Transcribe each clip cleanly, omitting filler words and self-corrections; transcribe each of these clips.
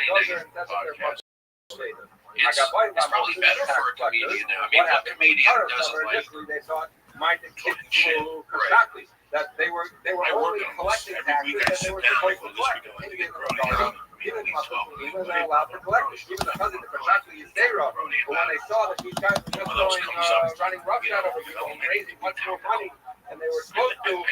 podcast. It's probably better for a comedian. I mean, what comedian doesn't like talking shit? Right. That they were only collecting taxes and they were supposed to collect. Even they're allowed to collect it. Even the hundred of contractually is zero. But when they saw that these guys were just going running roughshod over people and raising much more money, and they were supposed to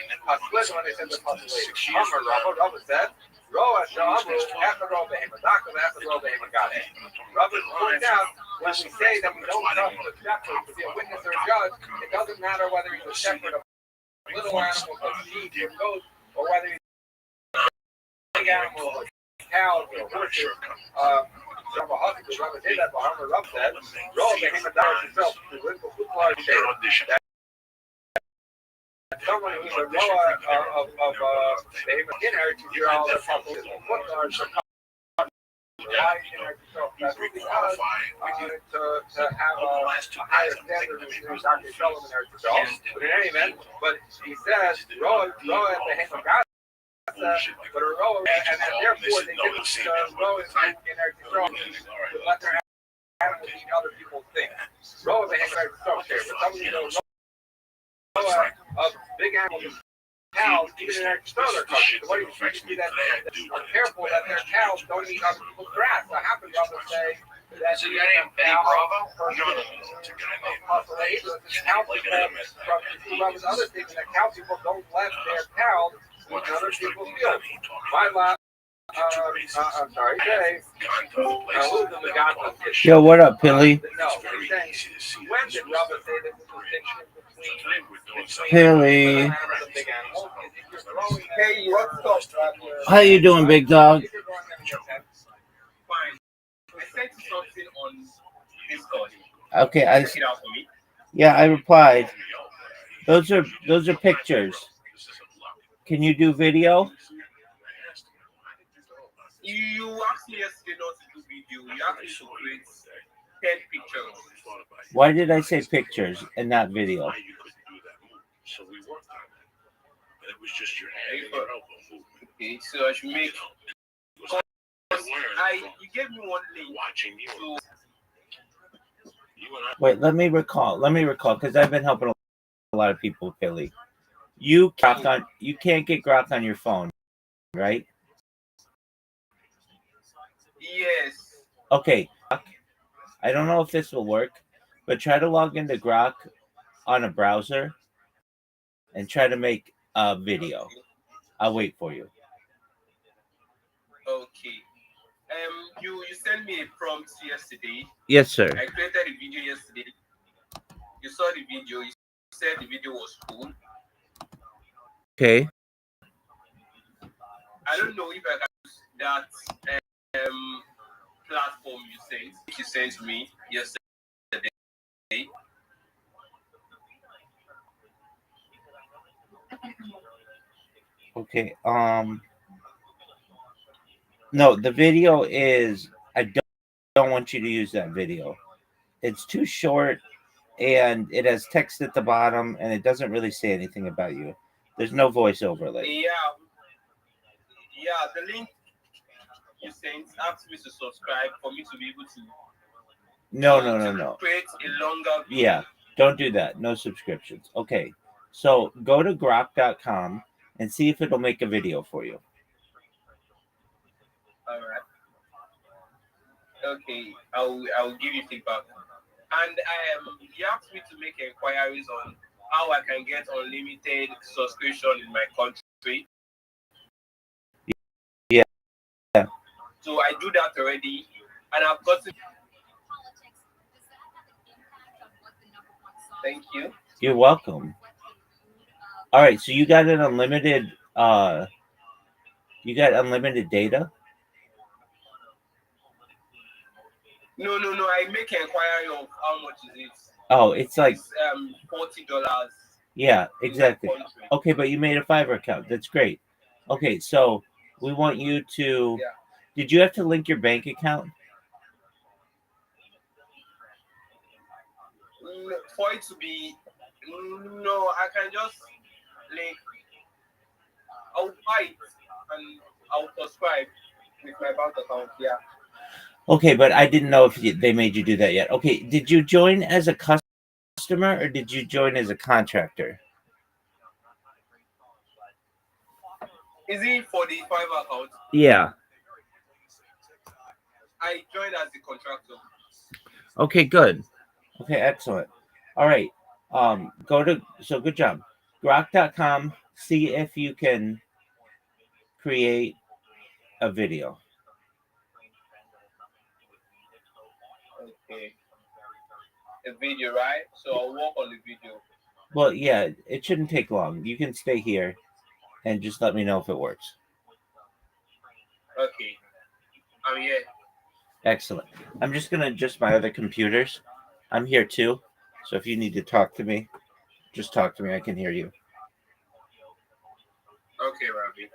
split when they said the population. Rabbi said, Roa Shamu after Robahim, Dr. after Robahim got it. Rabbi points out when we say that we don't trust the shepherd to be a witness or a judge, it doesn't matter whether he's a shepherd of little animals like sheep or goats, or whether he's a big animal like cows or horses. Rabbi Rothschild, Rabbi did that, but Rabbi said, Robahim adopts himself to live with large audition. Someone who's a Noah of the inheritance, you're all the population. What are the why inheritance? That's really qualifying to have a higher standard than Dr. Shalom inheritance. But in any event, but he says, Roa at the hand of God. But a Roa, and therefore they give Roa inheritance to let their animals eat other people's things. Roa at the hand of God. But some of you know of big animals, cows, even in their solar country. The way you see that are careful that their cows don't eat other people's grass. I happen to say that the Bravo from other things that cow people don't let their cows eat other people's fields. My last, I'm sorry, Dave. Yo, what up, Pilly? No, he's saying, when did Robert say that this distinction? Pilly. Hey, what's up? How you doing, big dog? Okay, I replied. Those are pictures. Can you do video? You asked me yesterday not to do video. You asked me to create 10 pictures. Why did I say pictures and not video? So we worked on that. But it was just your hand. Okay, so I should make. You gave me one link. Watching you. Wait, let me recall, because I've been helping a lot of people, Pilly. You can't get Grok on your phone, right? Yes. Okay. I don't know if this will work, but try to log into Grok on a browser and try to make a video. I'll wait for you. Okay. You sent me a prompt yesterday. Yes, sir. I created a video yesterday. You saw the video. You said the video was cool. Okay. I don't know if I can use that platform you sent me yesterday. Okay. No, the video is. I don't want you to use that video. It's too short, and it has text at the bottom, and it doesn't really say anything about you. There's no voice overlay. Yeah. The link you sent asked me to subscribe for me to be able to. No. Create a longer video. Yeah, don't do that. No subscriptions. Okay, so go to grok.com and see if it'll make a video for you. All right. Okay, I'll give you feedback. And you asked me to make inquiries on how I can get unlimited subscription in my country. Yeah. So I do that already, and I've gotten. Thank you. You're welcome. All right, so you got an unlimited. You got unlimited data. No. I make an inquiry of how much is it. Oh, it's like $40. Yeah, exactly. Okay, but you made a Fiverr account. That's great. Okay, so we want you to. Yeah. Did you have to link your bank account? For it to be, no, I can just link. I'll buy it and I'll subscribe with my bank account. Yeah. Okay, but I didn't know if they made you do that yet. Okay, did you join as a customer or did you join as a contractor? Is it for the Fiverr account? Yeah. I joined as the contractor. Okay, good. Okay, excellent. All right. Good job. Grok.com, see if you can create a video. Okay. A video, right? So I'll work on the video. Well, yeah, it shouldn't take long. You can stay here and just let me know if it works. Okay. I'm here. Excellent. I'm just going to adjust my other computers. I'm here too. So if you need to talk to me, just talk to me. I can hear you. Okay, Rabbi.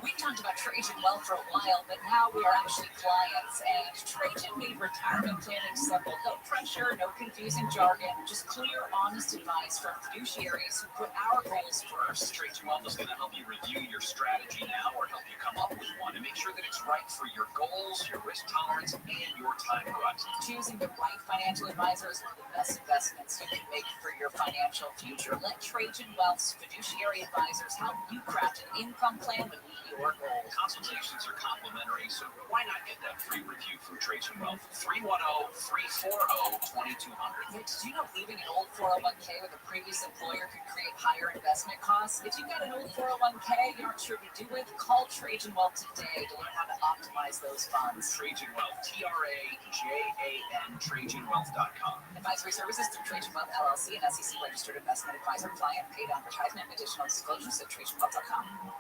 We talked about Trajan Wealth for a while, but now we are actually clients. And Trajan made retirement planning simple. No pressure, no confusing jargon, just clear, honest advice from fiduciaries who put our goals first. Trajan Wealth is going to help you review your strategy now or help you come up with one and make sure that it's right for your goals, your risk tolerance, and your time horizon. Choosing the right financial advisor is one of the best investments you can make for your financial future. Let Trajan Wealth's fiduciary advisors help you craft an income plan that meets your goals. Consultations are complimentary, so why not get that free review from Trajan Wealth? 310-340-2200. Did you know leaving an old 401k with a previous employer could create higher investment costs? If you've got an old 401k you aren't sure what to do with, call Trajan Wealth today to learn how to optimize those funds. Trajan Wealth, TRAJAN, TrajanWealth.com. Advisory services through Trajan Wealth LLC, an SEC registered investment advisor. Client paid advertisement. Additional disclosures at TrajanWealth.com.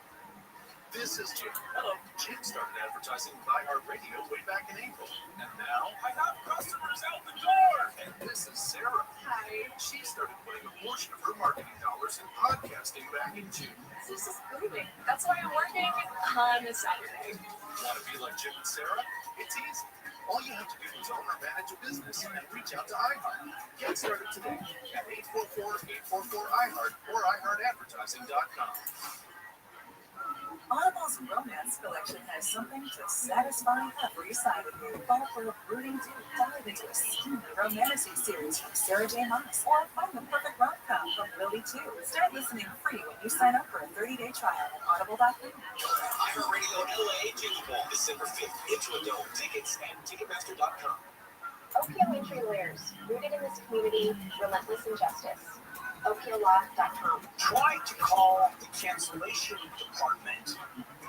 This is Jim. Hello. Jim started advertising iHeartRadio way back in April. And now I have customers out the door. And this is Sarah. Hi. She started putting a portion of her marketing dollars in podcasting back in June. This is booming. That's why I'm working on a Saturday. Want to be like Jim and Sarah? It's easy. All you have to do is own or manage a business and reach out to iHeart. Get started today at 844-844-iHeart or iHeartAdvertising.com. Audible's romance collection has something to satisfy every side of you. Fall for a brooding dive into a steamy romantic series from Sarah J. Maas, or find the perfect rom-com from Lily 2. Start listening free when you sign up for a 30-day trial at audible.com. iHeartRadio LA Jingle Ball, December 5th. Into a Dome. Tickets at Ticketmaster.com. OPO Injury Lawyers, rooted in this community, relentless in justice. OPOLaw.com. Try to call the cancellation department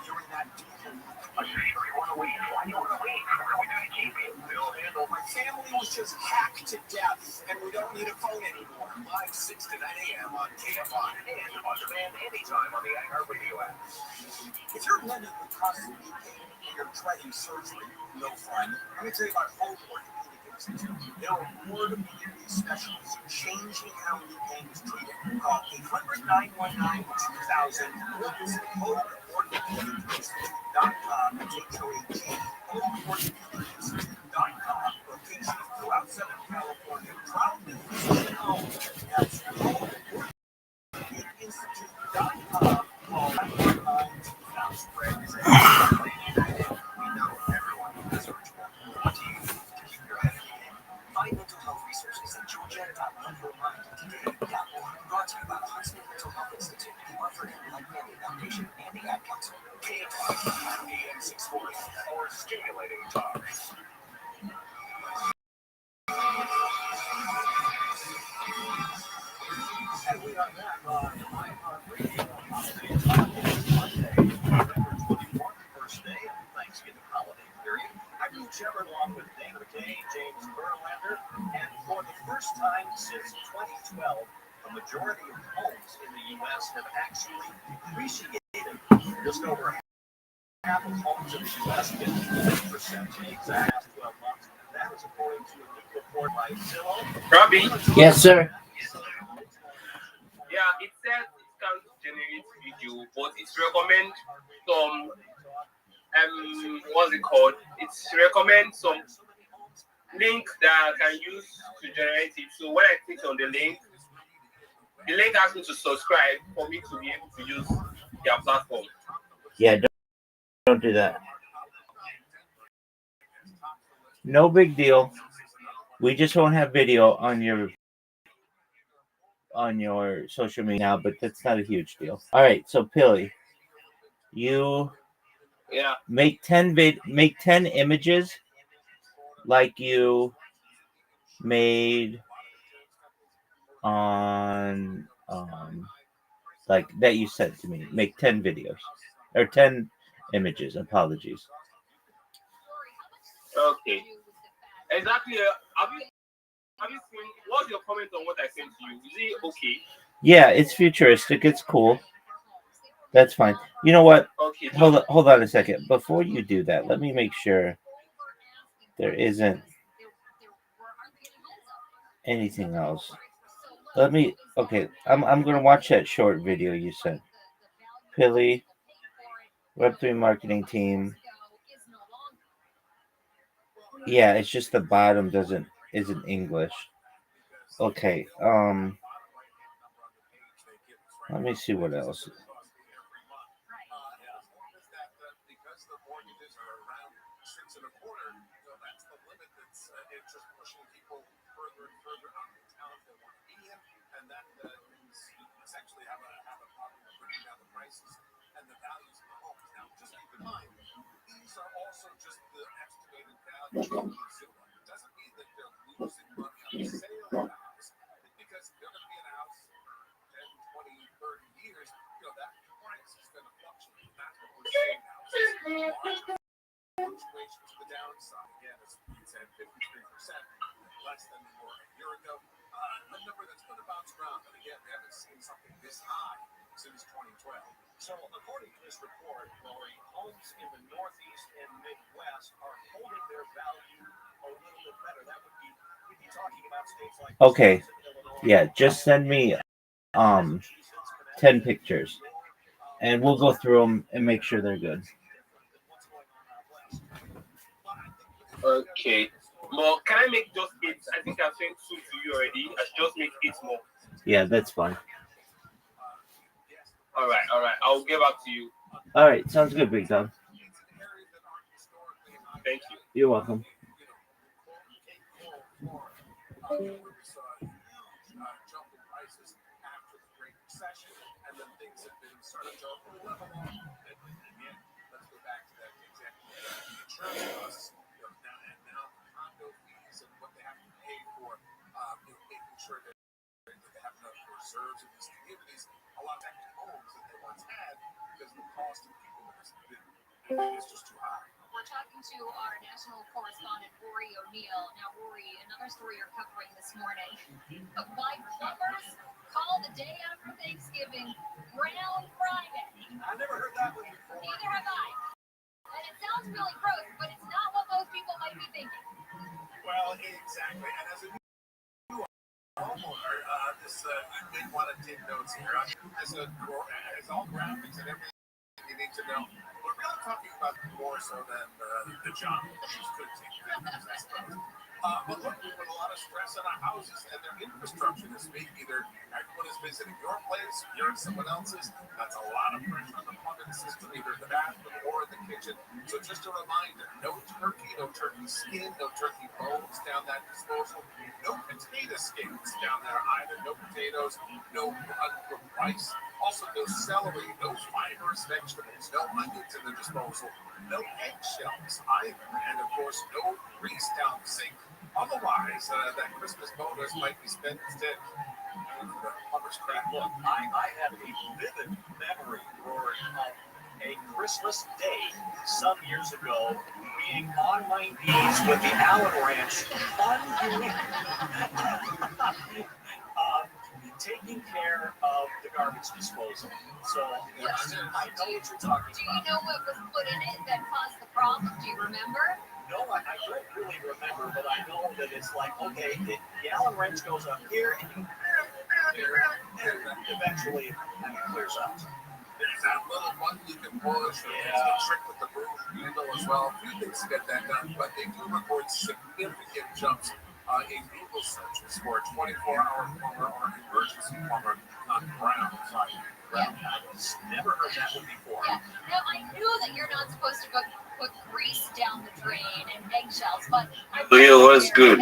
during that deal. Are you sure you want to leave? Why do you want to leave? We gotta keep it. They'll handle. My family was just hacked to death, and we don't need a phone anymore. Live 6 to 9 a.m. on KFI and on demand anytime on the iHeartRadio app. If you're living with constant pain and you're dreading surgery, no fun. Let me tell you about Home Orthopedic Institute. They're award-winning specialists changing how knee pain is treated. Call 800-919-2000 or visit homeorthopedicinstitute.com and HOAG. Homeorthopedicinstitute.com. Locations throughout Southern California. Proudly physician owned. That's homeorthopedicinstitute.com. Call 919-2000. We know everyone has surgery. What do you do to keep your head in the game? Find mental health resources at georgia.oneyourmindtoday.org. Brought to you by the Huntsman Mental Health Institute, Hartford and Light Family Foundation, and the Ad Council. KFI, AM 640, for stimulating talk. And we are back on iHeartRadio on Monday, November 21st, first day of the Thanksgiving holiday period. I'm Lou Shepard along with Dana McKay, James Verlander, and for the first time since 2012, a majority of homes in the U.S. have actually depreciated. Just over half of homes in the U.S. get 3% in the exact 12 months. That is according to a new report by Zillow. Robbie, Yes, sir. yeah, it says it can't generate video, but it's recommend some what's it called? It's recommend some link that I can use to generate it. So when I click on the link asks me to subscribe for me to be able to use their platform. Yeah, don't do that. No big deal. We just won't have video on your social media now, but that's not a huge deal. All right, so Pilly, you make 10 images like you made on like that you sent to me. Make 10 videos or 10 images. Apologies. Okay. Exactly. Have you seen what's your comment on what I sent to you? Is it okay? Yeah, it's futuristic. It's cool. That's fine. You know what? Okay. Hold on a second. Before you do that, let me make sure there isn't anything else. Okay, I'm gonna watch that short video you sent. Pilly, Web3 marketing team. Yeah, it's just the bottom isn't English. Okay. Let me see what else. So, according to this report, Lori, homes in the Northeast and Midwest are holding their value a little bit better. That would be, we'd be talking about states like Okay. Wisconsin, Illinois, Yeah, just send me 10 pictures and we'll go through them and make sure they're good. Okay. Well, can I make just 8? I think I sent 2 to you already. I should just make 8 more. Yeah, that's fine. All right. I'll get back to you. All right, sounds good, Big Dog. Thank you. You're welcome. We're talking to our national correspondent, Rory O'Neill. Now, Rory, another story you're covering this morning. Why plumbers call the day after Thanksgiving Brown Friday. I never heard that one before. Neither have I. And it sounds really gross, but it's not what most people might be thinking. Well, exactly. And as a new homeowner, you may want to take notes here. As all graphics and everything you need to know. We're really talking about more so than the job, which is good to I suppose. But look, we put a lot of stress on our houses and their infrastructure this week. Either everyone is visiting your place, you're at someone else's. That's a lot of pressure on the plumbing system, either in the bathroom or in the kitchen. So just a reminder, no turkey skin, no turkey bones down that disposal, no potato skins down there either, no potatoes, no uncooked rice, also no celery, no fibrous vegetables, no onions in the disposal, no eggshells either, and of course no grease down the sink. Otherwise, that Christmas bonus might be spent instead on the plumber's crap. Look, I have a vivid memory, Rory, of a Christmas day some years ago, being on my knees with the Allen Ranch, taking care of the garbage disposal. So, yes, I know what you're talking Do you about. know what was put in it that caused the problem? Do you remember? No, I don't really remember, but I know that it's like, okay, the Allen wrench goes up here, and you and eventually it clears out. There's that little button you can push. There's the trick with the broom handle as well. A few things to get that done, but they do record significant jumps in Google searches for a 24-hour plumber or emergency plumber on Brown Friday. I've never heard that one before. Yeah. Now, I knew that you're not supposed to put grease down the drain and eggshells, but Leo, what's good?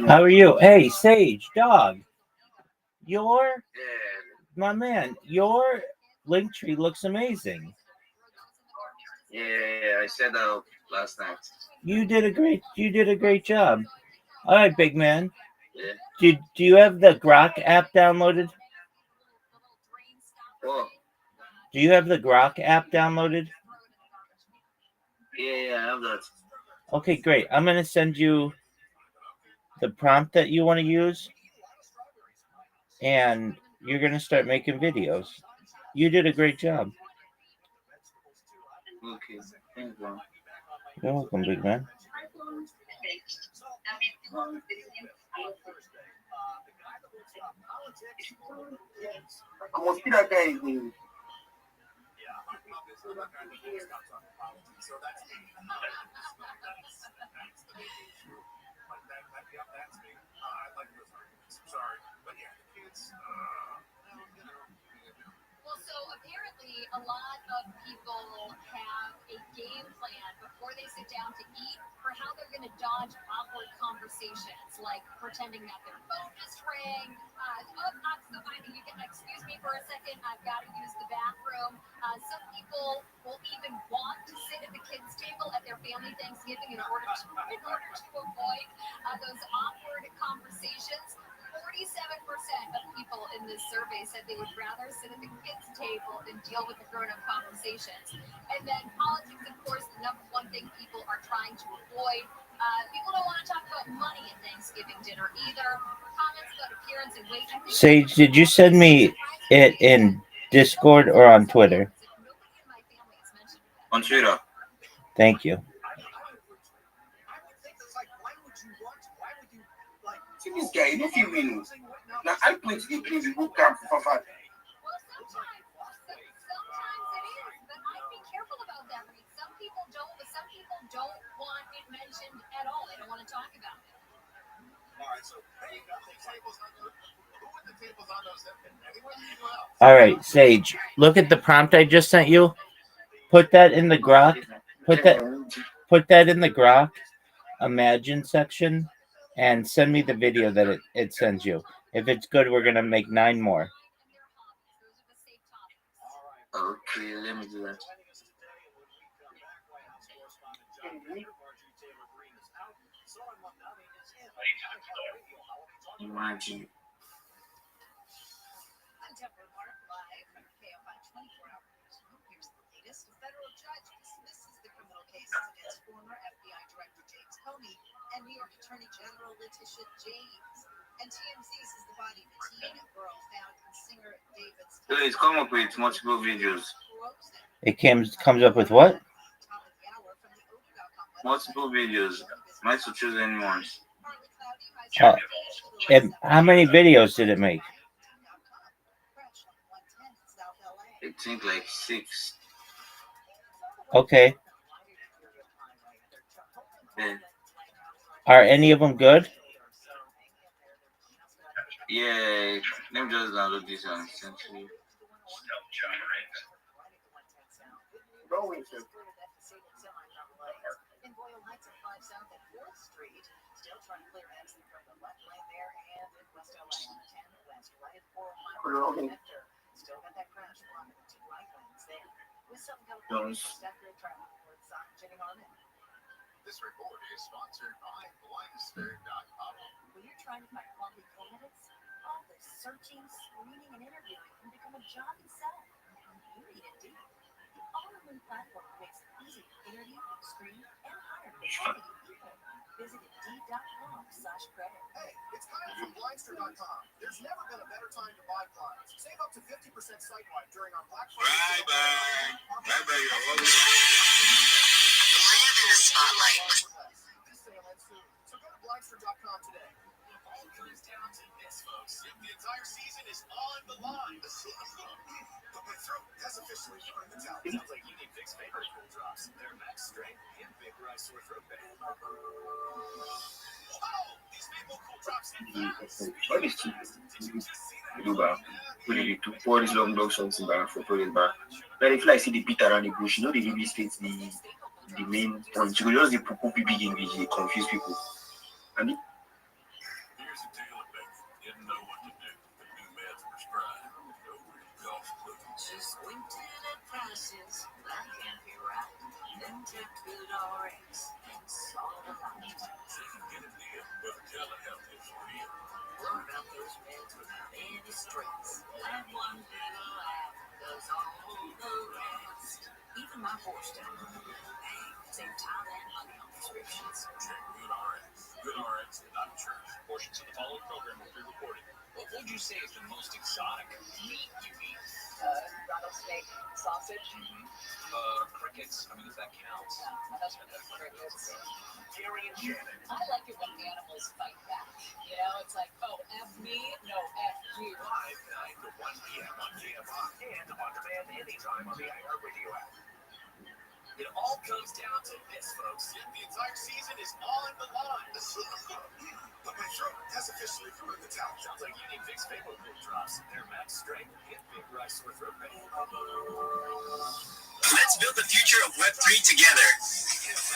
How are you? Hey, Sage, dog. My man, your link tree looks amazing. Yeah, I said that last night. You did a great job. All right, big man. Yeah. Do you have the Grok app downloaded? Oh, Do you have the Grok app downloaded? yeah, I have that. Okay, great. I'm gonna send you the prompt that you want to use, and you're gonna start making videos. You did a great job. Okay, thanks, bro. You're welcome, big man. Como tira game, Well, so apparently a lot of people have a game plan before they sit down to eat for how they're going to dodge awkward conversations, like pretending that their phone just rang. You can excuse me for a second. I've got to use the bathroom. Some people will even want to sit at the kids' table at their family Thanksgiving in order to avoid those awkward conversations. 47% of people in this survey said they would rather sit at the kids' table than deal with the grown-up conversations. And then politics, of course, the number one thing people are trying to avoid. People don't want to talk about money at Thanksgiving dinner either. Comments about appearance and weight. Sage, did you send me it in Discord or on Twitter? On Twitter. Thank you. See this guy, you know if you win. Now I play to the place in book camp for fun. Well, sometimes it is, but I'd be careful about that. I mean, some people don't want it mentioned at all. They don't want to talk about it. All right, so there you go. The tables on those. Who put the tables on those? Anyone else? All right, Sage, look at the prompt I just sent you. Put that in the grok. Put that in the grok imagine section and send me the video that it sends you. If it's good, we're gonna make 9 more. Okay, let me do that. Imagine. I'm Deborah Mark, live from KFI 24 Hour Newsroom. Here's the latest. A federal judge dismisses the criminal cases against former FBI Director James Comey and New York Attorney General Letitia James. And TMZ says the body of a teen girl found in singer David's So it's come up with multiple videos. It comes up with what? Multiple videos. Might to choose any ones. How many videos did it make? I think like 6. Okay. Yeah. Are any of them good? Yeah. Let me just download this one. Essentially. In Boyle Heights at 5 South and 4th Street, still trying to clear exit from the left lane there, and in West LA on 10 West, right at 4 Highway Connector. Still got that crash blocking the 2 right lanes there. With some California Stepper traffic reports, I'm Jenny Harmon. This report is sponsored by blindsphere.com. When you're trying to find quality candidates, all this searching, screening, and interviewing can become a job itself. You need Indeed. The all-in-one platform makes it easy to interview, screen, and hire quality people. Visit Indeed.com/credit. Hey, it's Kyle from blindsphere.com. There's never been a better time to buy blinds. Save up to 50% site-wide during our Black Friday. Bye-bye. Land in the spotlight. This sale ends soon, so go to blindsphere.com today. It all comes down to this, folks. The entire season is on the line. But my throat has officially turned the towel. Sounds like you need Vicks Vapor Cool Drops. They're max strength and vaporize sore throat bad. Whoa! These Vapor Cool Drops hit fast. What is it? Did you just see that? Do back. Put it to pour this long dog something back for put it back. But if I see the beat around the bush, you know, they really state the main point. You could just the poo big English, they confuse people. And it, Here's the deal, baby. Didn't know what to do. The new meds prescribed. Nobody golf cookies. Just winter at prices, that can't be right. Then took GoodRx and saw the light. So you can get a deal, but telehealth is real. Learn about those meds without any stress. Have one little app does all the rest. Even my horse down. Hey, save time and money on prescriptions. Check GoodRx. GoodRx is not a church. Portions of the following program will be recorded. What would you say is the most exotic meat you eat? Rattlesnake sausage. Crickets. I mean, does that count? My husband has crickets. Gary and Shannon. I like it when animals fight back. You know, it's like, oh, F me, no, F you. Live 9 to 1 p.m. on KFI and on demand anytime on the iHeartRadio app. It all comes down to this, folks. The entire season is on the line. The Metro has officially thrown the towel. Sounds like you need Vicks Vapor Cool Drops. They're max strength and big rice sore throat pain. Let's build the future of Web3 together.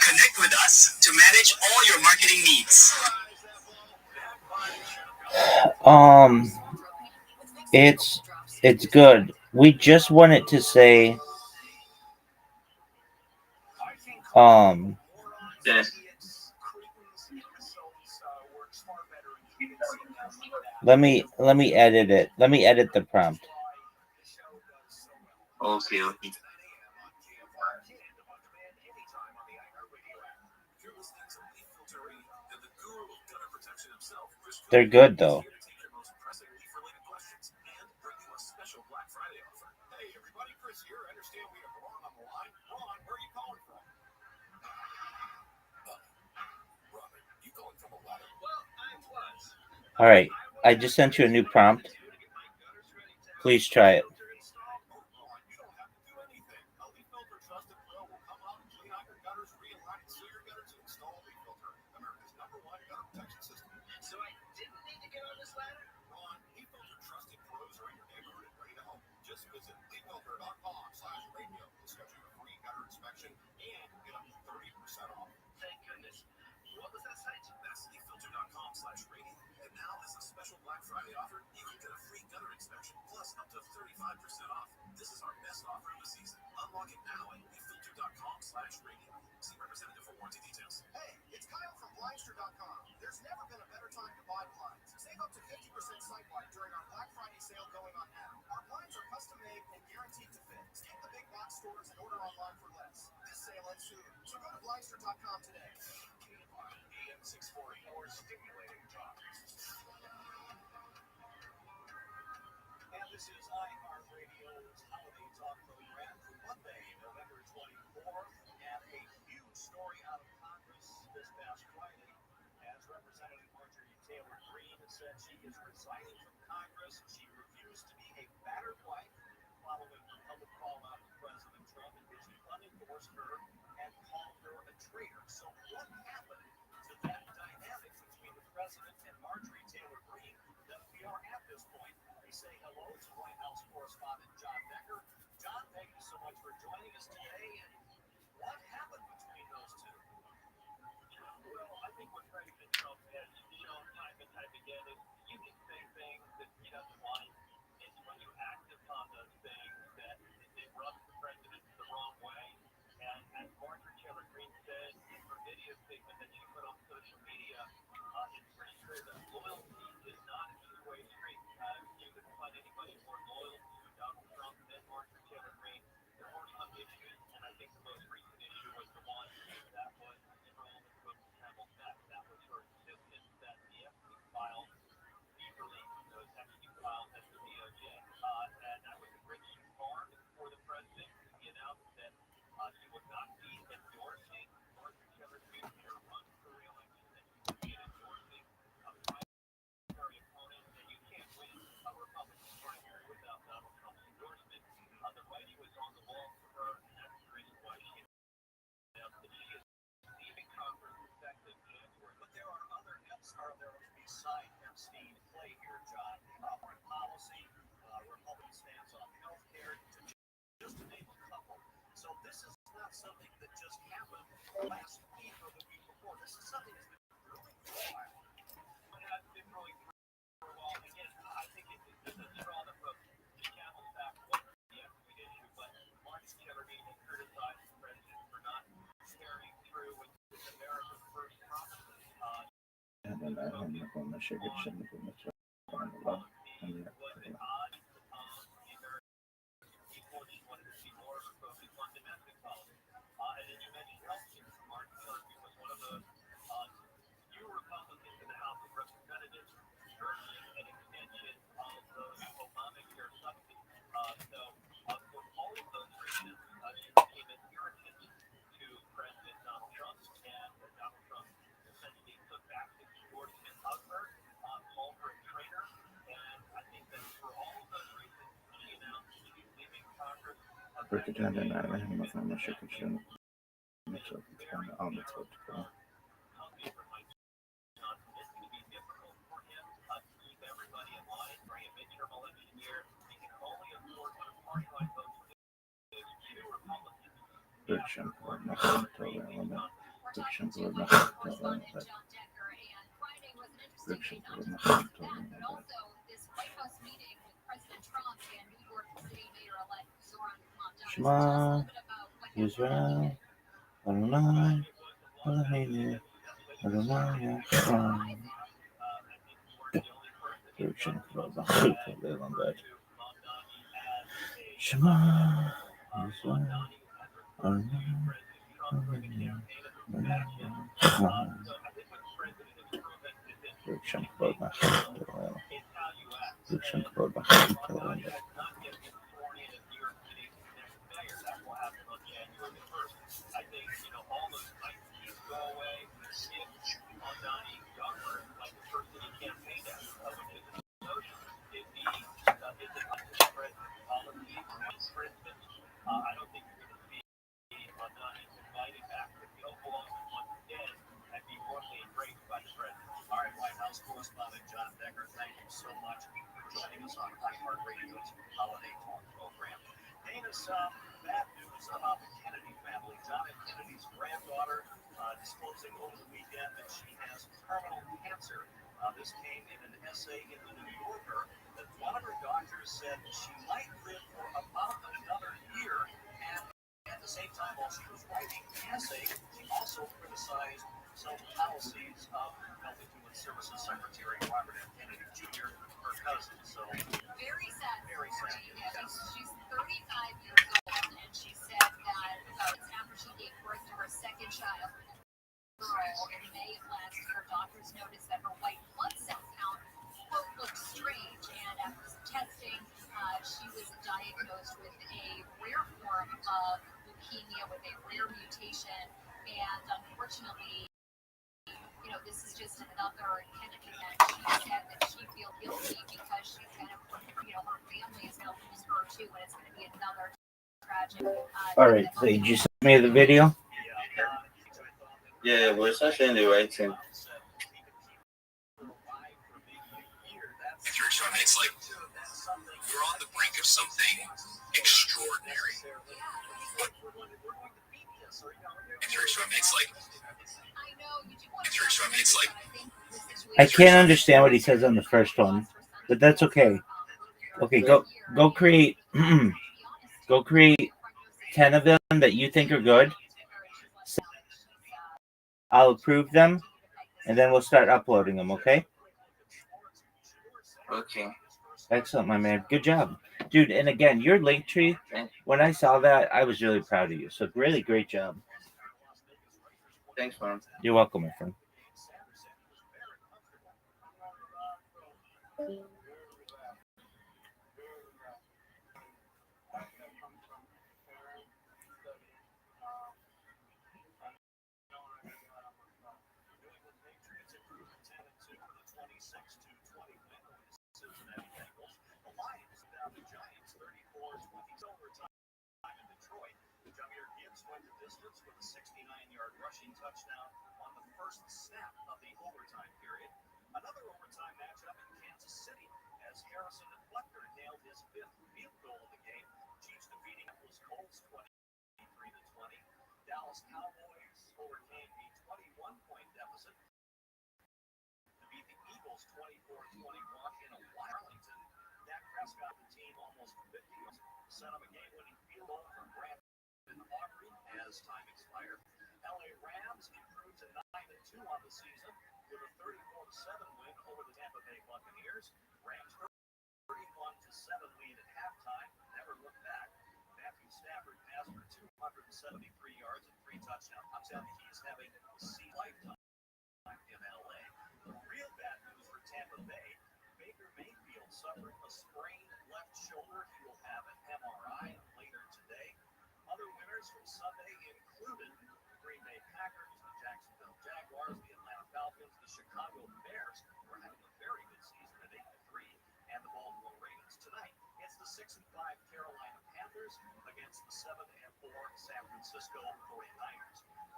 Connect with us to manage all your marketing needs. It's good. We just wanted to say Yes. let me edit it. Let me edit the prompt. Okay. They're good though. All right, I just sent you a new prompt. Please try it. Shema Israel, Adonai, Eloheinu, Adonai Echad. Shema Israel, Adonai, Eloheinu, Adonai Echad. Very sad story. She's 35 years old, and she said that after she gave birth to her second child, girl, in May of last year, doctors noticed that her white blood cell count looked strange, and after some testing, she was diagnosed with a rare form of leukemia with a rare mutation, and unfortunately, this is just another Kennedy that she said that she feels guilty because she's going to, her family is going to lose her too, and it's going to be another tragic. All right, so did you send me the video? Yeah, but it's not saying the right thing. It's like we're on the brink of something extraordinary. It's like I can't understand what he says on the first one, but that's okay. Okay, go create go create 10 of them that you think are good. I'll approve them, and then we'll start uploading them, okay? Okay. Excellent, my man. Good job. Dude, and again, your link tree, when I saw that, I was really proud of you. So really great job. Thanks, man. You're welcome, my friend.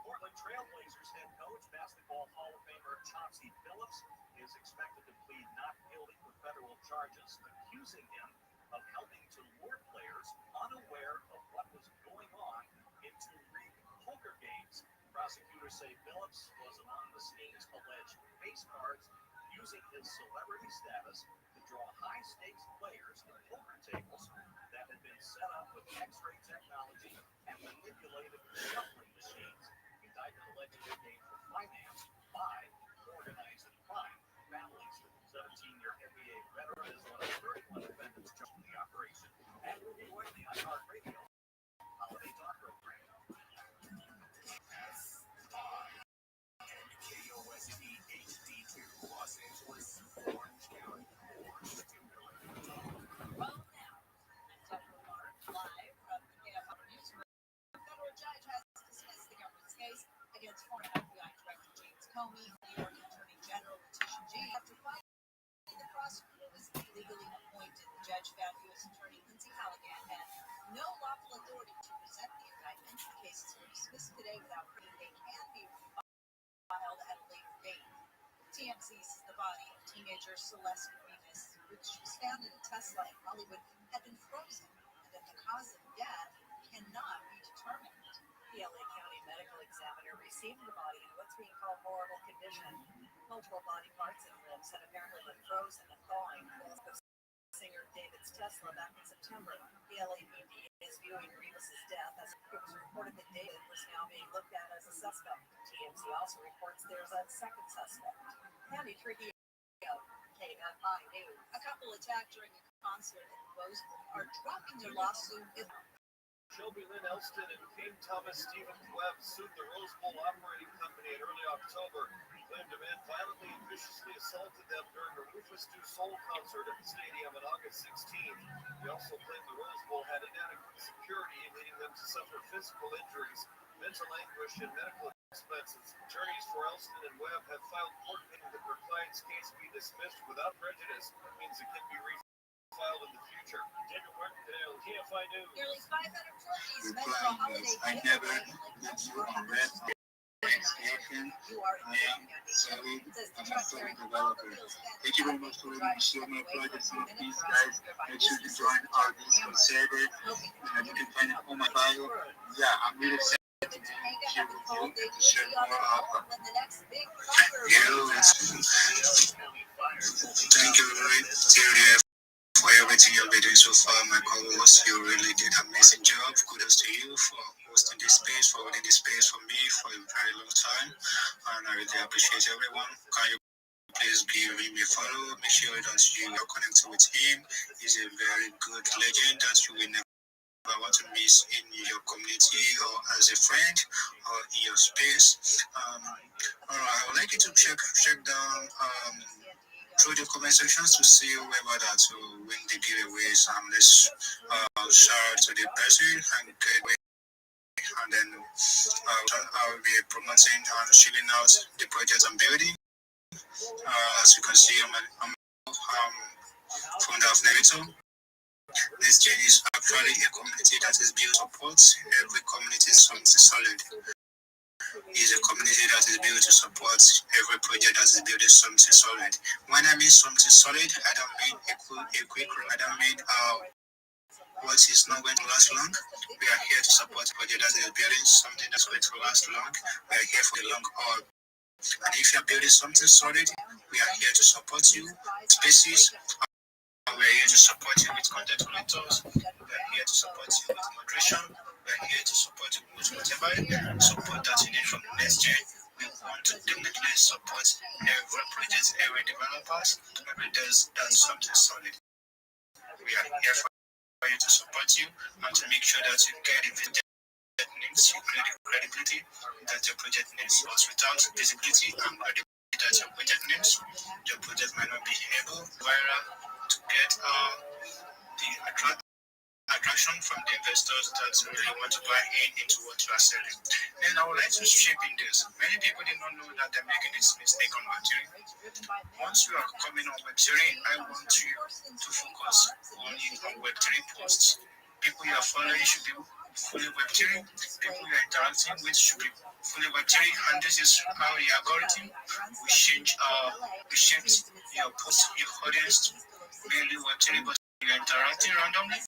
Portland Trailblazers head coach, basketball Hall of Famer Chauncey Billups, is expected to plead not guilty to federal charges accusing him of helping to lure players unaware of what was going on into rigged poker games. Prosecutors say Billups was among the scheme's alleged face cards, using his celebrity status to draw high-stakes players to poker tables that had been set up with X-ray technology and manipulated shuffling machines. The indictment allegedly came from finance by organized crime. Families, 17-year NBA veteran is one of 31 defendants charged in the operation. And we'll be joining the iHeartRadio Holiday Talk Program. KOST HD2, Los Angeles, Orange County, Well, now, Tucker Mark, live from the KFR newsroom. A federal judge has dismissed the government's case against former FBI Director James Comey, New York Attorney General Letitia James, after finding the prosecutor was illegally appointed. The judge found U.S. Attorney Lindsay Halligan had no lawful authority to present the indictment. The cases were dismissed today without proof they can be filed at a later date. TMZ says the body of teenager Celeste Remus, which was found in a Tesla in Hollywood, had been frozen, and that the cause of death cannot be determined. The LA County medical examiner received the body in what's being called horrible condition. Multiple body parts and limbs had apparently been frozen and thawing. Singer David's Tesla back in September. The LAPD is viewing Remus's death as it was reported that David was now being looked at as a suspect. TMZ also reports there's a second suspect. County Trujillo, KFI News. A couple attacked during a concert in Roseville are dropping their lawsuit. Shelby Lynn Elston and King Thomas Stephen Webb sued the Rose Bowl operating company in early October. Claimed a man violently and viciously assaulted them during a Rufus Du Sol concert at the stadium on August 16th. He also claimed the Rose Bowl had inadequate security, leading them to suffer physical injuries, mental anguish, and medical expenses. Attorneys for Elston and Webb have filed court claiming that their client's case be dismissed without prejudice. That means it can be refiled in the future. David Martindale, KFI News. Nearly 500 turkeys meant for a holiday giveaway. You are Sorry, I'm a software developer. Thank you very much for letting me share my project. Some of these guys, make sure to join our Discord server. You can find it on my bio. Yeah, I'm really excited to be here with you and to share more of Thank you, Terry, for everything you've been doing so far. My co-host, you really did an amazing job. Kudos to you for hosting this space, for holding this space for me for a very long time. And I really appreciate everyone. Can you please give him a follow? Make sure that you are connected with him. He's a very good legend that you will never want to miss in your community or as a friend or in your space. All right, I would like you to check down through the comment sections to see whoever that will win the giveaways. Let's shout to the person and get away. And then I will be promoting and shilling out the project I'm building. As you can see, I'm founder of Naruto. This chain is actually a community that is built to support every community something solid. Is a community that is built to support every project that is building something solid. When I mean something solid, I don't mean a quick I don't mean what is not going to last long. We are here to support a project that is building something that's going to last long. We are here for the long haul. And if you are building something solid, we are here to support you. Spaces, we are here to support you with content creators. We are here to support you with moderation. We are here to support you with whatever support that you need from the next gen. We want to definitely support every project, every developers, every does something solid. We are here for you to support you and to make sure that you get the needs, you get the credibility that your project needs. Because without visibility and credibility that your project needs, your project might not be able viral to get the attraction from the investors that really want to buy into what you are selling. Then I would like to shape in this. Many people did not know that they're making this mistake on Web3. Once you are coming on Web3, I want you to focus only on Web3 posts. People you are following should be fully Web3. People you're interacting with should be fully Web3, and this is how the algorithm will change your post, your audience to mainly Web3, but you're interacting randomly.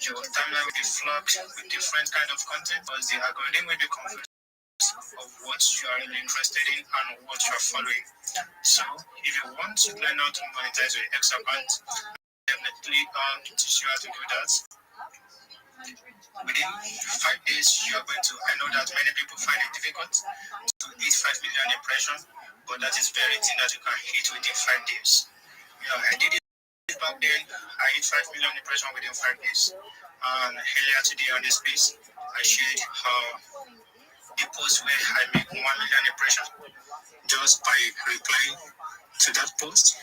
Your timeline will be flagged with different kind of content, because the algorithm will be confused of what you are really interested in and what you are following. So, if you want to learn how to monetize your X account, definitely teach you how to do that. Within 5 days, you are going to. I know that many people find it difficult to hit 5 million impressions, but that is very thing that you can hit within 5 days. I did it back then. I hit 5 million impressions within 5 days. And earlier today on this space, I shared the post where I make 1 million impressions just by replying to that post.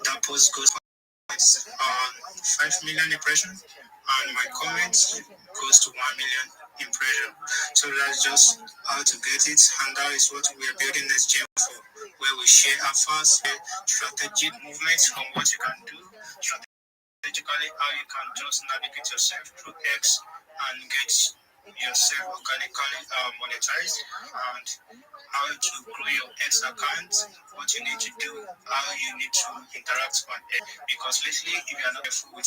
That post goes for 5 million impressions, and my comment goes to 1 million impressions. So that's just how to get it, and that is what we are building this gym for, where we share our fast strategic movements on what you can do strategically, how you can just navigate yourself through X and get yourself organically monetized, and how to grow your X account, what you need to do, how you need to interact on X. Because lately, if you are not careful with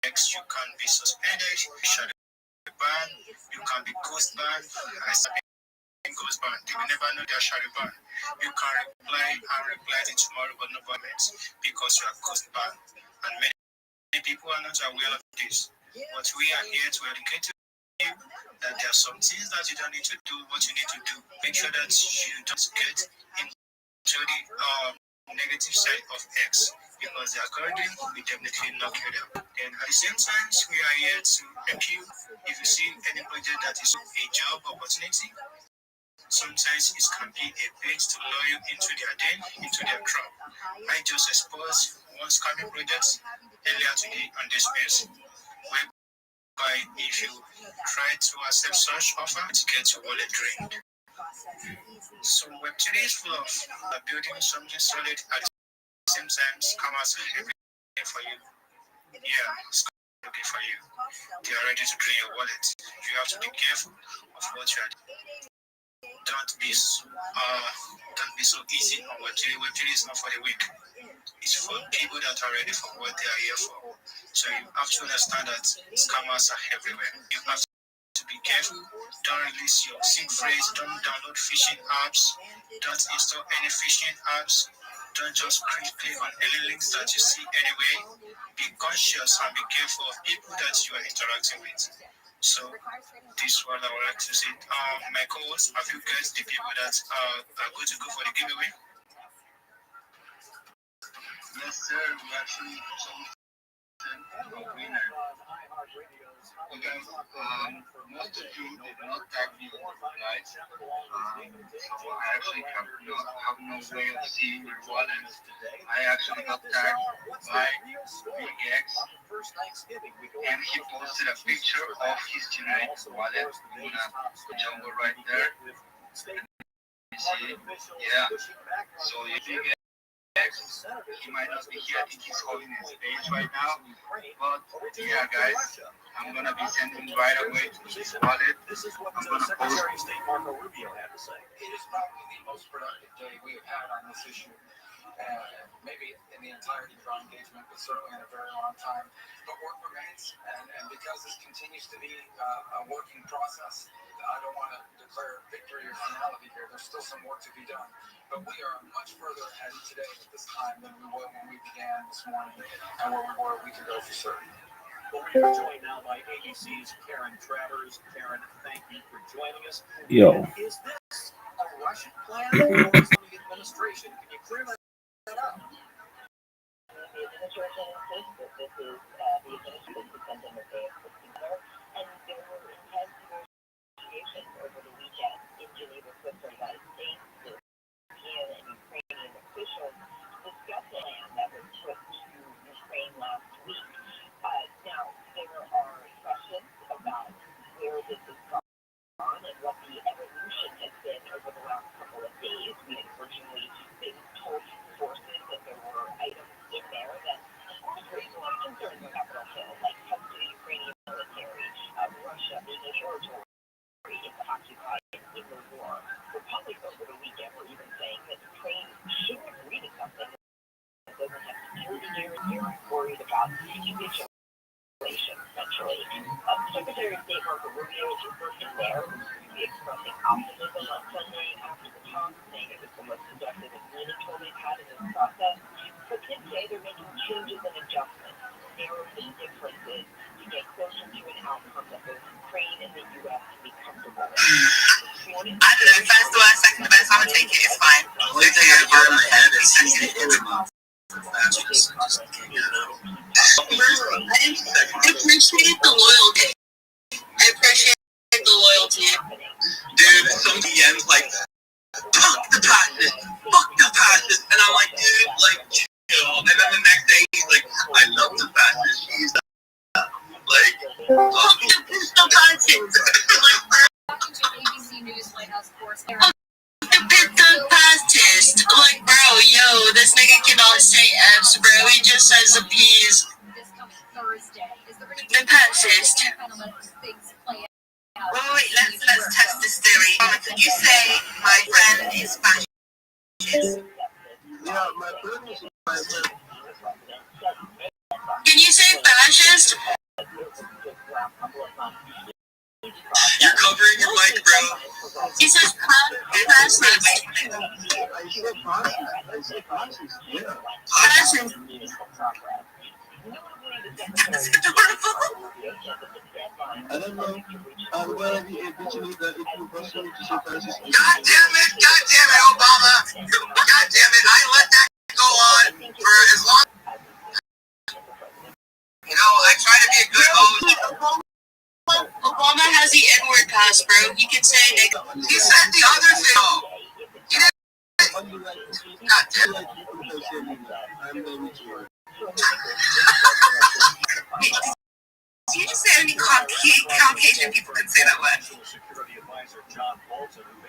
X, you can be suspended, shadow ban, you can be ghost banned. I started ghost ban. They will never know they are shadow ban. You can reply it tomorrow, but no comments because you are ghost banned. And many people are not aware of this. But we are here to educate you that there are some things that you don't need to do, what you need to do. Make sure that you don't get into the negative side of X, because the algorithm will definitely knock you down. And at the same time, we are here to help you. If you see any project that is a job opportunity, sometimes it can be a bait to lure you into their trap. I just exposed one scamming project earlier today on this space, whereby if you try to accept such offer, it gets your wallet drained. So Web3 is full of building something solid at the same time. Scammers are everything for you. Yeah, scammers are looking for you. They are ready to drain your wallet. You have to be careful of what you are doing. Don't be so easy on Web3. Web3 is not for the weak. It's for people that are ready for what they are here for. So you have to understand that scammers are everywhere. You have to be careful. Don't release your SIM phrase. Don't download phishing apps. Don't install any phishing apps. Don't just click on any links that you see anyway. Be conscious and be careful of people that you are interacting with. So this is what I would like to say. My co-host, have you guys the people that are going to go for the giveaway? Yes, sir. We actually a winner. Okay, most of you did not tag me on the replies, so I actually have no way of seeing your wallet. I actually got tagged by Big X, and he posted a picture of his generic wallet in a jungle right there. You see it? Yeah. So you Big X, he might not be here. I think he's holding his page right now. But yeah, guys, I'm gonna be sending right away to his wallet. I'm gonna post. State Marco Rubio had to say. It is probably the most productive day we've had on this issue. Maybe in the entirety of our engagement, but certainly in a very long time. But work remains, and because this continues to be a working process, I don't want to declare victory or finality here. There's still some work to be done. But we are much further ahead today at this time than we were when we began this morning, and where we were a week ago for certain. Well, we are joined now by ABC's Karen Travers. Karen, thank you for joining us. Yo. Is this a Russian plan or is it the administration? Can you clear that up? The administration insists that this is the administration sending that they have put together, and there were intense negotiations over the weekend in Geneva, Switzerland, United States, with European and Ukrainian officials discussing a plan that was put to Ukraine last week. Now, there are questions about where this has gone and what the evolution has been over the last couple of days. We had originally been told sources that there were items in there that, of course, raised a lot of concerns on Capitol Hill, like capitulation, essentially. Secretary of State Marco Rubio is your first in there, who seems to be expressing optimism on Sunday after the talk, saying it was the most productive and meaningful they've had in this process. But kids say they're making changes and adjustments, narrow the differences to get closer to an outcome that both Ukraine and the U.S. can be comfortable with. I don't know, first the worst, second the best, I'm gonna take it, it's fine. Only thing I hear in my head is I appreciate the loyalty. dude, some DMs like, fuck the passes, and I'm like, dude, like, chill. And then the next day he's like, I love the passes. He's like, fuck the passes. Talking to ABC News White House correspondent. Like, bro, yo, this nigga cannot say F's, bro. He just says a P's. This coming Thursday. Is there any The fascist. kind of let things play out? Wait, let's test this theory. Did you say my friend is fascist? Yeah, my friend is fascist. Can you say fascist? You're covering your mic, bro. He says fascist. Fascist. That's adorable. I don't know. I'm gonna be eventually that if you want to say fascist. God damn it, Obama. God damn it, I let that go on for as long. You know, I try to be a good host. Obama has the N-word pass, bro. He can say nigga. He said the other thing. He didn't. God damn it. Did you just say only Caucasian people can say that word?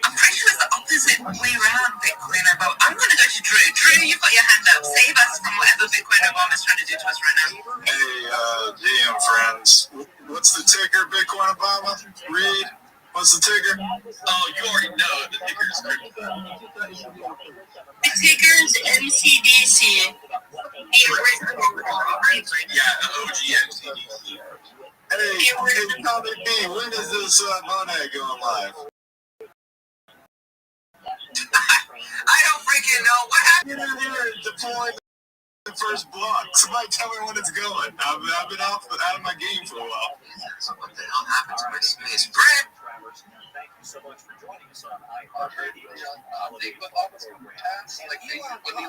I'm pretty sure it's the opposite way around, Bitcoin. But I'm going to go to Drew. Drew, you've got your hand up. Save us from whatever Bitcoin Obama's trying to do to us right now. Hey, GM friends. What's the ticker, Bitcoin Obama? Read. What's the ticker? Oh, you already know the ticker's The ticker's MCDC. Yeah, the OG MCDC. Hey, comment me. When is this Monet going live? I don't freaking know what happened. Get in here and deploy the first block. Somebody tell me when it's going. I've been out of my game for a while. What the hell happened to my space? Brett! Thank you so much for joining us on iHeartRadio. Wasn't he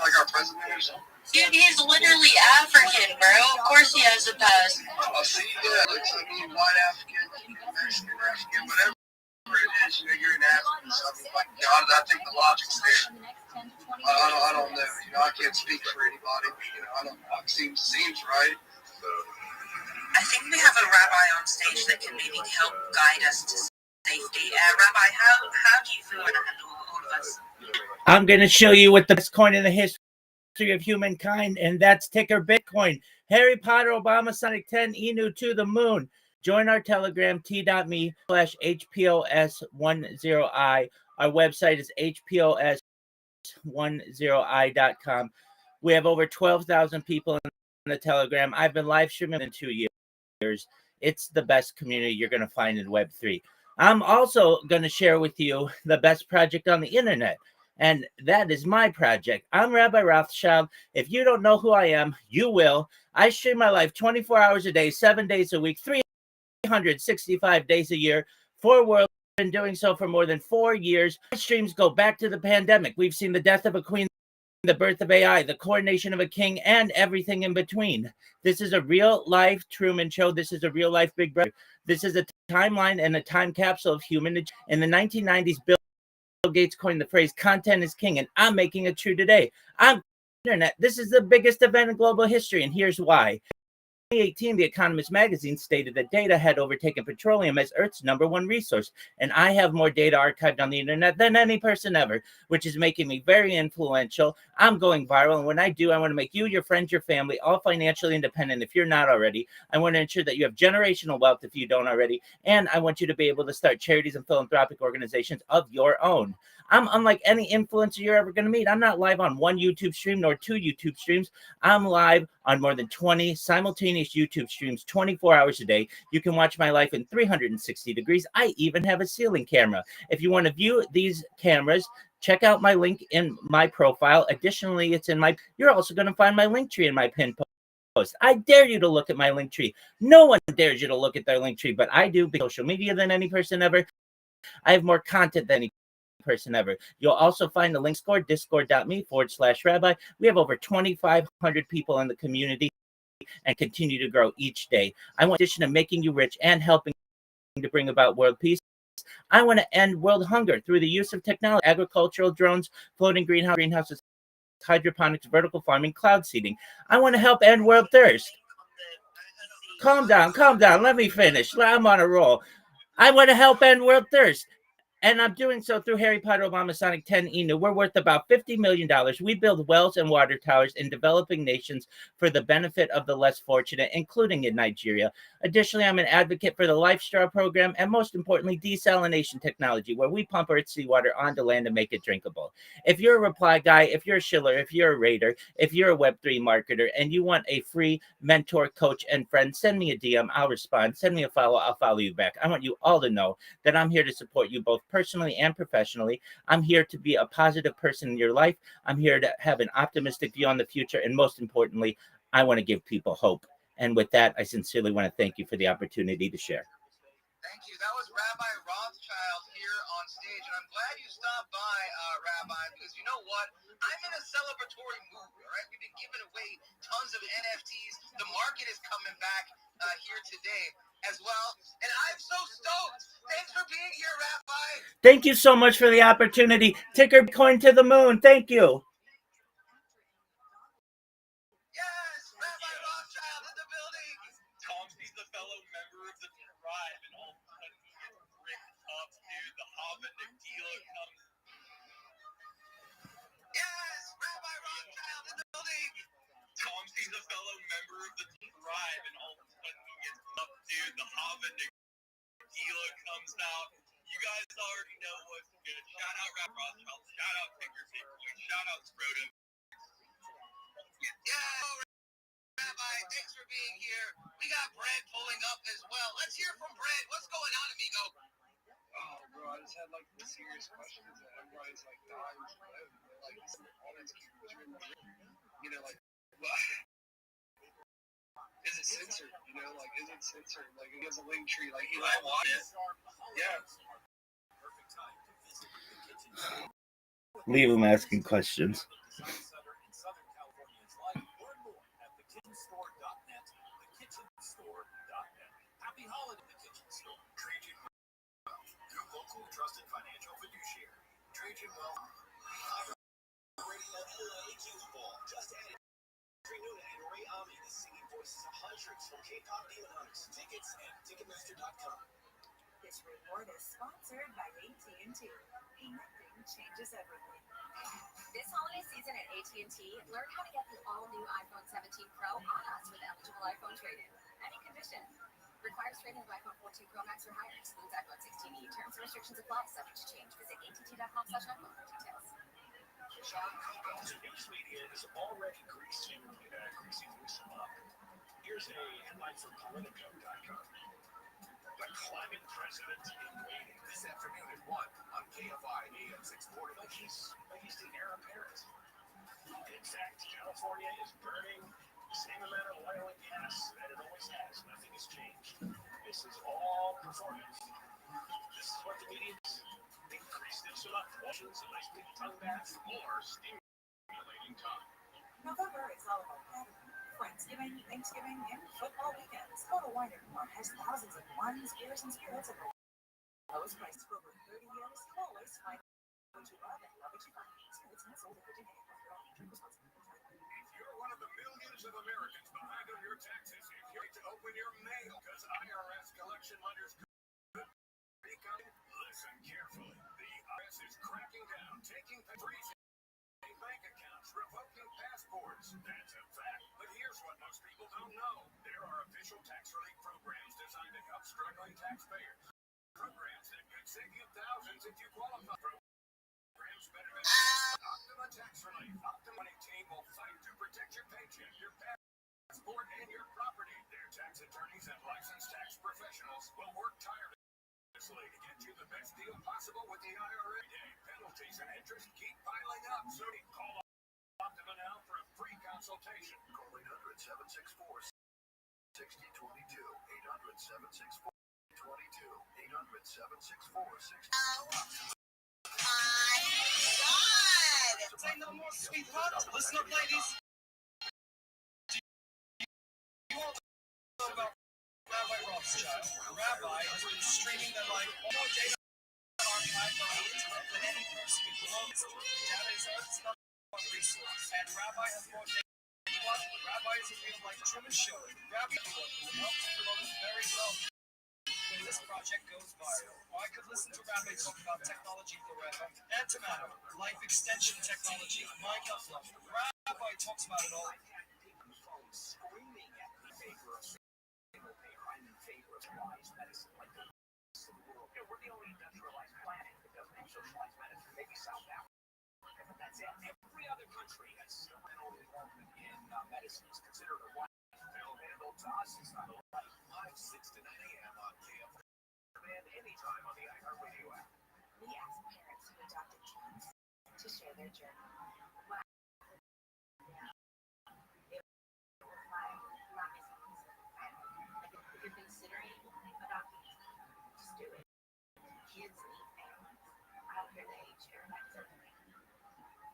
like our president or something? Dude, he's literally African, bro. Of course he has a pass. Oh, see, yeah, looks like he's white African, Mexican, whatever it is, you're an African. Something like, I think the logic's there. I don't know, I can't speak for anybody, it seems right. I think we have a rabbi on stage that can maybe help guide us to safety. Rabbi, how do you feel when I handle all of us? I'm going to show you what the best coin in the history of humankind, and that's ticker Bitcoin. Harry Potter, Obama, Sonic 10, Inu to the moon. Join our Telegram, t.me/HPOS10i. Our website is HPOS10i.com. We have over 12,000 people in the Telegram. I've been live streaming in 2 years. It's the best community you're going to find in Web3. I'm also going to share with you the best project on the internet, and that is my project. I'm Rabbi Rothschild. If you don't know who I am, you will. I stream my life 24 hours a day, 7 days a week, 365 days a year, for world. I've been doing so for more than 4 years. My streams go back to the pandemic. We've seen the death of a queen, the birth of AI, the coronation of a king, and everything in between. This is a real-life Truman Show. This is a real-life Big Brother. This is a timeline and a time capsule of human. In the 1990s, Bill Gates coined the phrase, content is king, and I'm making it true today. I'm internet. This is the biggest event in global history, and here's why. In 2018, The Economist magazine stated that data had overtaken petroleum as Earth's #1 resource, and I have more data archived on the internet than any person ever, which is making me very influential. I'm going viral, and when I do, I want to make you, your friends, your family, all financially independent if you're not already. I want to ensure that you have generational wealth if you don't already, and I want you to be able to start charities and philanthropic organizations of your own. I'm unlike any influencer you're ever going to meet. I'm not live on one YouTube stream nor two YouTube streams. I'm live on more than 20 simultaneous YouTube streams 24 hours a day. You can watch my life in 360 degrees. I even have a ceiling camera. If you want to view these cameras, check out my link in my profile. Additionally, it's in my, you're also going to find my link tree in my pin post. I dare you to look at my link tree. No one dares you to look at their link tree, but I do, because social media than any person ever. I have more content than any person ever. You'll also find the link Discord, discord.me/rabbi. We have over 2,500 people in the community and continue to grow each day. I want, in addition to making you rich and helping to bring about world peace, I want to end world hunger through the use of technology, agricultural drones, floating greenhouses, hydroponics, vertical farming, cloud seeding. I want to help end world thirst. Calm down. Let me finish. I'm on a roll. I want to help end world thirst. And I'm doing so through Harry Potter Obama Sonic 10 Inu. We're worth about $50 million. We build wells and water towers in developing nations for the benefit of the less fortunate, including in Nigeria. Additionally, I'm an advocate for the Life Straw program and, most importantly, desalination technology, where we pump Earth's seawater onto land and make it drinkable. If you're a reply guy, if you're a shiller, if you're a raider, if you're a Web3 marketer, and you want a free mentor, coach, and friend, send me a DM. I'll respond. Send me a follow. I'll follow you back. I want you all to know that I'm here to support you both personally and professionally. I'm here to be a positive person in your life. I'm here to have an optimistic view on the future. And most importantly, I want to give people hope. And with that, I sincerely want to thank you for the opportunity to share. Thank you. That was Rabbi Rothschild here on stage, and I'm glad you stopped by, Rabbi, because you know what? I'm in a celebratory mood, all right? We've been giving away tons of NFTs. The market is coming back here today as well, and I'm so stoked. Thanks for being here, Rabbi. Thank you so much for the opportunity. Ticker Bitcoin to the moon. Thank you. Yes, Rabbi Rothschild in the building. Tomsky's the fellow member of the tribe, and all of a sudden he gets ripped up, dude. The Hava Nagila comes. Yes, Rabbi Rothschild in the building. Tomsky's a fellow member of the tribe, and all of a sudden he gets up, dude. The Hava Nagila comes out. You guys already know what's good. Shout out Rabbi Rothschild. Shout out Ticker Bitcoin. Shout out Scrotum. Yeah, Rabbi, thanks for being here. We got Brent pulling up as well. Let's hear from Brent. What's going on, amigo? Oh, bro, I just had like serious questions that everybody's like dying to live. Like, all these people, you know, like, is it censored? You know, like, is it censored? Like, it has a link tree. Like, you know, I want it. Yeah. Leave them asking questions. Happy holiday, The Kitchen Store. Trajan, your local trusted financial fiduciary. Trajan Wealth. Radio LA Youth Ball. Just added Nuna and Ray Ami, the singing voices of hundreds from K-pop demon hunters. Tickets at Ticketmaster.com. This report is sponsored by AT&T. Connecting changes everything. This holiday season at AT&T, learn how to get the all-new iPhone 17 Pro on us with eligible iPhone trade-in. Any condition. Requires trade-in of iPhone 14 Pro Max or higher. Excludes iPhone 16e. Terms and restrictions apply. Subject to change. Visit att.com/iPhone for details. News media is already greasing Jerusalem up. Here's a headline from Politico.com. The climate president in waiting. This afternoon at 1 on KFI AM 640. He's the heir apparent. In fact, California is burning the same amount of oil and gas that it always has. Nothing has changed. This is all performance. This is what the media is. Increase this amount of options, a nice big tongue bath, more stimulating time. November is all about gathering. Friendsgiving, Thanksgiving, and football weekends. Total Wine & More has thousands of wines, beers, and spirits at the lowest prices for over 30 years. Always find what you love and love what you find. Spirits not sold in Virginia. Drink responsibly. If you're one of the millions of Americans behind on your taxes, if you're to open your mail, because IRS collection letters could be coming, listen carefully. The IRS is cracking down, taking freezing bank accounts, revoking passports. That's a fact. But here's what most people don't know. There are official tax relief programs designed to help struggling taxpayers. Programs that could save you thousands if you qualify. naturally. Optimum team will fight to protect your paycheck, your passport, and your property. Their tax attorneys and licensed tax professionals will work tirelessly to get you the best deal possible with the IRA. Penalties and interest keep piling up, so call Optima now for a free consultation. Call 800-764-6022. 800-764-6022. 800-764-6022. Say no more, sweetheart. Listen up, ladies. You all know about Rabbi Rothschild. Rabbi has been streaming them like more data archived on the internet than any person who belongs to. Data is Earth's number one resource, and Rabbi has more data than anyone. Rabbi is a real-life Truman Show. Rabbi will help to promote it very well. When this project goes viral, I could listen to Rabbi talk about technology forever. Antimatter, life extension technology, mind upload. Rabbi talks about it all. Screaming at the favor of single payer. I'm in favor of wise medicine like the rest of the world. You know, we're the only industrialized planet that doesn't have socialized medicine. Maybe South Africa, but that's it. Every other country has mental involvement in medicine is considered a right. Handle to us, it's not a right. 6 to 9 a.m. on KF. And anytime on the iHeartRadio app. We ask parents who adopted kids to share their journey. If you're considering adopting, just do it. Kids need families. I don't care the age you're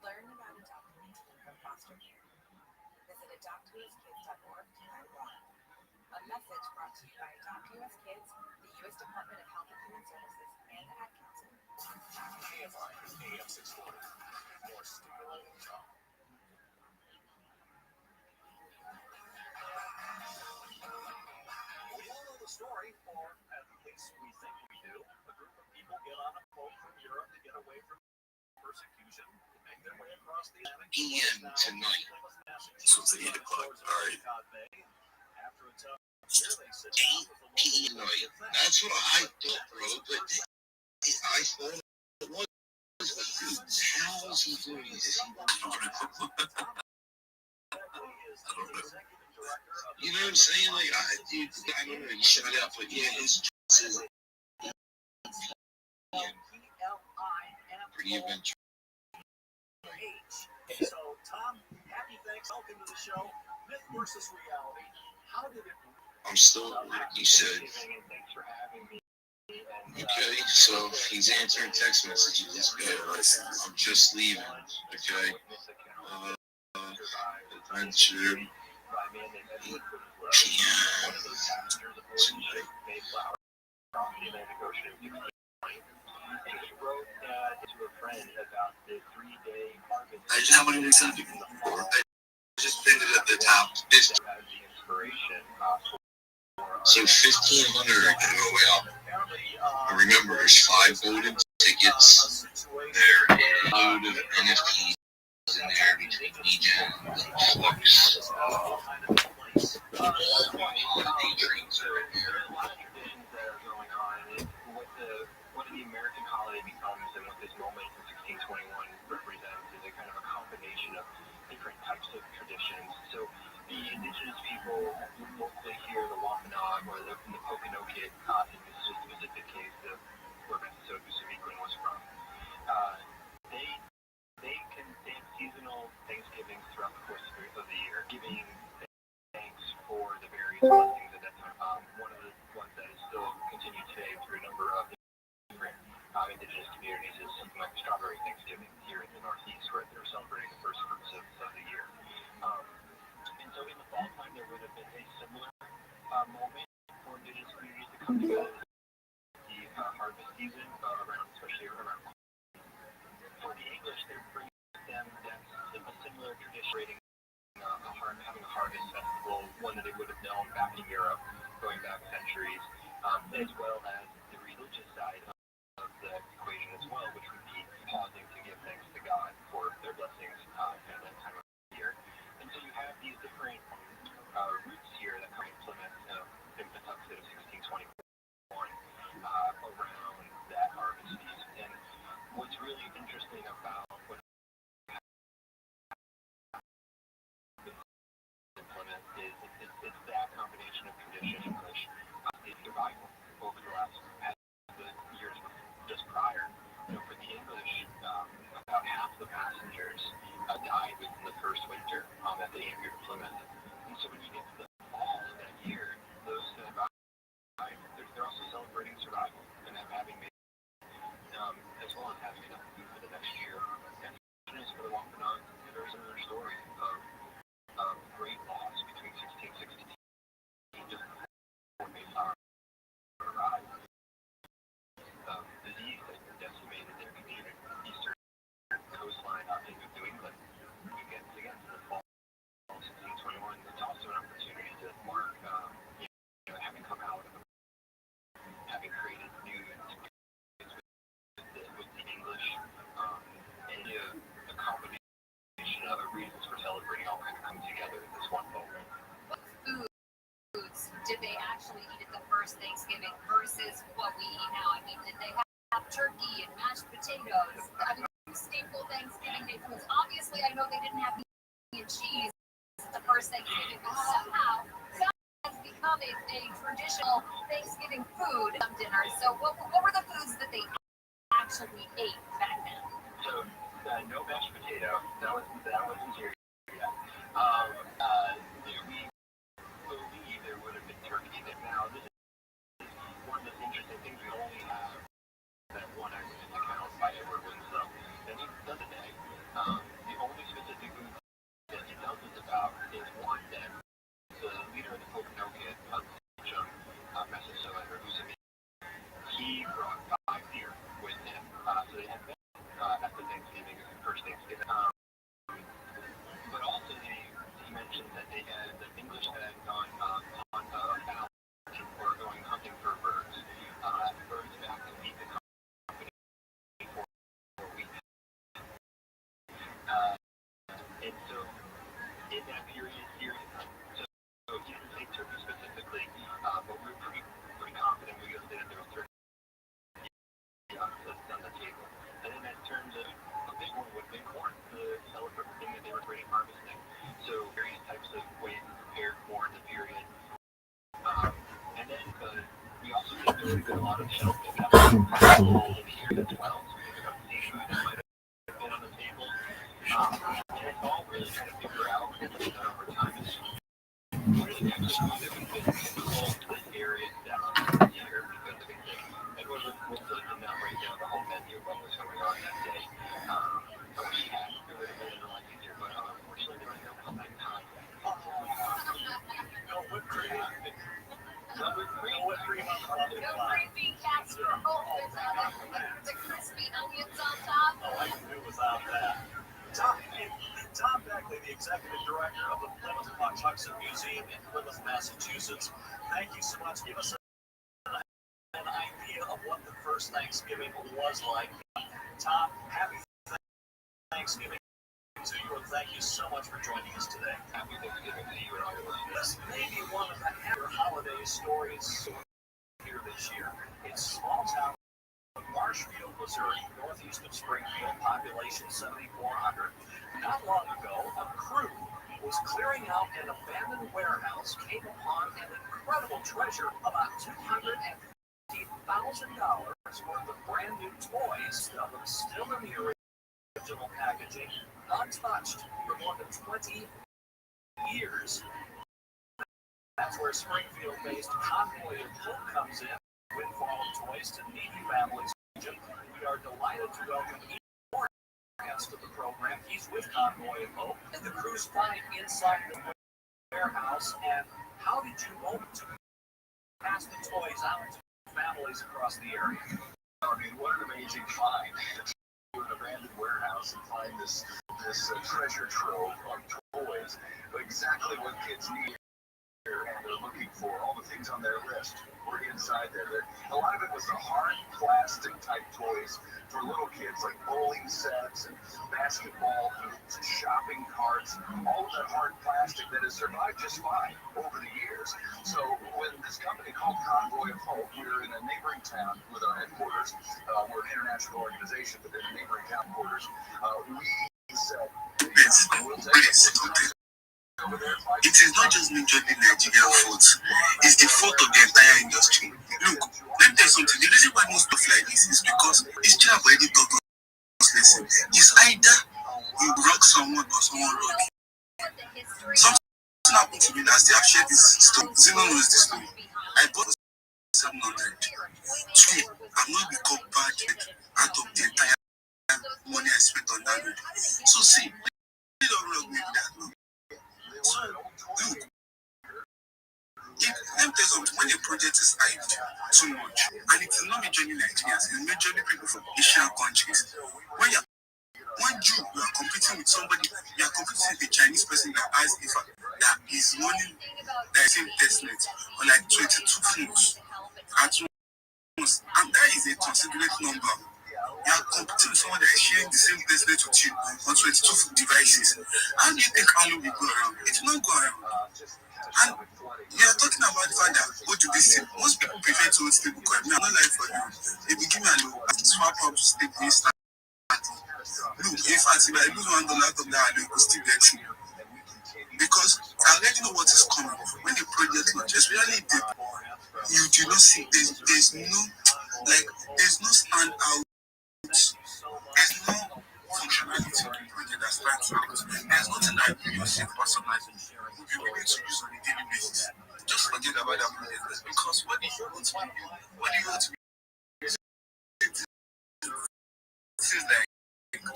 Learn about adopting a teen from foster care. Visit adoptuskids.org to learn more. A message brought to you by Adopt US Kids, the U.S. Department of Health and Human Services, and the Ad Council. KFI AM 640. More stimulating talk. We all know the story, or at least we think we do. A group of people get on a boat from Europe to get away from persecution, make their way across the Atlantic. PM tonight. So it's 8 o'clock. All right. After a tough year, they sit down with the PM night. That's what I thought, bro. But I thought it was. How is he doing this? You know what I'm saying? Like, I don't know. He shut up, but yeah, his is pretty adventurous. So, Tom, happy thanks. Welcome to the show. Myth versus reality. How did it? I'm still at work, he said. Thanks for having me. Okay, so he's answering text messages. Okay, I'm just leaving. Okay. Adventure. I just haven't even seen it before. I just pinned it at the top. So 1,500 can go out. And remember, there's 5 voted tickets. There is a load of NFTs in there between Egen and Flux. Holiday drinks are in there. What the American holiday becomes and what this moment in 1621 represents is a kind of a combination of different types of traditions. So the indigenous people, mostly here, the Wampanoag or the Pokanoket, in this specific case, where Massasoit Subiquan was from, they have seasonal Thanksgivings throughout the course of the year, giving thanks for the various blessings at that time. One of the ones that is still continued today through a number of different indigenous communities is something like Strawberry Thanksgiving here in the Northeast, where they're celebrating the first fruits of the year. And so in the fall time, there would have been a similar moment for indigenous communities to come together. The harvest season, especially around. For the English, they're bringing them a similar tradition, having a harvest festival, one that they would have known back in Europe, going back centuries, as well as the religious side of the equation as well, which would be pausing to give thanks to God for their blessings at that time of the year. And so you have these different roots here that kind of implement in the Tuxedo of 1621 around that harvest feast. And what's really interesting about what versus what we eat now? I mean, did they have turkey and mashed potatoes? I mean, staple Thanksgiving Day foods. Obviously, I know they didn't have meat and cheese the first Thanksgiving, but somehow has become a traditional Thanksgiving food dinner. So what were the foods that they actually ate back then? So no mashed potato. That was Nigeria. We believe there would have been turkey there. Now this is one of the interesting things we only have that one eyewitness account by Edward Winslow. And he does it today. The only specific food that he tells us about is one that the leader of the Pokanoket, Massasoit or Usami, he brought 5 deer with him. So they had met at the Thanksgiving, first Thanksgiving. But also he mentioned that the English had gone on a bound or going hunting for birds. Birds back to feed the company for 4 weeks. And so in that period here, so he didn't say turkey specifically, but we're pretty confident we could say that there was turkey on the table. And then in terms of a big one would have been corn to celebrate the thing that they were great harvesting. So various types of ways to prepare corn in the period. And then we also think there would have been a lot of shellfish in the area as well. So we think about seafood that might have been on the table. And it's all really trying to figure out over time is what are the types of food that would have been typical to this area down here, because I think Edward Winslow did not write down the whole menu of what was going on that day. I wish he had. It would have been a lot easier, but unfortunately there was no comeback time. No whipped cream. No whipped cream on top. No creepy casserole with the crispy onions on top. Oh, I can do without that. Tom Beckley, the executive director of the Plymouth Patuxent Museum in Plymouth, Massachusetts. Thank you so much. Give us an idea of what the first Thanksgiving was like. Tom, happy Thanksgiving to you, and thank you so much for joining us today. Happy Thanksgiving to you and all your listeners. This may be one of the happier holiday stories here this year. It's small town Marshfield, Missouri, northeast of Springfield, population 7,400. Not long ago, a crew was clearing out an abandoned warehouse, came upon an incredible treasure, about $250,000 worth of brand new toys that were still in the original packaging, untouched for more than 20 years. That's where Springfield-based Convoy of Hope comes in. Windfall of toys to needy families. We are delighted to welcome Ian Morris to the program. He's with Convoy of Hope. And the crews find inside the warehouse, and how did you hope to pass the toys out to families across the area? I mean, what an amazing find to an abandoned warehouse and find this treasure trove of toys, exactly what kids need. And they're looking for all the things on their list were inside there. A lot of it was the hard plastic type toys for little kids, like bowling sets and basketball hoops, shopping carts, all of that hard plastic that has survived just fine over the years. So when this company called Convoy of Hope, we're in a neighboring town with our headquarters. We're an international organization, but in the neighboring town quarters, we said, we'll take it. It is not just majorly Nigerian fault, it's the fault of the entire industry. Look, let me tell you something. The reason why most stuff like this is because this job already taught us lesson. It's either you rock someone or someone rock you. Something happened to me last year. I've shared this story. Zeno knows this story. I bought 700. Today, I'm not become bad out of the entire money I spent on that road. So see, you don't rock me with that road. So, look, let me tell you something. When a project is hyped too much, and it is not majorly Nigerians, it's majorly people from Asian countries. When you are competing with somebody, you are competing with a Chinese person that has that is running the same testnet on like 22 phones at once, and that is a considerate number. You are competing with someone that is sharing the same bracelet with you on 22 devices. How do you think Alu will go around? It will not go around. And we are talking about the fact that what do they say? Most people prefer to hold stable coin. I'm not lying for you. If you give me Alu, I can swap up to stable instantly. Look, in fact, if I lose $1 out of that Alu, it will still get through. Because I already know what is coming. When the project launches, especially the you do not see there's no standout, there's no functionality to the project that stands out. There's nothing that you see personally will be able to use on a daily basis. Just forget about that project because what do you want to be? This is like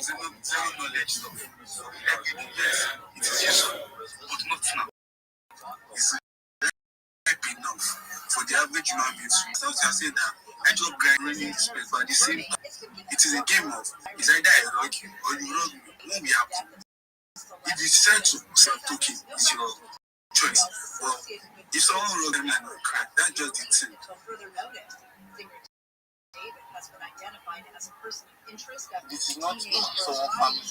zero knowledge stuff. Like yes, it is useful, but not now. It's enough for the average human being. So I say that I job guy running this space, but at the same time, it is a game of it's either I rock you or you rock me. Won't be happy. If you decide to start talking, it's your choice. But if someone rock them like a crack, that's just the thing. This is not someone family.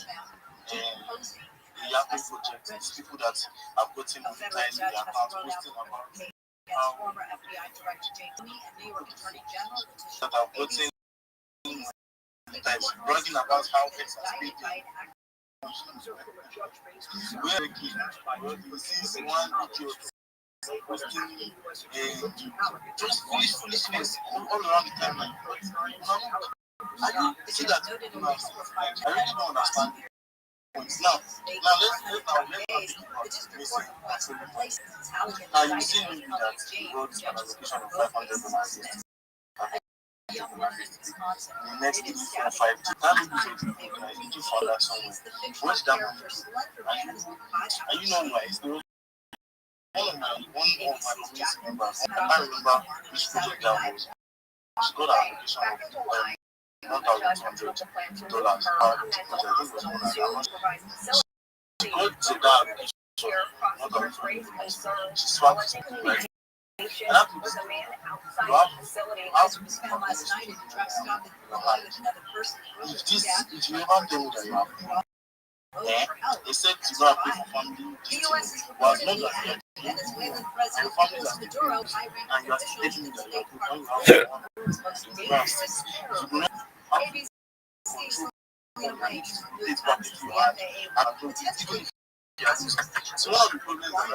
The Yapping project is people that have gotten monetized their account posting about former FBI Director James Comey and New York Attorney General that have gotten monetized, bragging about how it's been. You see one video posting just foolishness all around the timeline. I see that I really don't understand. Now you see maybe that he wrote an allocation of $500. The next 3, 4, 5 that maybe you found that somewhere. Where's that money? And you know why? It's the one of my community members. I can't remember which project that was. She got an allocation of $1,200 she got to that she swapped it right. And after this, if you ever tell me that you have they said to go and pay for family was not that and family is and you are still taking it that you have so one of the problems that I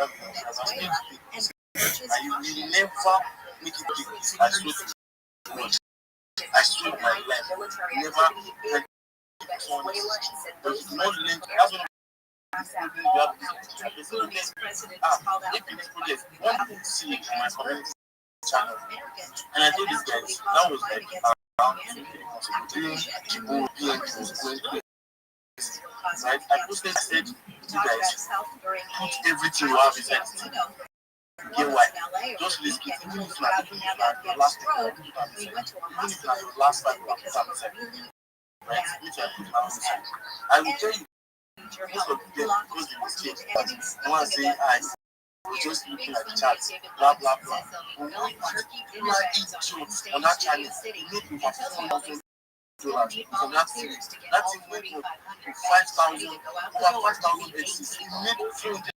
will never make it big. I swear my life never had there's no link. That's one of the see it in my community channel. And I told these guys that was like right? I posted said you guys put everything you have inside the get why. Just list it even if not your last thing even if not your last 5 right? I will tell you most of them because they mistake but I want to say we're just looking at the charts, blah blah blah. You are idiots on that channel. You make over $4,000 from that series. That thing went up to 5,000, over 5,000 exits. He made 300.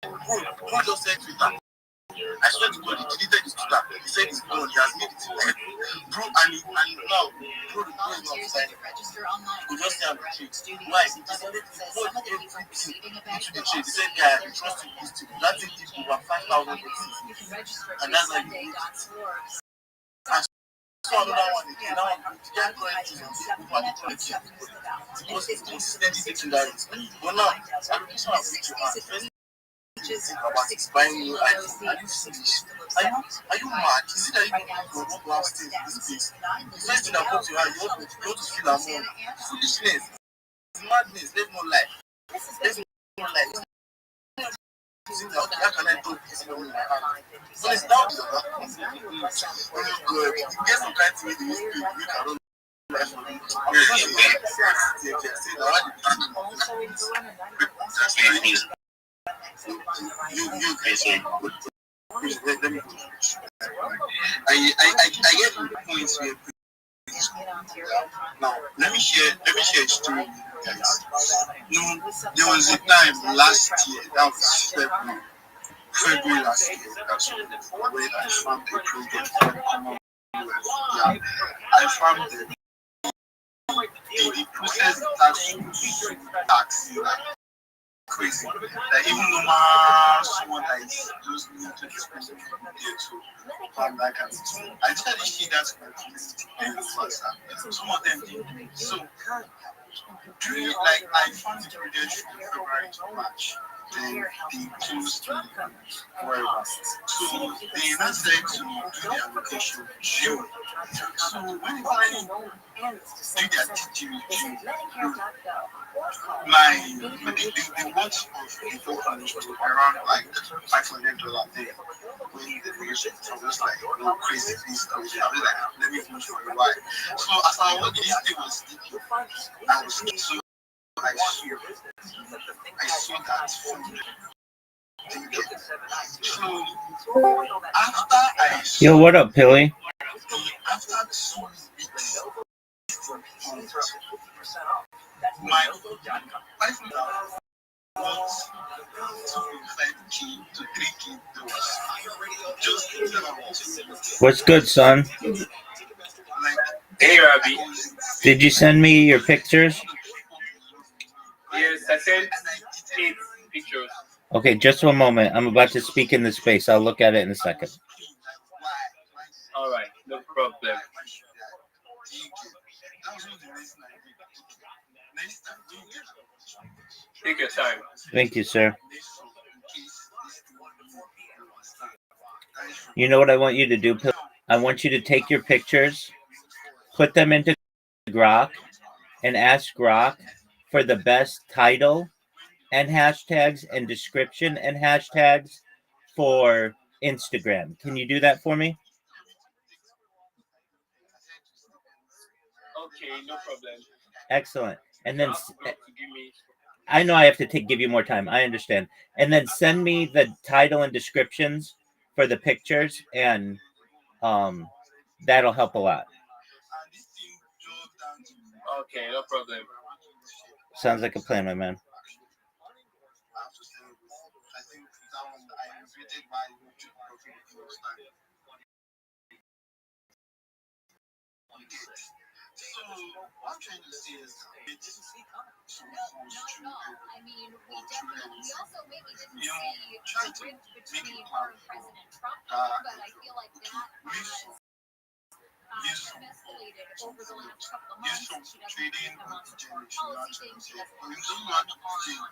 Who just said Twitter? I swear to God, he deleted his Twitter. He said it's gone. He has made it. Bro, and now, bro, the bro is not signing. We just say I'm the trade. Why? He decided to put everything into the trade. He said, guy, I trust you. That thing did over 5,000 exits. And that's how you made it. So another one again, now I'm going to because it's consistently taking that risk. But now, allocation of which you have first about buying new items. Are you foolish? Are you mad? Is it that you want to have things in this place? The first thing that comes to your hand, you want to feel among foolishness. It's madness, there's no life. There's no life. How can I talk this in my hand? So it's down to oh God, get some kind of thing you speak, we cannot life for you. I get the points where Now, let me share a story with you guys. There was a time last year, that was February last year, that's when I found a project from Commonwealth. Yeah, I found the process tax like crazy. Like even normal someone that is just new to this person here to find that kind of thing. I tell you see that's and WhatsApp. Some of them did. So during like I found the project from February to March. Then they closed to forever. So they now said to do the application in June. So when I do their TTV June, the watch of the token was around like $500 there. When the information was like, no crazy things, I was like, let me finish for a while. So as I was this thing was sleeping, I was so I saw that phone. So after I saw Yo, what up, Pilly? after 2 weeks my 500 was 2.5K to 3K just What's good, son? Hey, Rabbi. Did you send me your pictures? Yes, I sent 8 pictures. Okay, just one moment. I'm about to speak in the space. I'll look at it in a second. All right, no problem. Take your time. Thank you, sir. You know what I want you to do, Pilly? I want you to take your pictures, put them into Grok, and ask Grok for the best title and hashtags and description and hashtags for Instagram. Can you do that for me? Okay, no problem. Excellent. And then I know I have to give you more time. I understand. And then send me the title and descriptions for the pictures, and that'll help a lot. Okay, no problem. Sounds like a plan, my man. So what I'm trying to say is No, I mean, we also maybe didn't see a rift between her and President Trump, but I feel like that has escalated over the last couple of months. She doesn't come on to policy things. She doesn't on healthcare.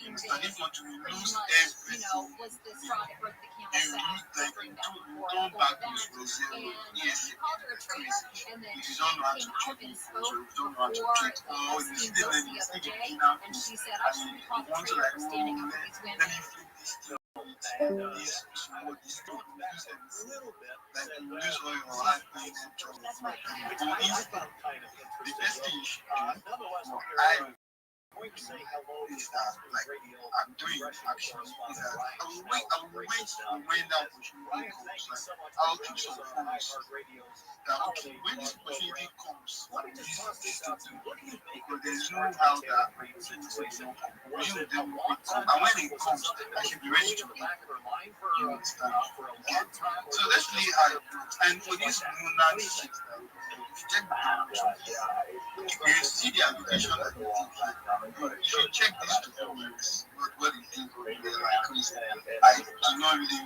And today, the Epstein was this fraud that broke the camel's back, bring back and forth, and he called her a traitor, and then she came out and spoke before Epstein goes the other day, and she said, I shouldn't be called a traitor for standing up for these women. Is that like I'm doing actions is that I will wait when that opportunity comes. Like I'll keep some focus that okay when this opportunity comes, this is to do because there's no doubt that and when it comes, I should be ready to be. You understand? Okay. So let's play hard. And for this Muna shit, check you see the application that you should check this performance. What it is, like crazy. I do not really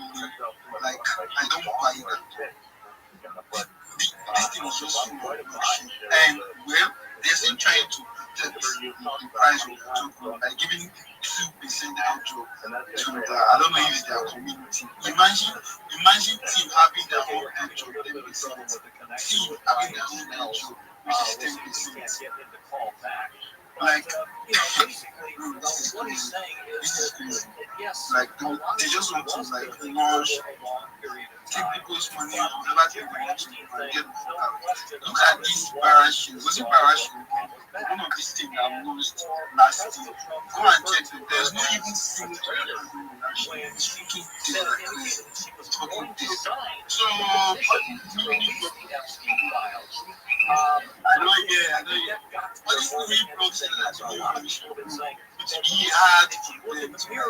like. I don't buy that. This thing is just so much. And well, they're still trying to protect the price of the token by giving 2% outro to the, I don't know if it's their community. Imagine team having their own outro, 10%. Team having their own outro, which is 10%. Like, this is crazy. Like, they just want to like launch, take people's money, whatever thing they want to do, and get look at this parachute. Was it parachute? One of these things that launched last year. Go and check it. There's not even single it's fucking dead like crazy. It's fucking dead. So, we blogs and that, so he had them to sleep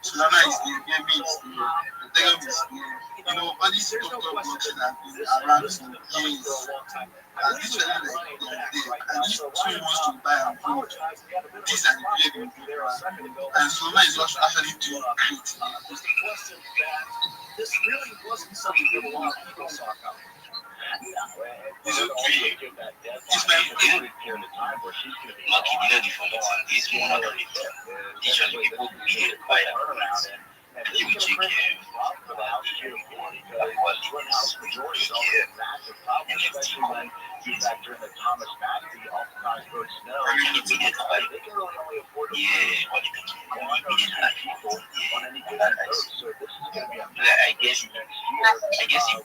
Sulana is there, Gemi is there, Degam is there. You know, all these doctor blogs that have been around for years. And literally, like, they are there. And if someone wants to buy and food, these are the people they will do. And Sulana is actually doing great. This really wasn't something that a lot of people saw coming. It's okay. It's my friend. Not even the phone, this one of the usually people who be quite and you will take care of what it is, take care and everything. I mean, it's get like, yeah, what it is, I guess it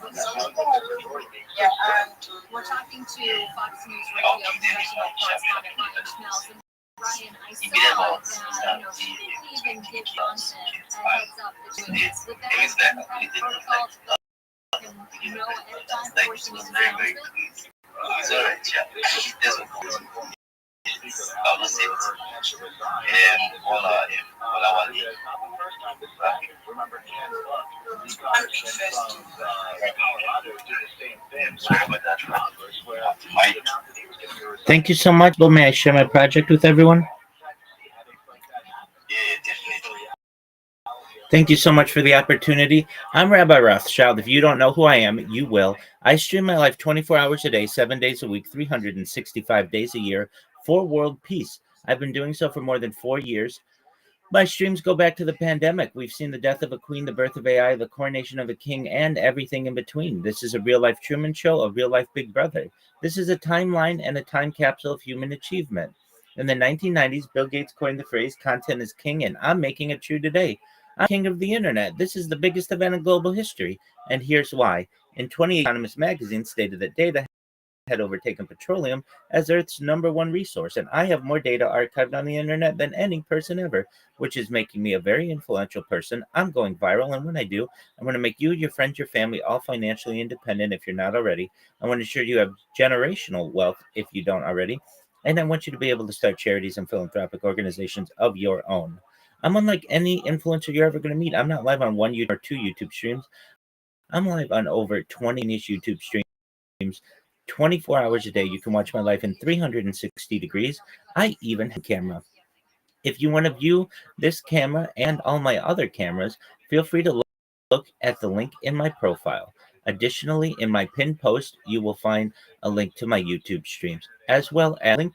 Yeah, we're talking to Fox News Radio professional correspondent Ryan Schmelz. And Ryan, I saw that, she didn't even give Johnson a heads up that she was with that protocol to know ahead of time before she makes an announcement. It's alright, yeah. That's what goes on. I will say it. All our Thank you so much. But may I share my project with everyone? Yeah, definitely. Thank you so much for the opportunity. I'm Rabbi Rothschild. If you don't know who I am, you will. I stream my life 24 hours a day, 7 days a week, 365 days a year for world peace. I've been doing so for more than 4 years. My streams go back to the pandemic. We've seen the death of a queen, the birth of AI, the coronation of a king, and everything in between. This is a real-life Truman Show, a real-life Big Brother. This is a timeline and a time capsule of human achievement. In the 1990s, Bill Gates coined the phrase, content is king, and I'm making it true today. I'm king of the internet. This is the biggest event in global history, and here's why. In 2018, Economist magazine stated that data had overtaken petroleum as Earth's #1 resource, and I have more data archived on the internet than any person ever, which is making me a very influential person. I'm going viral, and when I do, I'm going to make you, your friends, your family all financially independent if you're not already. I want to ensure you have generational wealth if you don't already, and I want you to be able to start charities and philanthropic organizations of your own. I'm unlike any influencer you're ever going to meet. I'm not live on 1 YouTube or 2 YouTube streams. I'm live on over 20 niche YouTube streams. 24 hours a day. You can watch my life in 360 degrees. I even have a camera. If you want to view this camera and all my other cameras, feel free to look at the link in my profile. Additionally, in my pinned post, you will find a link to my YouTube streams, as well as link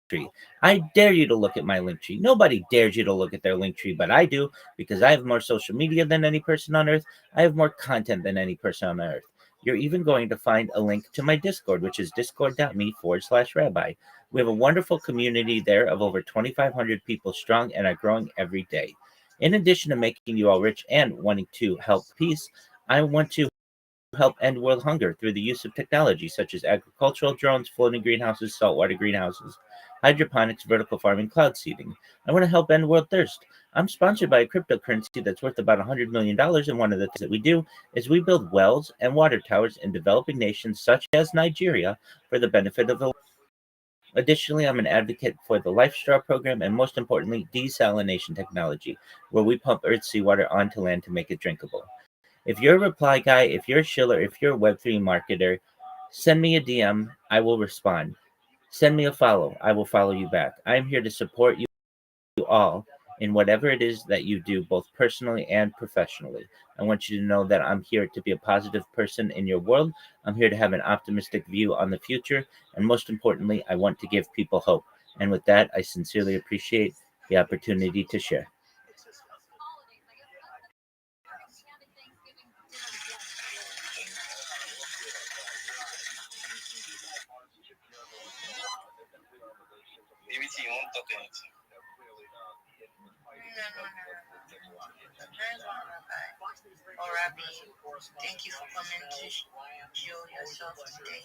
tree. I dare you to look at my link tree. Nobody dares you to look at their link tree, but I do, because I have more social media than any person on earth. I have more content than any person on earth. You're even going to find a link to my Discord, which is discord.me/rabbi. We have a wonderful community there of over 2,500 people strong and are growing every day. In addition to making you all rich and wanting to help peace, I want to help end world hunger through the use of technology such as agricultural drones, floating greenhouses, saltwater greenhouses, hydroponics, vertical farming, cloud seeding. I want to help end world thirst. I'm sponsored by a cryptocurrency that's worth about $100 million, and one of the things that we do is we build wells and water towers in developing nations such as Nigeria for the benefit of the. Additionally, I'm an advocate for the Life Straw program and, most importantly, desalination technology, where we pump Earth's seawater onto land to make it drinkable. If you're a reply guy, if you're a shiller, if you're a Web3 marketer, send me a DM. I will respond. Send me a follow. I will follow you back. I'm here to support you all in whatever it is that you do, both personally and professionally. I want you to know that I'm here to be a positive person in your world. I'm here to have an optimistic view on the future. And most importantly, I want to give people hope. And with that, I sincerely appreciate the opportunity to share. Everything you want to talk about. Oh, Rabbi, thank you for coming to show yourself today.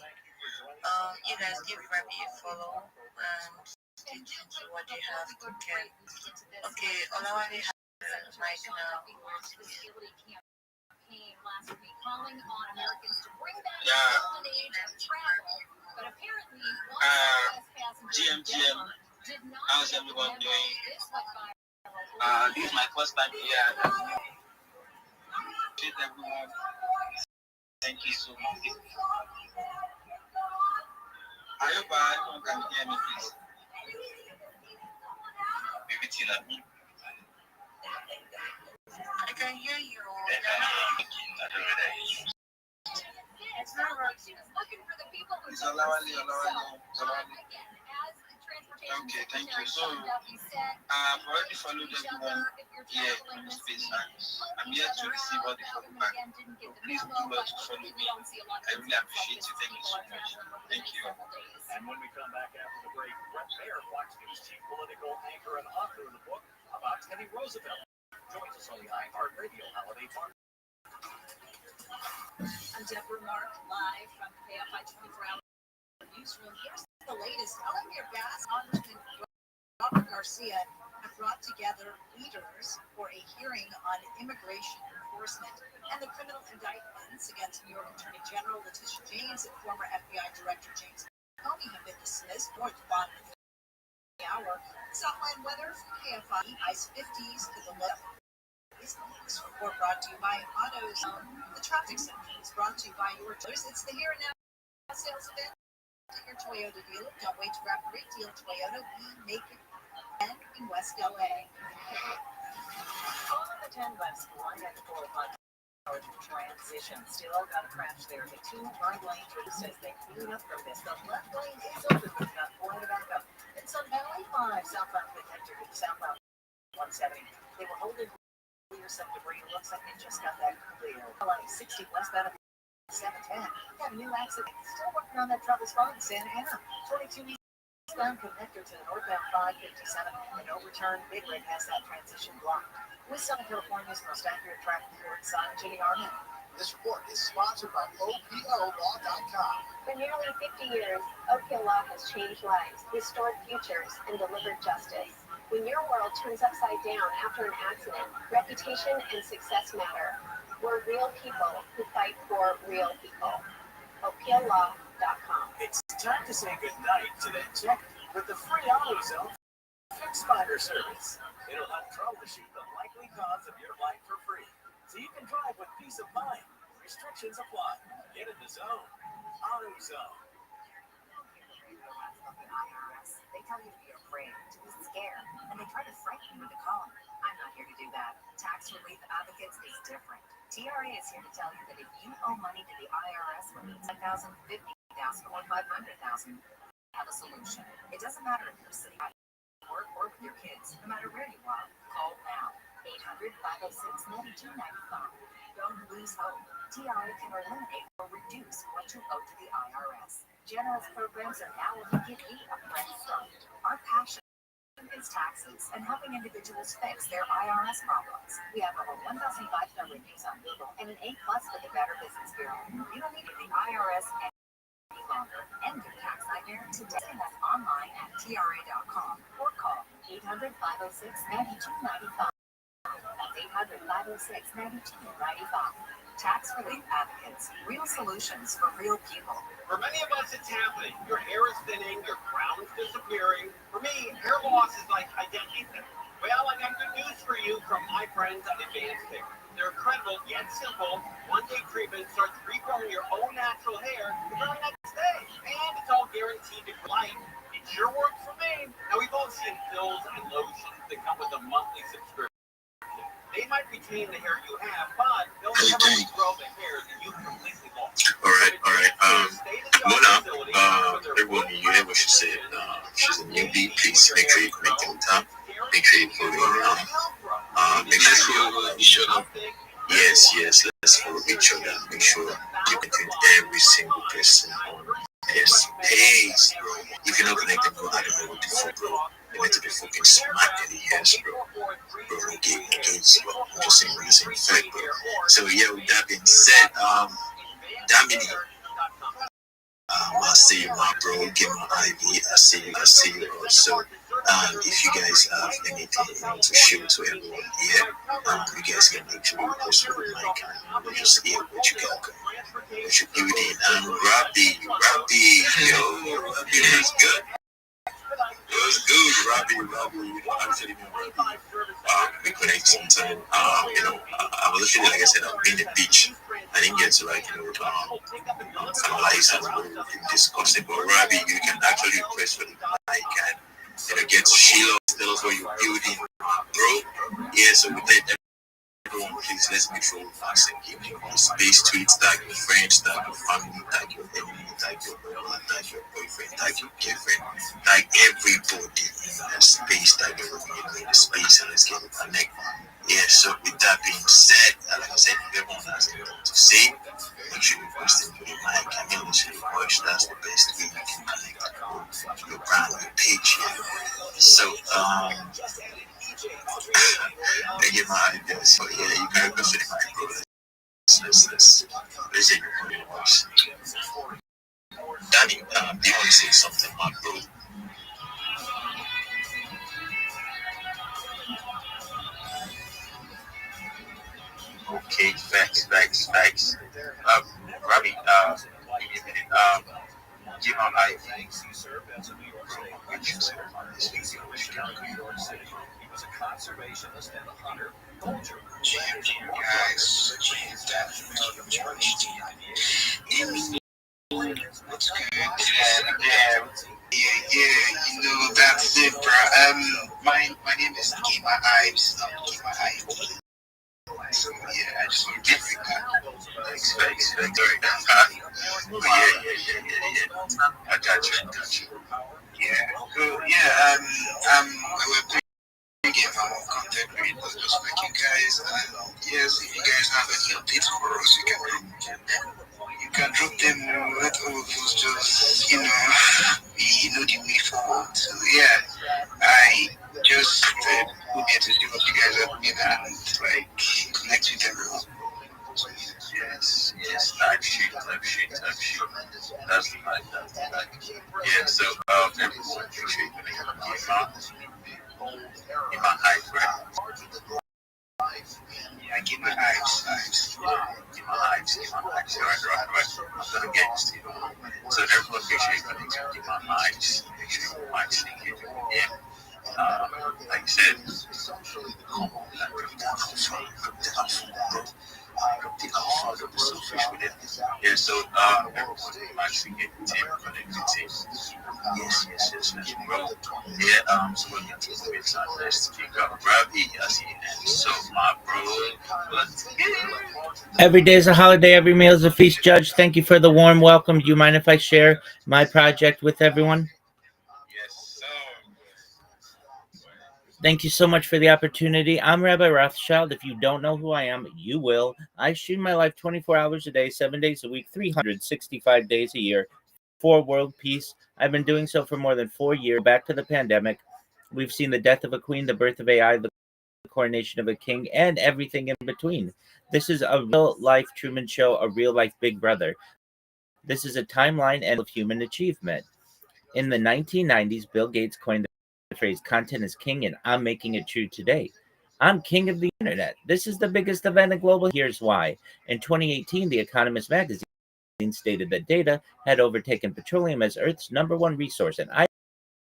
You guys give Rabbi a follow and stay tuned to what they have cooking. Okay, Olawale has the mic now. Calling on Americans to bring back the golden age of travel. But apparently, GM, how's everyone doing? This is my first time here. Appreciate everyone. Thank you so much. I hope everyone can hear me, please. Maybe till I'm I can hear you. It's not right. She was looking for the people who It's Olawale. Okay, thank you. So, I've already followed everyone here in the space, and I'm here to receive all the follow back. So please do well to follow me. I really appreciate you. Thank you so much. Thank you. And when we come back after the break, Brett Baer, Fox News chief political anchor and author of the book about Teddy Roosevelt, joins us on the iHeartRadio Holiday Party. I'm Deborah Mark, live from the KFI 24-hour newsroom. Here's the latest. Alexander Bass, Congressman Robert Garcia have brought together leaders for a hearing on immigration enforcement and the criminal indictments against New York Attorney General Letitia James and former FBI Director James Comey have been dismissed. More at the bottom of the hour. Southland weather from KFI, ice 50s to the low. This report brought to you by AutoZone. The traffic section is brought to you by your choice. It's the here and now sales event at your Toyota dealer. Don't wait to grab a great deal. Toyota, we make it and in West LA. On the 10 West, one at 4 o'clock. Transition still got a crash there. The two hard lane troops as they clean up from this. The left lane is open, but not pulling it back up. And Sun Valley 5 southbound connector to southbound 170. They were holding clear some debris. Looks like they just got that clear. 60 westbound of 710. Got a new accident. Still working on that trouble spot in Santa Ana. 22 eastbound connector to the northbound 557. An overturned big rig has that transition blocked. With Southern California's most accurate traffic report, I'm Jenny Armin. This report is sponsored by OPLLaw.com. For nearly 50 years, OPL Law has changed lives, restored futures, and delivered justice. When your world turns upside down after an accident, reputation and success matter. We're real people who fight for real people. OPLLaw.com. It's time to say goodnight to the tech with the free AutoZone Fix Finder service. It'll help troubleshoot the likely cause of your life for free, so you can drive with peace of mind. Restrictions apply. Get in the zone. AutoZone. They tell you to be afraid, to be scared, and they try to frighten you into calling. I'm not here to do that. Tax Relief Advocates is different. TRA is here to tell you that if you owe money to the IRS, whether it's $10,000, $50,000, or $500,000, have a solution. It doesn't matter if you're sitting at work or with your kids. No matter where you are, call now. 800-506-9295. Don't lose hope. TRA can eliminate or reduce what you owe to the IRS. Generous programs are now to give you a fresh start. Our passion is taxes and helping individuals fix their IRS problems. We have over 1,000 5-star reviews on Google and an A+ with the Better Business Bureau. You don't need the IRS any longer. End your tax nightmare today. Send us online at TRA.com or call 800-506-9295. That's 800-506-9295. Tax Relief Advocates. Real solutions for real people. For many of us, it's happening. Your hair is thinning, your crown is disappearing. For me, hair loss is like identity theft. Well, I got good news for you from my friends at Advanced Hair. Their incredible yet simple one-day treatment starts regrowing your own natural hair the very next day. And it's all guaranteed to life. It sure works for me. Now, we've all seen pills and lotions that come with a monthly subscription. They might retain the hair you have, but they'll never regrow the hair that you completely lost. All right. Mona, everyone, you hear what she said. She's a newbie. Please make sure you connect on top. Make sure you follow her around. Make sure you follow each other. Yes, let's follow each other. Make sure you connect every single person on this page, bro. If you're not connected, bro, I don't know what to do, bro. You need to be fucking smart in the hands, bro. Bro, don't get engaged, bro. I'm just saying what you're saying, fact, bro. So, yeah, with that being said, Damini, I see you, my bro. Get my IV. I see you also. And if you guys have anything you want to share to everyone here, you guys can actually request for the mic and we'll just hear what you got, what you're building. And Rabbi, Rabbi was good. It was good, Rabbi. Actually, Rabbi. We connect sometime. I was actually, like I said, I've been at the beach. I didn't get to analyze and discuss it. But Rabbi, you can actually request for the mic and get to Sheila, tell us what you're building, bro. Yeah, so with that, everyone, please let's make sure we give you space to it. Tag your friends, tag your family, tag your enemy, tag your brother, tag your boyfriend, tag your girlfriend, tag everybody in that space, tag everybody in the space, and let's get it connect. Yeah, so with that being said, like I said, if everyone has anything to say, make sure you post it to the mic. I mean, literally, watch, that's the best way you can connect your brand, your page. Yeah. So, I get my ideas. So, yeah, you can go to the mic, bro. Let's get your voice. Danny, do you want to say something, my bro? Okay, facts. Robbie, give me a minute. Give my life. Guys, what's good? Yeah, that's it, bro. My name is Kima Ives. So yeah, I just want to get it. Thanks. Sorry. Yeah. I got you. Yeah. So yeah, I will bring in my own content creators just like you guys. Yes, if you guys have any updates for us, you can drop them with all of us. Just we know the way forward. So yeah, I just would here to see what you guys are doing and connect with everyone. Yes, type shit. That's the life. Yeah, so everyone appreciate me. In my hype, right? Yeah, give my hypes. Right. I'm gonna get this to you. So everyone appreciate me. Give my hypes. Make sure you mic sync it. Yeah. Like I said, come on, the alpha of the selfish with it. Yeah, so everyone actually get the team, connected team. Yes, bro. Yeah, so we're going to move it on. Let's kick up Rabbi, so my bro, Every day is a holiday, every meal is a feast, Judge. Thank you for the warm welcome. Do you mind if I share my project with everyone? Yes, sir. Thank you so much for the opportunity. I'm Rabbi Rothschild. If you don't know who I am, you will. I stream my life 24 hours a day, 7 days a week, 365 days a year for world peace. I've been doing so for more than 4 years. Back to the pandemic, we've seen the death of a queen, the birth of AI, the coronation of a king, and everything in between. This is a real life Truman Show, a real life Big Brother. This is a timeline and of human achievement. In the 1990s, Bill Gates coined the phrase content is king, and I'm making it true today. I'm king of the internet. This is the biggest event in global. Here's why. In 2018, The Economist magazine stated that data had overtaken petroleum as Earth's #1 resource, and I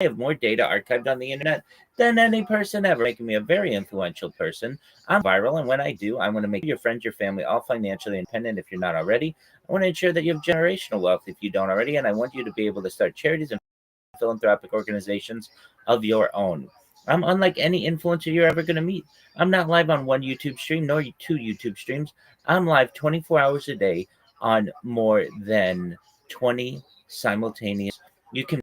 have more data archived on the internet than any person ever, making me a very influential person. I'm viral, and when I do, I want to make your friends, your family, all financially independent if you're not already. I want to ensure that you have generational wealth if you don't already, and I want you to be able to start charities and philanthropic organizations of your own. I'm unlike any influencer you're ever going to meet. I'm not live on one YouTube stream nor 2 YouTube streams. I'm live 24 hours a day on more than 20 simultaneous. You can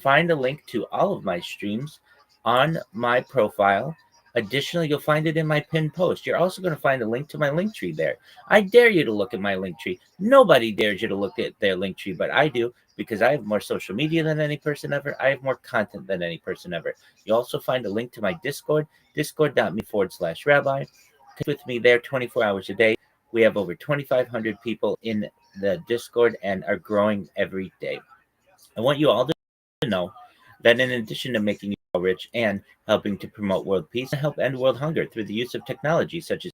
find a link to all of my streams on my profile. Additionally, you'll find it in my pinned post. You're also going to find a link to my link tree there. I dare you to look at my link tree. Nobody dares you to look at their link tree, but I do, because I have more social media than any person ever. I have more content than any person ever. You'll also find a link to my Discord, discord.me/rabbi. Connect with me there 24 hours a day. We have over 2,500 people in the Discord and are growing every day. I want you all to know that in addition to making you rich and helping to promote world peace and help end world hunger through the use of technology such as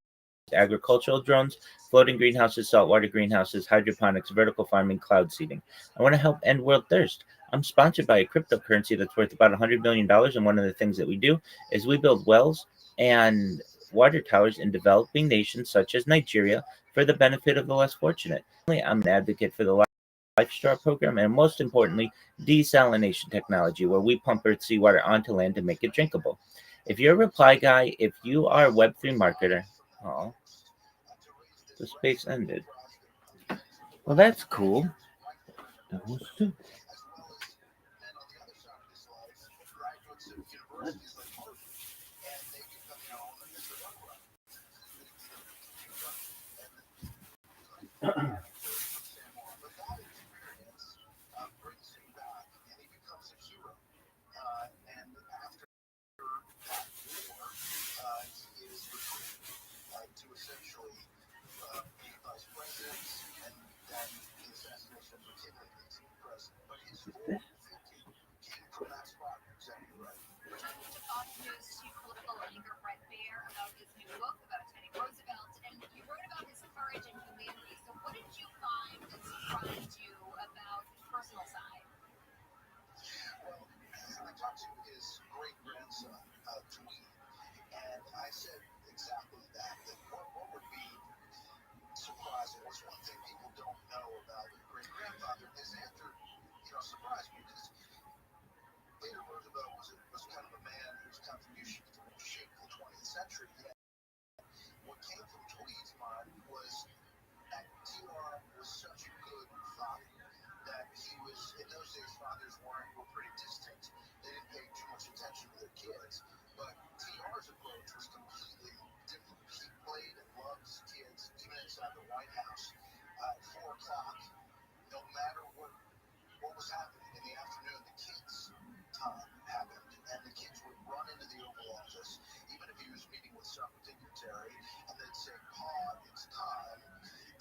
agricultural drones, floating greenhouses, saltwater greenhouses, hydroponics, vertical farming, cloud seeding. I want to help end world thirst. I'm sponsored by a cryptocurrency that's worth about $100 million. And one of the things that we do is we build wells and water towers in developing nations such as Nigeria for the benefit of the less fortunate. I'm an advocate for the Life Straw program, and most importantly, desalination technology, where we pump earth seawater onto land to make it drinkable. If you're a reply guy, if you are a Web3 marketer, oh, the space ended. Well, that's cool. That was too. To essentially be vice president, and then the assassination of McKinley as president. But his full thinking came from that spot. Exactly right. Returning to Fox News chief political anchor Brett Baer about his new book about Teddy Roosevelt, and you wrote about his courage and humanity. So, what did you find that surprised you about his personal side? Well, I talked to his great grandson, Dwayne, and I said exactly that. That what would be surprising was one thing people don't know about your great grandfather. His answer, surprised me because Theodore Roosevelt was kind of a man whose contributions shaped the 20th century. Yet what came from Dwayne's mind was that TR was such a good father that he was, in those days, fathers were pretty distant. They didn't pay too much attention to their kids. But TR's approach was completely different. He played and loved his kids, even inside the White House. At 4 o'clock, no matter what was happening in the afternoon, the kids' time happened. And the kids would run into the Oval Office, even if he was meeting with some dignitary, and they'd say, "Pa, it's time."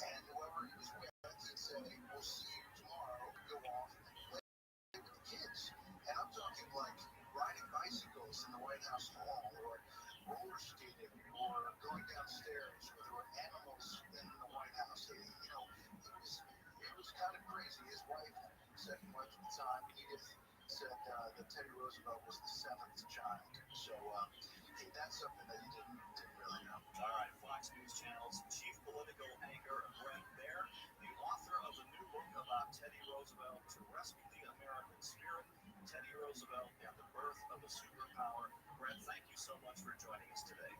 And whoever he was with, he'd say, "We'll see you tomorrow." Go off and play with the kids. And I'm talking like riding bicycles in the White House hall, or roller skating, or going downstairs, or there were animals in the White House. It was kind of crazy. His wife, second wife at the time, Edith, said that Teddy Roosevelt was the 7th child. So that's something that you didn't really know. All right, Fox News Channel's chief political anchor, Brett Baer, the author of the new book about Teddy Roosevelt, To Rescue the American Spirit, Teddy Roosevelt and the Birth of a Superpower. Brett, thank you so much for joining us today.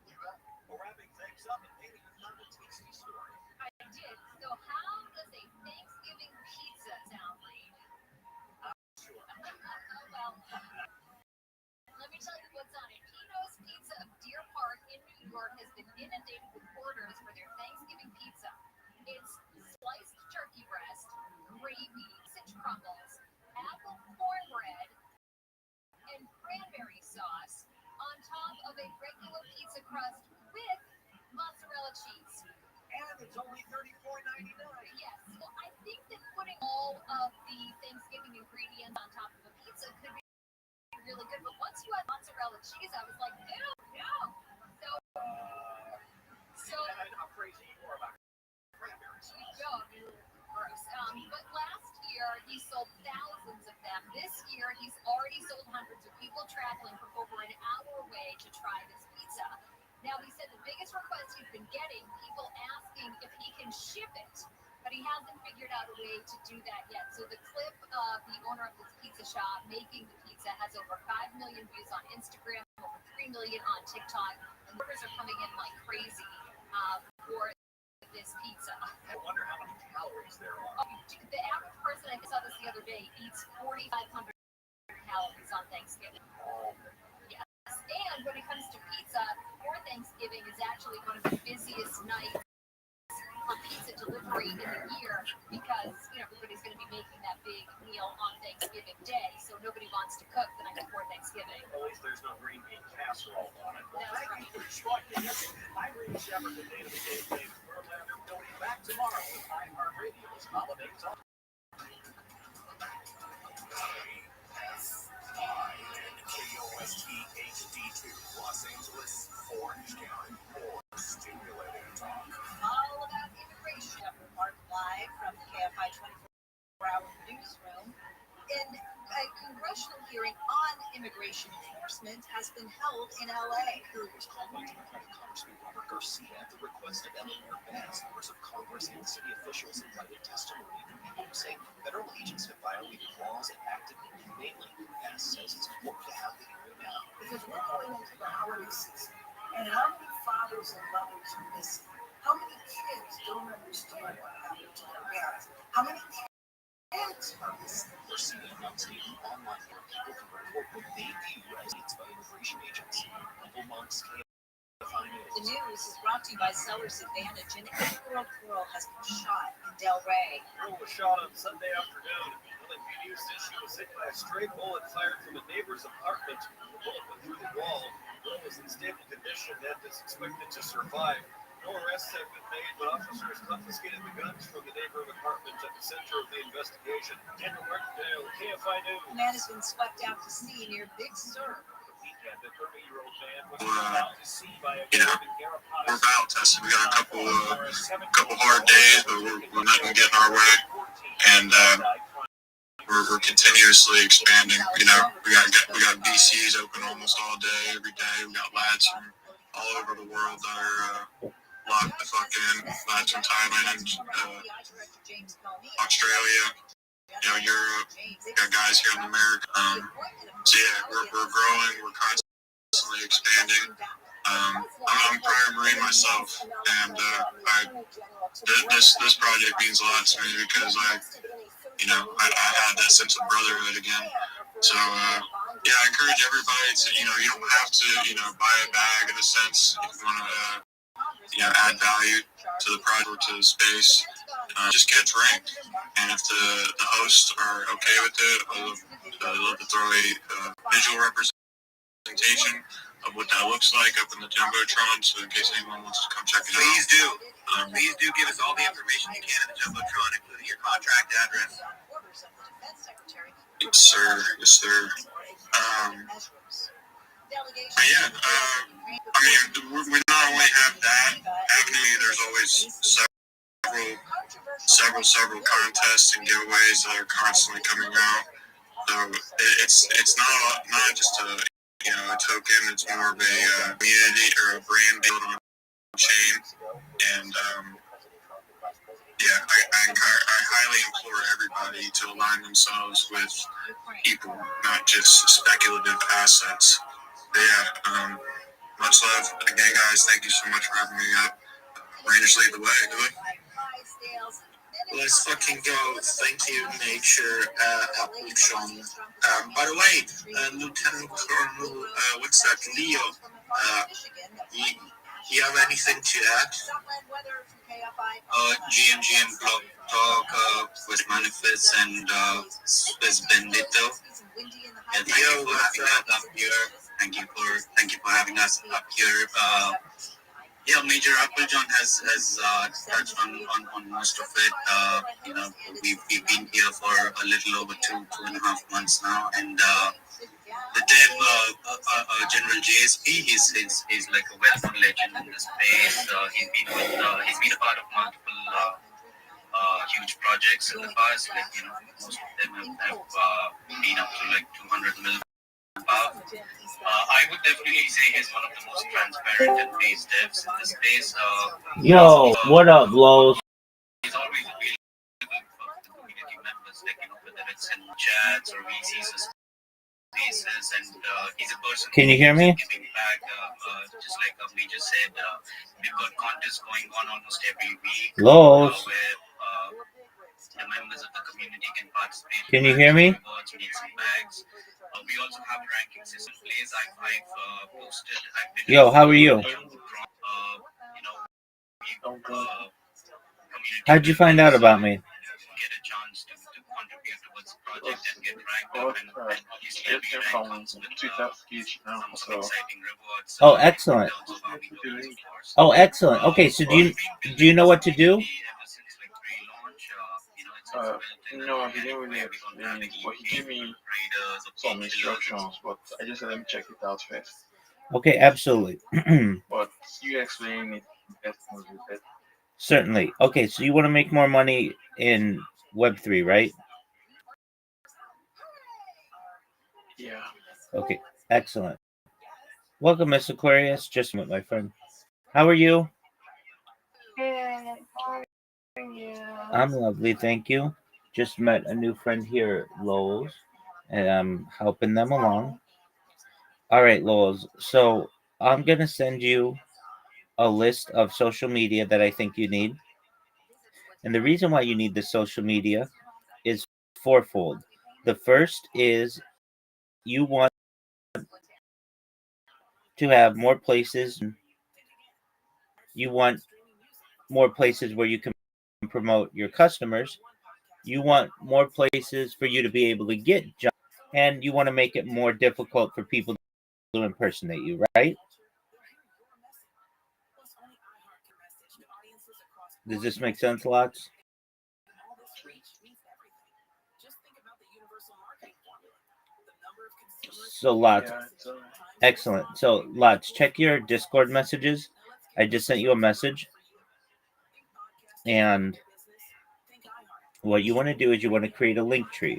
You bet. Well, wrapping things up, and maybe you found a tasty story. I did. So, how does a Thanksgiving pizza sound, Reed? Sure. Well, let me tell you what's on it. Pino's Pizza of Deer Park in New York has been inundated with orders for their Thanksgiving pizza. It's sliced turkey breast, gravy, sausage crumbles, apple cornbread, and cranberry sauce on top of a regular pizza crust with mozzarella cheese. And it's only $34.99. Yes, well, I think that putting all of the Thanksgiving ingredients on top of a pizza could be really good. But once you had mozzarella cheese, I was like, ew, no. So I know how crazy you are about cranberry sauce. Gross. But last year, he sold thousands of them. This year, he's already sold hundreds of people traveling from over an hour away to try this pizza. Now, he said the biggest request he's been getting, people asking if he can ship it, but he hasn't figured out a way to do that yet. So the clip of the owner of this pizza shop making the pizza has over 5 million views on Instagram, over 3 million on TikTok, and orders are coming in like crazy for this pizza. I wonder how many calories there are. The average person, I saw this the other day, eats 4,500 calories on Thanksgiving. Yes. And when it comes to pizza, for Thanksgiving is actually one of the busiest nights for pizza delivery in the year because everybody's going to be making that big meal on Thanksgiving Day, so nobody wants to cook the night before Thanksgiving. At least there's no green bean casserole on it. That's right. I'm Reed Shepherd, the Date of the Day, David Verlander. We'll be back tomorrow with iHeartRadio's Holiday Talk. KOA. to Los Angeles, Orange County. More stimulating talk. All about immigration. Mark live from the KFI 24-hour newsroom. A congressional hearing on immigration enforcement has been held in LA. Hearing was called by Democratic Congressman Robert Garcia at the request of Mayor Benz. Members of Congress and city officials invited testimony from people who say federal agents have violated laws and acted inhumanely. As says it's important to have the hearing now. Because we're going into the holiday season, and how many fathers and mothers are missing? How many kids don't understand what happened to their parents? How many kids are missing? We're seeing updated online where people can report what they view as needs by immigration agents. Uncle Monk's The news is brought to you by Seller's Advantage. An 8-year-old girl has been shot in Delray. The girl was shot on Sunday afternoon. LAPD says she was hit by a stray bullet fired from a neighbor's apartment. The bullet went through the wall. The girl was in stable condition and is expected to survive. No arrests have been made, but officers confiscated the guns from the neighboring apartment at the center of the investigation. Daniel Martindale, KFI News. The man has been swept out to sea near Big Sur. The 30-year-old man was out to sea by a we're battle tested. We got a couple hard days, but we're not going to get in our way, and we're continuously expanding. You know, we got BCs open almost all day, every day. We got lads from all over the world that are locked the fuck in. Lads from Thailand, Australia, you know, Europe. We got guys here in America. So yeah, we're growing. We're constantly expanding. I'm a prior Marine myself, and this project means a lot to me because I had that sense of brotherhood again. So yeah, I encourage everybody to, you don't have to, buy a bag in a sense if you want to, add value to the project or to the space. Just get ranked, and if the hosts are okay with it, I'd love to throw a visual representation of what that looks like up in the Jumbotron, so in case anyone wants to come check it out. Please do give us all the information you can in the Jumbotron, including your contract address. Yes, sir. Yes, sir. But yeah, we not only have that avenue, there's always several contests and giveaways that are constantly coming out. So it's not just a token. It's more of a community or a brand built on chain. And I highly implore everybody to align themselves with people, not just speculative assets. But yeah, much love again, guys. Thank you so much for having me up. Rangers lead the way. Do it. Let's fucking go. Thank you, Nature Appleton. By the way, Lieutenant Colonel, what's that, Leo? You have anything to add? GMG and Block Talk with Manifest and Swiss Bendito. Thank you for having us up here. Thank you for having us up here. Major Appleton has touched on most of it. We've been here for a little over two and a half months now, and the dev General JSP, he's like a well-known legend in the space. He's been a part of multiple huge projects in the past. Most of them have been up to like 200 million. I would definitely say he's one of the most transparent and based devs in the space. Yo, what up, Lowe's? He's always available for the community members, whether it's in chats or VCs or spaces, and he's a person Can you hear me? giving back, just like we just said. We've got contests going on almost every week, Lowe's. where the members of the community can participate. Can you hear me? Rewards, make some bags. We also have ranking system plays. I've posted. Yo, how are you? How'd you find out about me? Get a chance to contribute towards the project and get ranked up, and obviously every rank comes with some exciting rewards. Oh, excellent. Oh, excellent. Okay, so do you know what to do? No, he didn't really explain it, but he gave me some instructions, but I just let him check it out first. Okay, absolutely. But you explain it best a little bit. Certainly. Okay, so you want to make more money in Web3, right? Yeah. Okay, excellent. Welcome, Miss Aquarius. Just met my friend. How are you? I'm lovely, thank you. Just met a new friend here at Lowell's, and I'm helping them along. All right, Lowell's. So I'm gonna send you a list of social media that I think you need. And the reason why you need the social media is fourfold. The first is you want to have more places, you want more places where you can promote your customers, you want more places for you to be able to get jobs, and you want to make it more difficult for people to impersonate you, right? Does this make sense, Lots? So, Lots, Yeah, it's alright. excellent. So, Lots, check your Discord messages. I just sent you a message, and what you want to do is you want to create a link tree.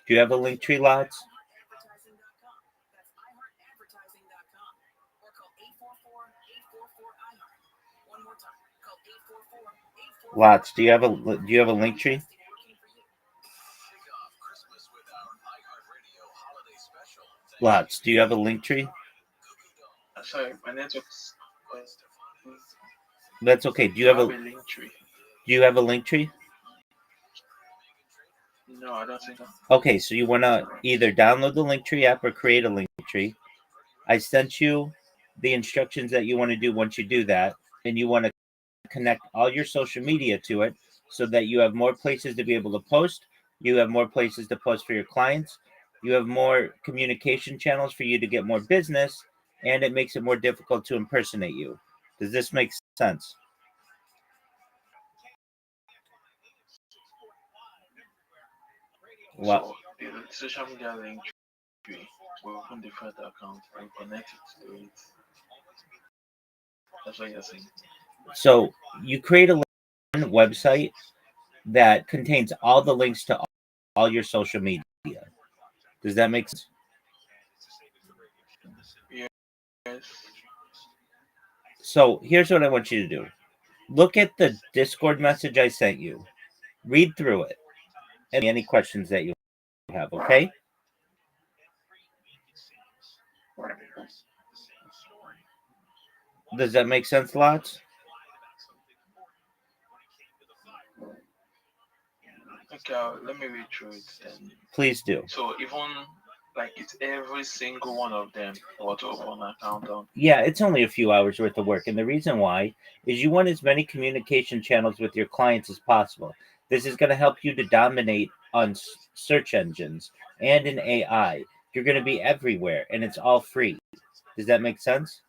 Do you have a link tree, Lots? Lots, do you have a link tree? Lots, do you have a link tree? Sorry, my network's. That's okay. Do you Do have I a have a link tree? do you have a link tree? No, I don't think so. Okay, so you want to either download the Linktree app or create a link tree. I sent you the instructions that you want to do once you do that, and you want to connect all your social media to it so that you have more places to be able to post, you have more places to post for your clients, you have more communication channels for you to get more business, and it makes it more difficult to impersonate you. Does this make sense? What? So the social media link tree will open different accounts and connect it to it. That's what you're saying. So you create a website that contains all the links to all your social media. Does that make sense? Yes. So here's what I want you to do. Look at the Discord message I sent you. Read through it. And any questions that you have, okay? Does that make sense, Lots? Okay, let me read through it then. Please do. So even like it's every single one of them what to open an account on. Yeah, it's only a few hours worth of work. And the reason why is you want as many communication channels with your clients as possible. This is going to help you to dominate on search engines and in AI. You're going to be everywhere, and it's all free. Does that make sense?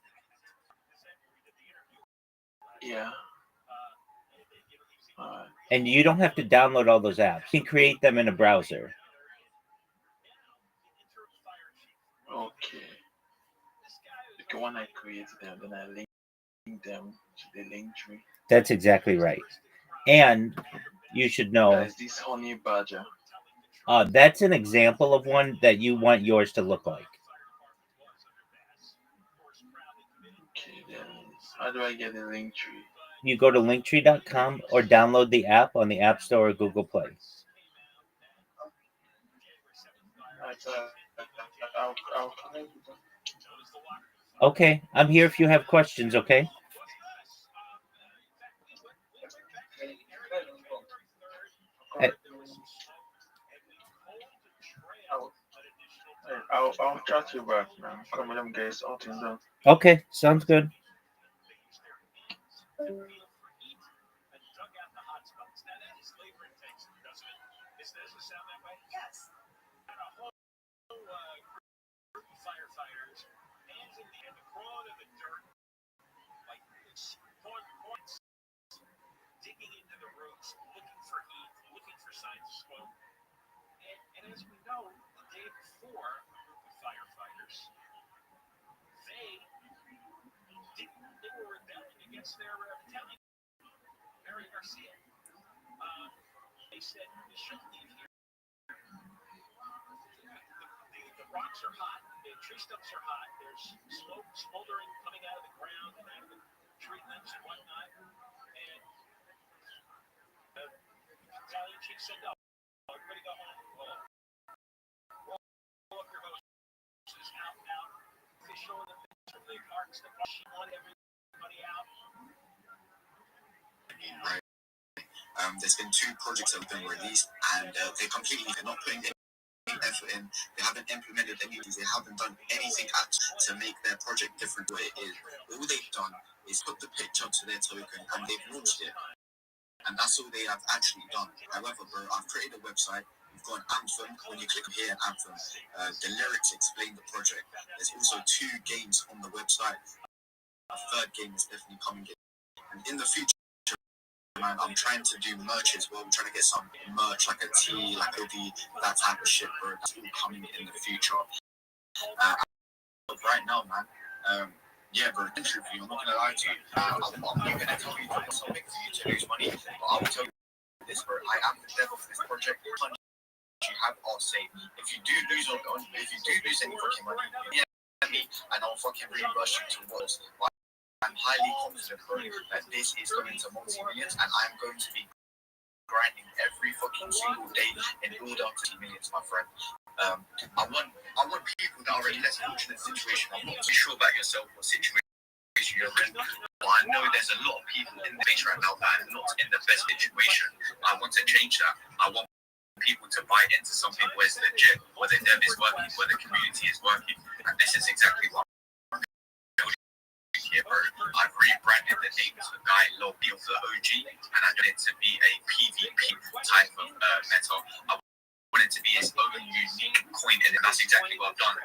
Yeah. And you don't have to download all those apps. You can create them in a browser. Okay. Okay, when I create them, then I link them to the link tree. That's exactly right. And you should know There's this honey badger. that's an example of one that you want yours to look like. Okay, then how do I get the link tree? You go to linktree.com or download the app on the App Store or Google Play. I'll connect with them. Okay, I'm here if you have questions, okay? I'll chat you back now. Come with them guys out in done. Okay, sounds good. Digging into the roots, looking for heat, looking for signs of smoke. And as we know, the day before, a group of firefighters, they They said we shouldn't leave here. The rocks are hot, the tree stumps are hot, there's smoke smoldering coming out of the ground and out of the treatments and whatnot. And the Italian chief said, no, everybody go home. Roll up your hoses out now. They show the picture of the carts that she wanted everybody out. Right. There's been 2 projects that have been released, and they're not putting any effort in. They haven't implemented any. They haven't done anything to make their project different the way it is. All they've done is put the picture to their token, and they've launched it. And that's all they have actually done. However, bro, I've created a website. We've got an anthem. When you click here, anthem, the lyrics explain the project. There's also 2 games on the website. A 3rd game is definitely coming in. And in the future, man, I'm trying to do merch as well. I'm trying to get some merch, like a tee, like a hoodie, that type of shit, bro. That's all coming in the future. Right now, man, yeah, bro, interview, I'm not gonna lie to you. I'm not gonna tell you to do something for you to lose money, but I will tell you this, bro. I am the devil for this project. You have our say. If you do lose any fucking money, yeah, me, and I'll fucking reimburse you towards. I'm highly confident, bro, that this is going to multi-millions, and I'm going to be grinding every fucking single day in order to millions, my friend. I want people that are in a less fortunate situation. I'm not too sure about yourself, what situation you're in, but I know there's a lot of people in the space right now that are not in the best situation. I want to change that. I want people to buy into something where it's legit, where the dev is working, where the community is working, and this is exactly what I'm building here, bro. I've rebranded the name to the guy Lobby of the OG, and I want it to be a PvP type of meta. I want it to be its own unique coin, and that's exactly what I've done.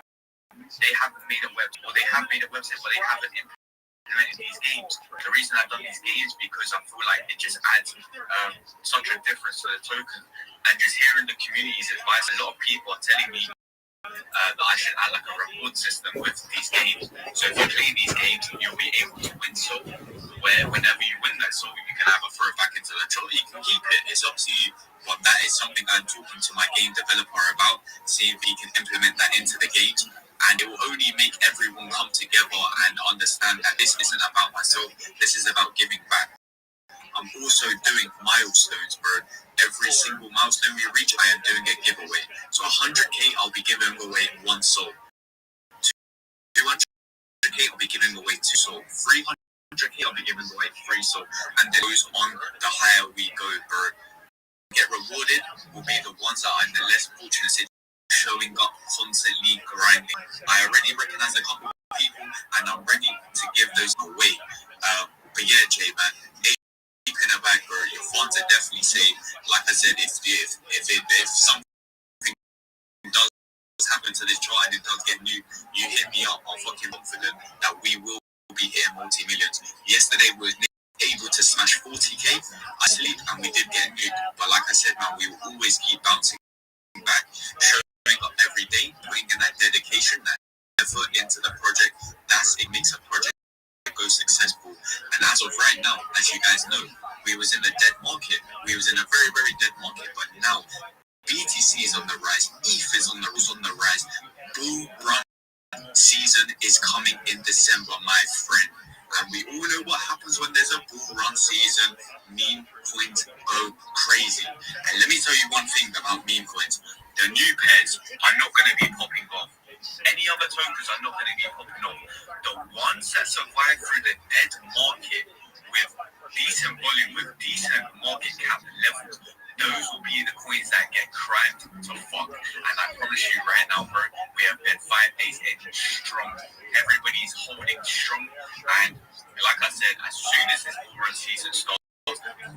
They haven't made a website, or they have made a website, but they haven't implemented these games. The reason I've done these games because I feel like it just adds such a difference to the token. And just hearing the community's advice, a lot of people are telling me that I should add like a reward system with these games. So if you play these games, you'll be able to win soul, where whenever you win that soul, you can have a throw back into the troll. You can keep it, it's up to you. But that is something I'm talking to my game developer about, see if he can implement that into the games. And it will only make everyone come together and understand that this isn't about myself, this is about giving back. I'm also doing milestones, bro. Every single milestone we reach, I am doing a giveaway. So 100k, I'll be giving away 1 soul. 200k, I'll be giving away 2 soul. 300k, I'll be giving away 3 soul. And it goes on the higher we go, bro. Get rewarded will be the ones that are in the less fortunate situation, showing up, constantly grinding. I already recognize a couple of people, and I'm ready to give those away. But yeah, Jay, man, keep in a bag, bro. Your funds are definitely safe. Like I said, if something does happen to this chart and it does get new, you hit me up. I'm fucking confident that we will be hitting multi-millions. Yesterday we were able to smash 40k. I sleep and we did get new, but like I said, man, we will always keep bouncing back, showing up every day, putting in that dedication, that effort into the project. It makes a project go successful. And as of right now, as you guys know, we was in a dead market. We was in a very, very dead market. But now BTC is on the rise, ETH is on the rise. Bull run season is coming in December, my friend. And we all know what happens when there's a bull run season. Meme coins go crazy. And let me tell you one thing about meme coins. The new pairs are not going to be popping off. Any other tokens are not going to be popping off. The ones that survive through the dead market with decent volume, with decent market cap levels, those will be the coins that get cracked to fuck. And I promise you right now, bro, we have been 5 days in strong. Everybody's holding strong. And like I said, as soon as this bull run season starts,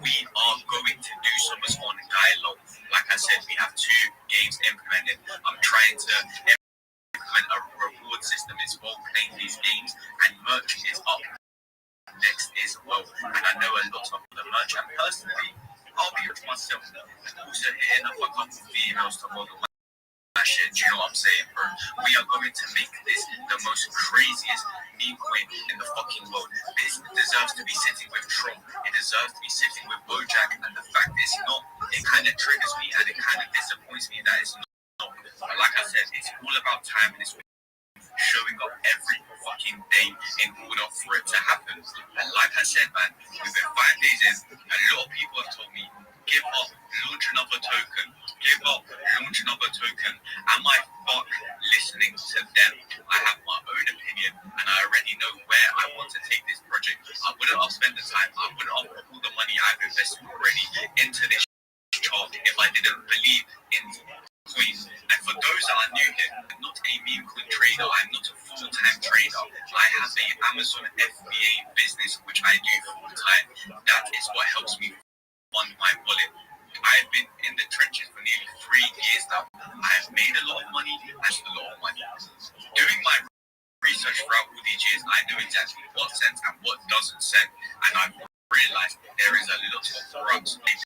we are going to do some on dialogue. Like I said, we have 2 games implemented. I'm trying to implement a reward system as well, playing these games, and merch is up next as well. And I know a lot of the merch, and personally, I'll be with myself and also hitting up a couple of females to model my shit. Do you know what I'm saying, bro? We are going to make this the most craziest meme coin in the fucking world. This deserves to be sitting with Trump. It deserves to be sitting with Bojack. And the fact it's not, it kind of triggers me and it kind of disappoints me that it's not. But like I said, it's all about time and it's showing up every fucking day in order for it to happen. And like I said, man, we've been 5 days in. A lot of people have told me, give up, launch another token. Give up, launch another token. Am I fuck listening to them? I have my own opinion and I already know where I want to take this project. I wouldn't have spent the time, I wouldn't have put all the money I've invested already into this chart if I didn't believe in coins. And for those that are new here, I'm not a meme coin trader, I'm not a full-time trader. I have a Amazon FBA business which I do full-time. That is what helps me fund my wallet. I've been in the trenches for nearly 3 years now. I have made a lot of money, lost a lot of money. Doing my research throughout all these years, I know exactly what sends and what doesn't send. And I've realized there is a lot of drugs picture.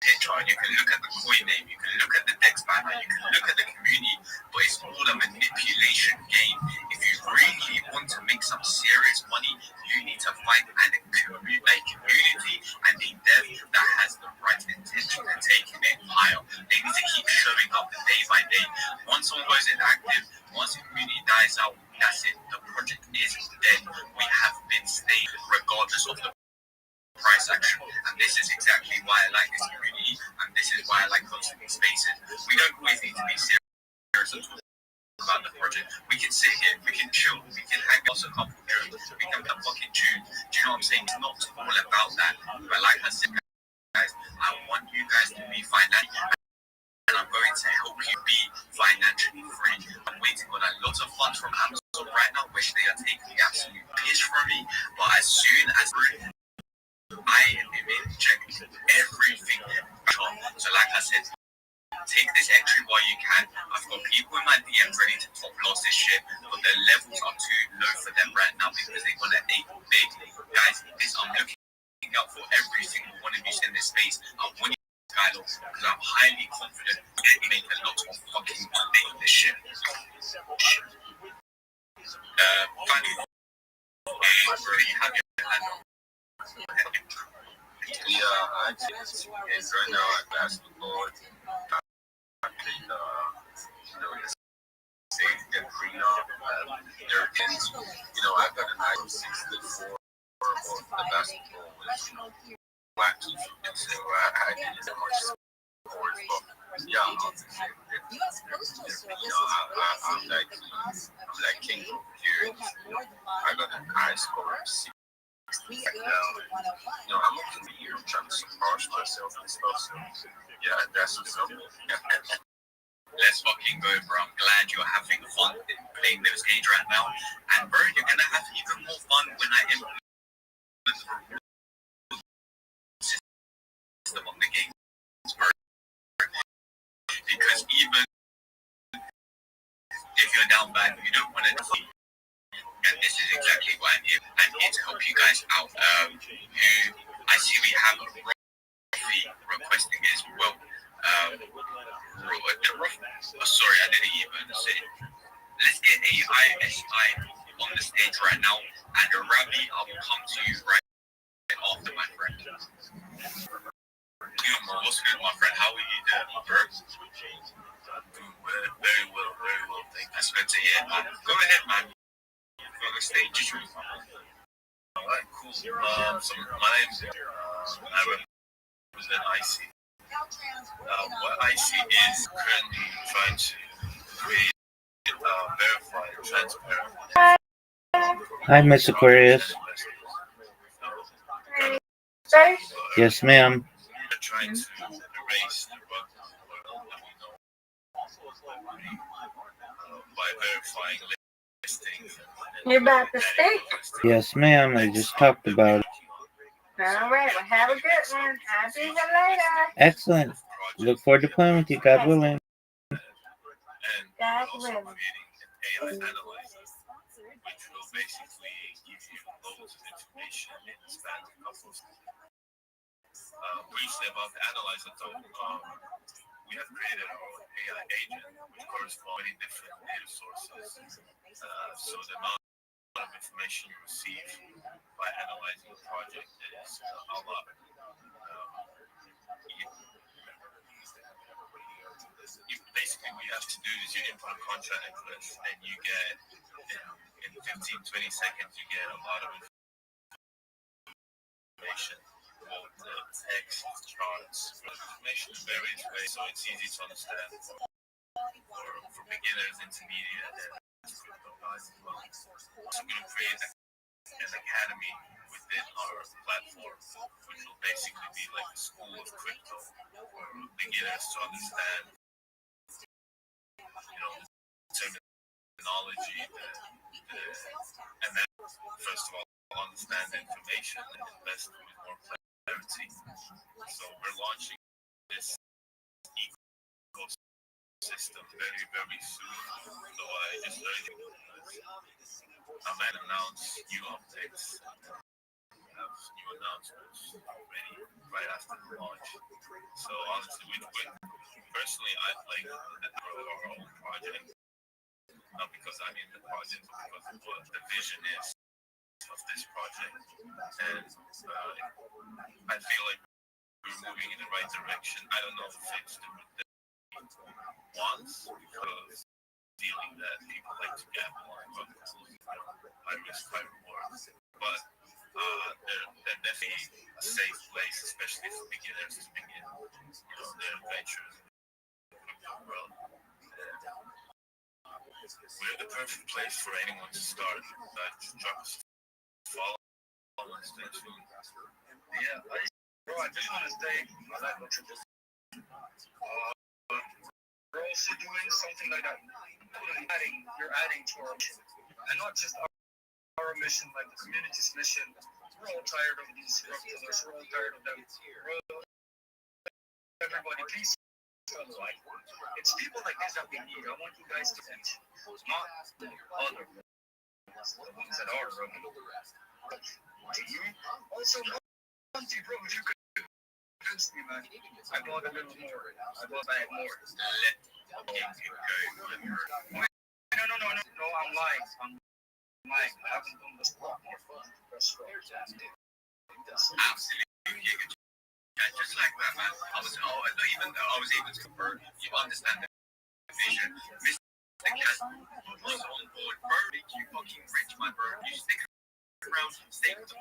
You can look at the coin name, you can look at the DEX banner, you can look at the community, but it's all a manipulation game. If you really want to make some serious money, you need to find a community and a dev that has the right intention of taking it higher. They need to keep showing up day by day. Once someone goes inactive, once the community dies out, that's it. The project is dead. We have been staying regardless of the price action, and this is exactly why I like this community, and this is why I like hosting these spaces. We don't always need to be serious and talk about the project. We can sit here, we can chill, we can hang out a couple of drinks, we can play fucking tune. Do you know what I'm saying? It's not all about that. But like I said, guys, I want you guys to be financial, and I'm going to help you be financially free. I'm waiting on a lot of funds from Amazon right now, which they are taking the absolute piss from me. But as soon as I am injecting everything. So like I said, take this entry while you can. I've got people in my DMs ready to top loss this shit, but the levels are too low for them right now because they want to ape big. Guys, I'm looking out for every single one of you in this space. I want you guys because I'm highly confident that you make a lot of fucking money in this shit. Finally, really have your hand on. Yeah, I just right now at basketball. I played, the safe and prenup. There is, I got an item 64 for the basketball was, whack 250, so I didn't so much scores, but yeah, I'm like king over here. I got a high score of 6. I'm looking the year trying to surprise myself and stuff. So yeah, that's what's up. Let's fucking go, bro. I'm glad you're having fun playing those games right now. And bro, you're gonna have even more fun when I implement the system on the games, bro. Because even if you're down bad, you don't want to defeat. And this is exactly why I'm here. I'm here to help you guys out. I see we have a Rothschild requesting as well. Sorry, I didn't even say it. Let's get a ISI on the stage right now. And Rabbi, I will come to you right after, my friend. What's good, my friend? How are you doing, my bro? Doing well, very well, very well. Thank you. That's good to hear, man. Go ahead, man. On the stage, is yours. Alright, cool. So my name's I represent IC. What IC is currently trying to create verify and transparent. Hi, Miss Aquarius. Yes, ma'am. They're trying to erase the rug by verifying listings. You're about to speak? Yes, ma'am. I just talked about it. All right. Well, have a good one. I'll see you later. Excellent. Look forward to playing with you, God willing. God willing. AI analyzer, which will basically give you loads of information in the span of a couple of seconds. Briefly about the analyzer, we have created our own AI agent, which corresponds to different data sources. So the amount of information you receive by analyzing the project is a lot. Basically, what you have to do is you input a contract request and you get, in 15-20 seconds, you get a lot of information, both text, charts, information in various ways, so it's easy to understand for beginners, intermediate, and crypto guys as well. Also going to create an academy within our platform, which will basically be like a school of crypto for beginners to understand, terminology, and then first of all understand the information and invest with more clarity. So we're launching this ecosystem very, very soon. So I just heard I might announce new updates, have new announcements ready right after the launch. So honestly, personally, I like our own project, not because I'm in the project, but because of what the vision is of this project. And I feel like we're moving in the right direction. I don't know if it's the wants, because feeling that people like to gamble on high risk, high reward. But they're definitely a safe place, especially for beginners to begin, their adventures in the world. We're the perfect place for anyone to start. Drop us follow us, stay tuned. Yeah, bro, I just want to say, I like what you just we're also doing something like that. You're adding to our mission. And not just our mission, like the community's mission. We're all tired of these drug dealers. We're all tired of them. Everybody, please follow. It's people like this that we need. I want you guys to reach. Not other ones that are running. Also, Monty, bro, if you could convince me, man. I bought a little more. I bought back more. No, I'm lying. I haven't done this a lot more fun. Absolutely. Just like that, man. I was able to convert. You understand the vision. Mr. Cat was on board. Bird, you fucking rich, my bird. You stick around, stay with them.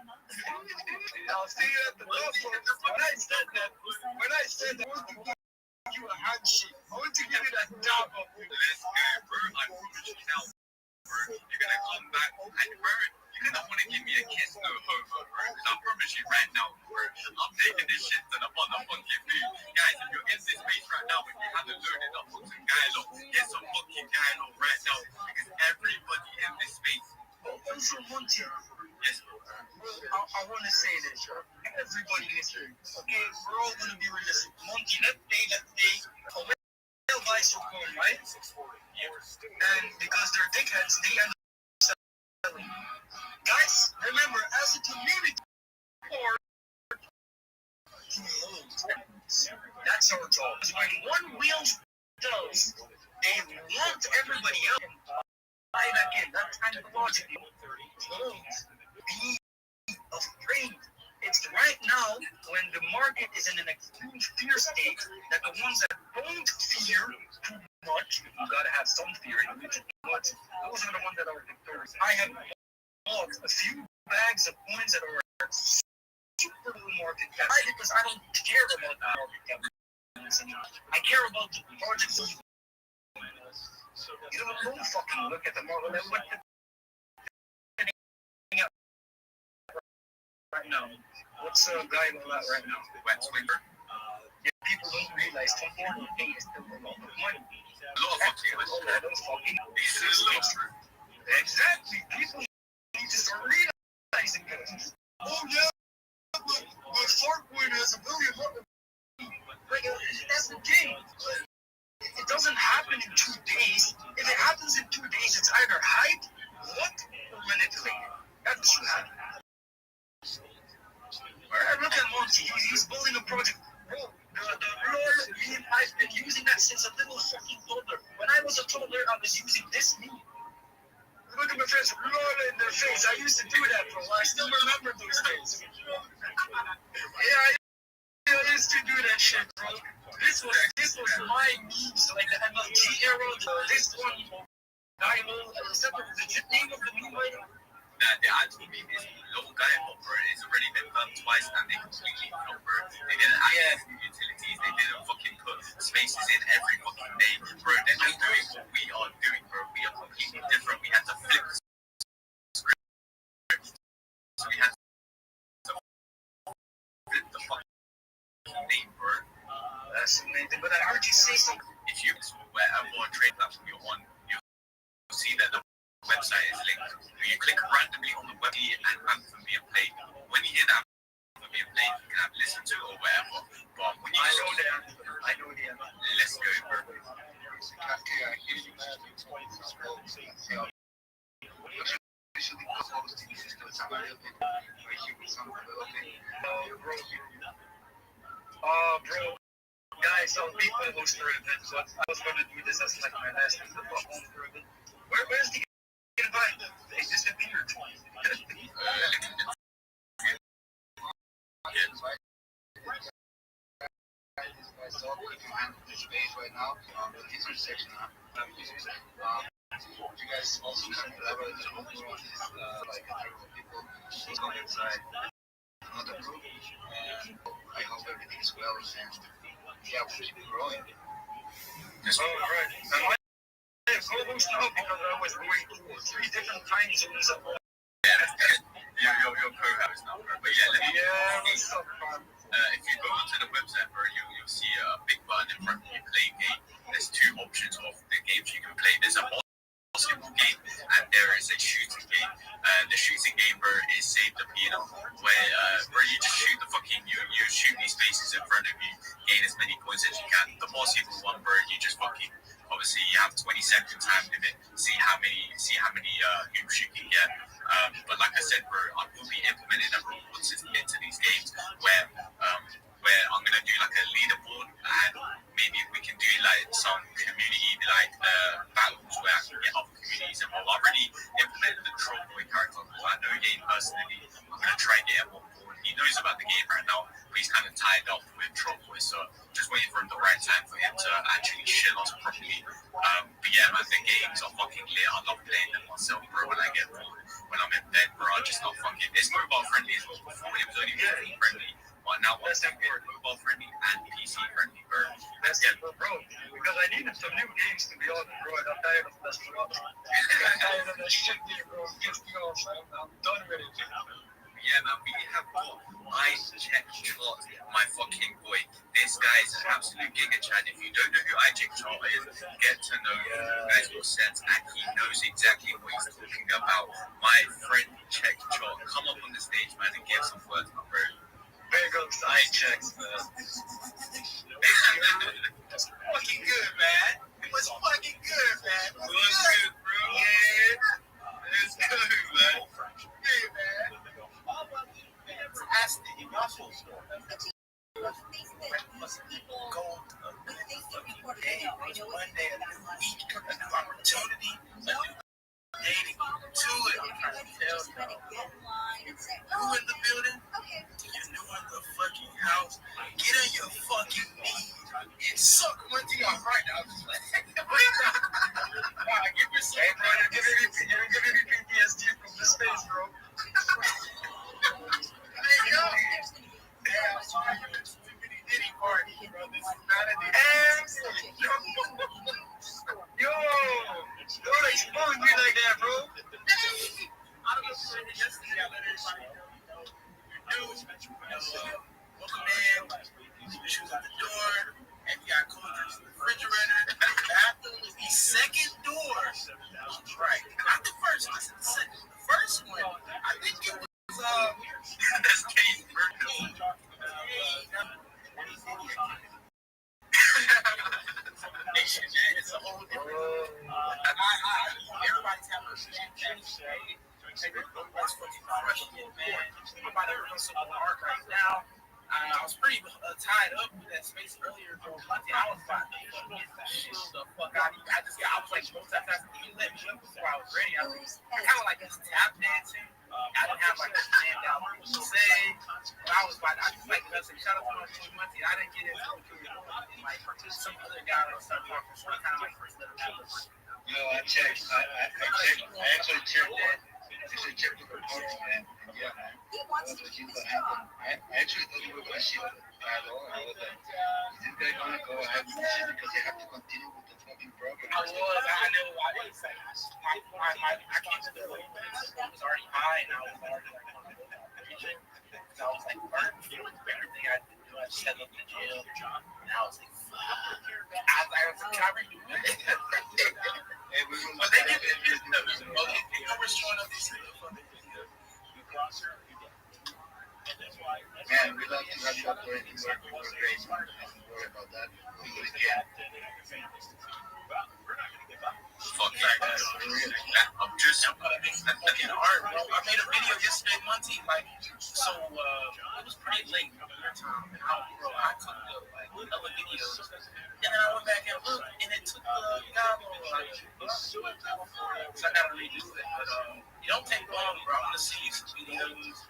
I'll see you at the top. When I said that, I want to give you a handshake. I want to give you that dab of you. Let's go, bird. I promise you now, bird. You're gonna come back and bird. You're gonna want to give me a kiss, no homo, bird. I promise you right now, bird. I'm taking this shit to the funky food. Guys, if you're in this space right now, if you haven't loaded up on some Gylo, get some fucking Gylo right now. Because everybody in this space. Also, Monty. Yes, bro. I want to say this, bro. Everybody listening, okay? We're all gonna be realistic. Monty, let's say a whale buys your coin, right? And because they're dickheads, they end up selling. Guys, remember, as a community, that's our job. When one wheel does, they want everybody else to buy back in. That's kind of logic. Be afraid. It's right now when the market is in an extreme fear state that the ones that don't fear too much, you gotta have some fear in it, but those are the ones that are victorious. I have bought a few bags of coins that are super low market cap. Why? Because I don't care about the market cap. I care about the projects. You don't fucking look at the market. Right now, what's a guy like that right now? Wet Swigger. Yeah, people don't realize 21 is still a lot of money. A lot of fucking. Exactly. People need to start realizing this. Oh yeah, but Fartcoin has $1 billion. Like, that's the thing. It doesn't happen in 2 days. If it happens in 2 days, it's either hype, luck, or manipulated. That's what should happen. Look at Monty. He's building a project. Bro, the meme, I've been using that since a little fucking toddler. When I was a toddler, I was using this meme. Look look at my friends rolling their face. I used to do that, bro. I still remember those days. Yeah, I used to do that shit, bro. This was my memes, like the MLG era. This one, Dino, except for the name of the meme item. The actual meme is Little Guy Hopper. It's already been done twice and they completely Hopper. They didn't add utilities. They didn't fucking put spaces in every fucking day. Bro, they're just doing what we are doing, bro. We are completely different. We had to flip the script. So we had to flip the fucking name, bro. That's amazing. But I heard you say something. If you wherever trade platform you're on, you'll see that the website is linked. You click randomly on the web and anthem being played. When you hear that anthem being played, you can have listen to it or whatever. But when you I know the anthem. Let's go, bro. Bro. Guys, some people host their event, so I was going to do this as like my last thing to put home for event. Where's the invite? They disappeared. This page right now, the teaser section, you guys also can collaborate on this, like people who's going inside another group, and I hope everything is well, and yeah, we'll keep growing. Right. And I co-host now because I was going through 3 different time zones at once. Your co-host now, bro. But yeah, what's up, man? If you go onto the website, bro, you'll see a big button in front of you, play game. There's 2 options of the games you can play. There's a basketball game and there is a shooting game. The shooting game, bro, is Save the Piano, where bro, you just shoot the fucking you shoot these spaces in front of you, gain as many points as you can. The basketball one, bro, you just fucking obviously you have 20-second time limit. See how many hoops you can get. But like I said, bro, I will be implementing a reward system into these games where I'm gonna do like a leaderboard and maybe we can do like some community like battles where I can get other communities involved. I've already implemented the Troll Boy character who I know Game personally. I'm gonna try and get him on board. He knows about the game right now, but he's kind of tied up with Troll Boy, so just waiting for the right time for him to actually chill us properly. But yeah, man, the games are fucking lit. I love playing them myself, bro. When I get bored, when I'm in bed, bro, I just not fucking. It's mobile friendly as well. Before it was only PC friendly, but now it's mobile friendly and PC friendly, bro. That's it, bro. Because I needed some new games to be honest, bro. I got tired of messing up. I'm tired of that shit game, bro. Pissed me off. I'm done with it. Yeah, man, we have got I Check Chart, my fucking boy. This guy is an absolute giga chat. If you don't know who I Check Chart is, get to know him. You guys will sense, and he knows exactly what he's talking about. My friend Check Chart, come up on the stage, man, and give some words, my bro. There goes I Checks, man. That's fucking good, man. It was fucking good, man. It was good, bro. Yeah. It's good, man. Hey, man. Fantastic. One day, a new week, a new opportunity, a new dating to it. I'm trying to tell you. Who in the building? You're new in the fucking house. Get on your fucking knees and suck one thing off right now. Give me some. Hey, bro, you're giving me PTSD from this space, bro. Hey, yo. Yeah, I'm sorry. Diddy party, bro. This is not a Diddy. Yo, don't expose me like that, bro. I don't know if yesterday I let everybody know. Welcome in. Shoes at the door. And we got cold drinks in the refrigerator. The bathroom is the second door. Right. Not the first one. I said the second. The first one, I think it was that's Kate's birthday. It's a whole different. Everybody's having a shit. Everybody's fucking crushing it, man. I'm about to run some art right now. I was pretty tied up with that space earlier, bro. I was about to get the shit the fuck out of you. I was like multitasking. You let me up before I was ready. I kind of like just tap dancing. I didn't have like a planned out what to say. But I was like, I just like to say, shout out to my boy Monty. I didn't get into it. Like some other guy that started talking, so I kind of like first let him know. Yo, I checked. I actually checked that. Actually checked the recording, man. And yeah, man. That's what you thought happened. I actually thought you were gonna shit Kylo. I was like, is this guy gonna go ahead and shit because they have to continue with the fucking program? I knew I didn't say. I came to the way when it was already high and I was already like on the preaching. So I was like burning everything I did do. I just set up the gym and I was like, fuck. I was like, can I redo it? But they did it. They were showing up these things for the video. You cross her, you get. Man, we love to have you up there. You were great. Don't worry about that. We will get. Fuck that. I'm gonna make that fucking art, bro. I made a video yesterday, Monty. Like, so it was pretty late for your time, and I took like other videos, and then I went back and looked, and it took the download like, so I gotta redo it. But it don't take long, bro. I'm gonna see you some videos.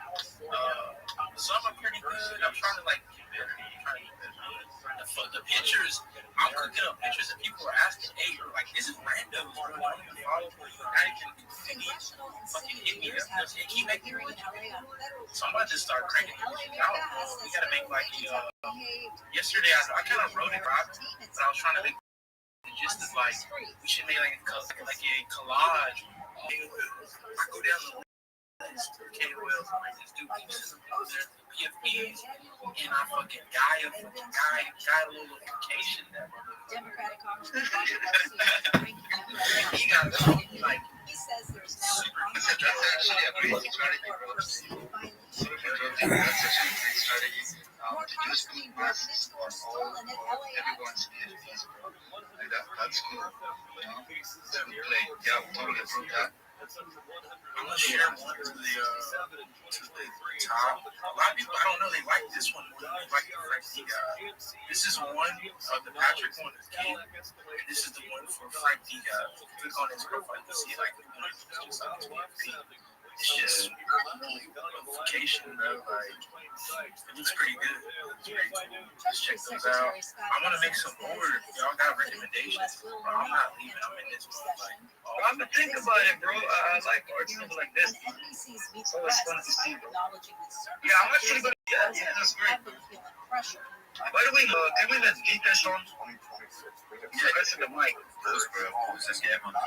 Some are pretty good. I'm trying to like get better. The pictures, I'm cooking up pictures, and people are asking, "Hey, like, this is random, bro. I don't even follow me. I didn't fucking hit me up. They keep making me. So I'm about to start cranking music out, bro. We gotta make like yesterday. I kind of wrote it, bro, but I was trying to make it just as like we should make like a collage. I go down the list, KOLs, I might just do PFPs, and I fucking guy a little notification that Democratic Congressman he got like he says there's Super. That's actually a great strategy, bro. That's actually a great strategy. To just put masks on all everyone's PFPs, bro. Like that's cool. You know? Good play. Yeah, totally approve that. I'm gonna share one to the top. A lot of people, I don't know, they like this one more than they like the Frankie guy. This is one of the Patrick one is King, and this is the one for Frankie guy. Click on his profile, you can see like the one just on his PFP. It's just notification, bro. Like, it looks pretty good. It's pretty cool. Just check those out. I'm gonna make some more. Y'all got recommendations. I'm not leaving. I'm in this one. Like, I'm gonna think about it, bro. I like arts like this. It's always fun to see, bro. Yeah, I'm actually gonna. Yeah, that's great. By the way, can we let defense on? Yeah, that's in the mic.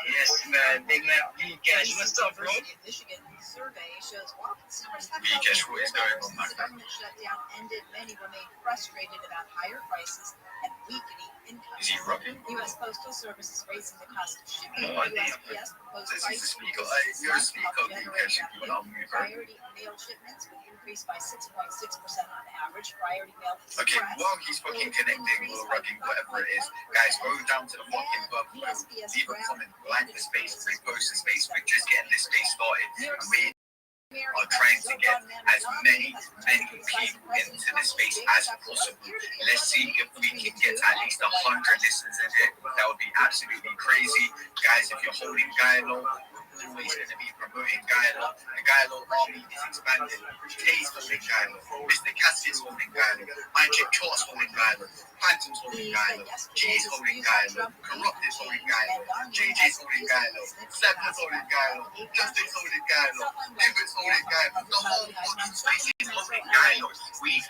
Yes, man. Big man, D-Cash. What's up, bro? Michigan survey shows while consumers have D-Cash, what is going on, the government shutdown ended, many remain frustrated about higher prices and weakening income. Is he rocking? U.S. Postal Service is raising the cost of shipping. No idea. USPS proposed This price is a speaker. increases You're a last speaker. month D-Cash, generating if you want me, priority mail shipments would increase by 6.6% on average. Priority mail Okay, while he's fucking connecting or rugging, whatever it is, guys, go down to the fucking pub, leave a comment, like the space, repost the space. We're just getting this space started, and we are trying to get as many people into the space as possible. Let's see if we can get at least 100 listeners in here. That would be absolutely crazy. Guys, if you're holding Gylo, we're always going to be promoting Gylo. The Gylo army is expanding. Kay's holding Gylo. Mr. Cassius holding Gylo. My Chick Charles holding Gylo. Phantom's holding Gylo. Jay's holding Gylo. Corrupt is holding Gylo. JJ's holding Gylo. Slappers holding Gylo. Justin's holding Gylo. David's holding Gylo. The whole fucking space is holding Gylo. We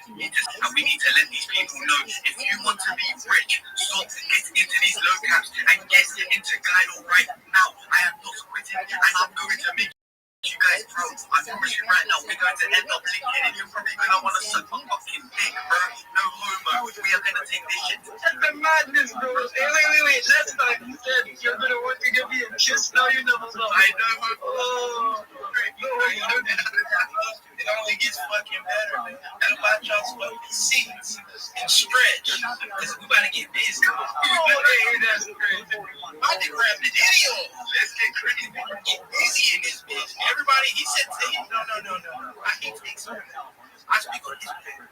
need to let these people know if you want to be rich, stop getting into these low caps and get into Gylo right now. I am not quitting. And I'm going to make you guys, bro. I'm pushing right now. We're going to end up linking and you're probably going to want to suck my fucking dick, bro. No homo. We are going to take this shit. That's the madness, bro. Hey, wait. Last time you said you're gonna want to give me a kiss. Now you never know. I know. It only gets fucking better, man. Gotta watch y'all's fucking seats and stretch. Because we about to get busy. That's crazy. I did grab the video. Let's get crazy. Get busy in this bitch. Everybody, he said to him, no. I hate to take something. I speak on his page.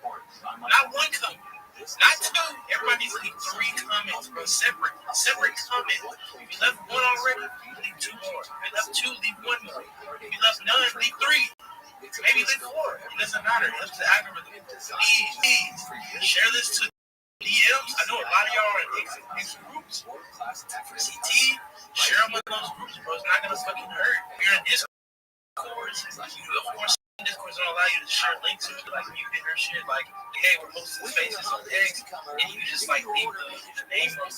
Not one comment. Not two. Everybody needs to leave 3 comments, bro. Separate comments. If you left one already, you leave 2 more. If we left 2, leave 1 more. If we left none, leave 3. Maybe leave 4. It doesn't matter. It's the algorithm. Please share this to DMs. I know a lot of y'all are in exit groups. CT, share them with those groups, bro. It's not gonna fucking hurt. If you're in Discord, of course, Discord don't allow you to share links if you like muted or shit. Like, hey, we're posting spaces on X, and you just like leave the name of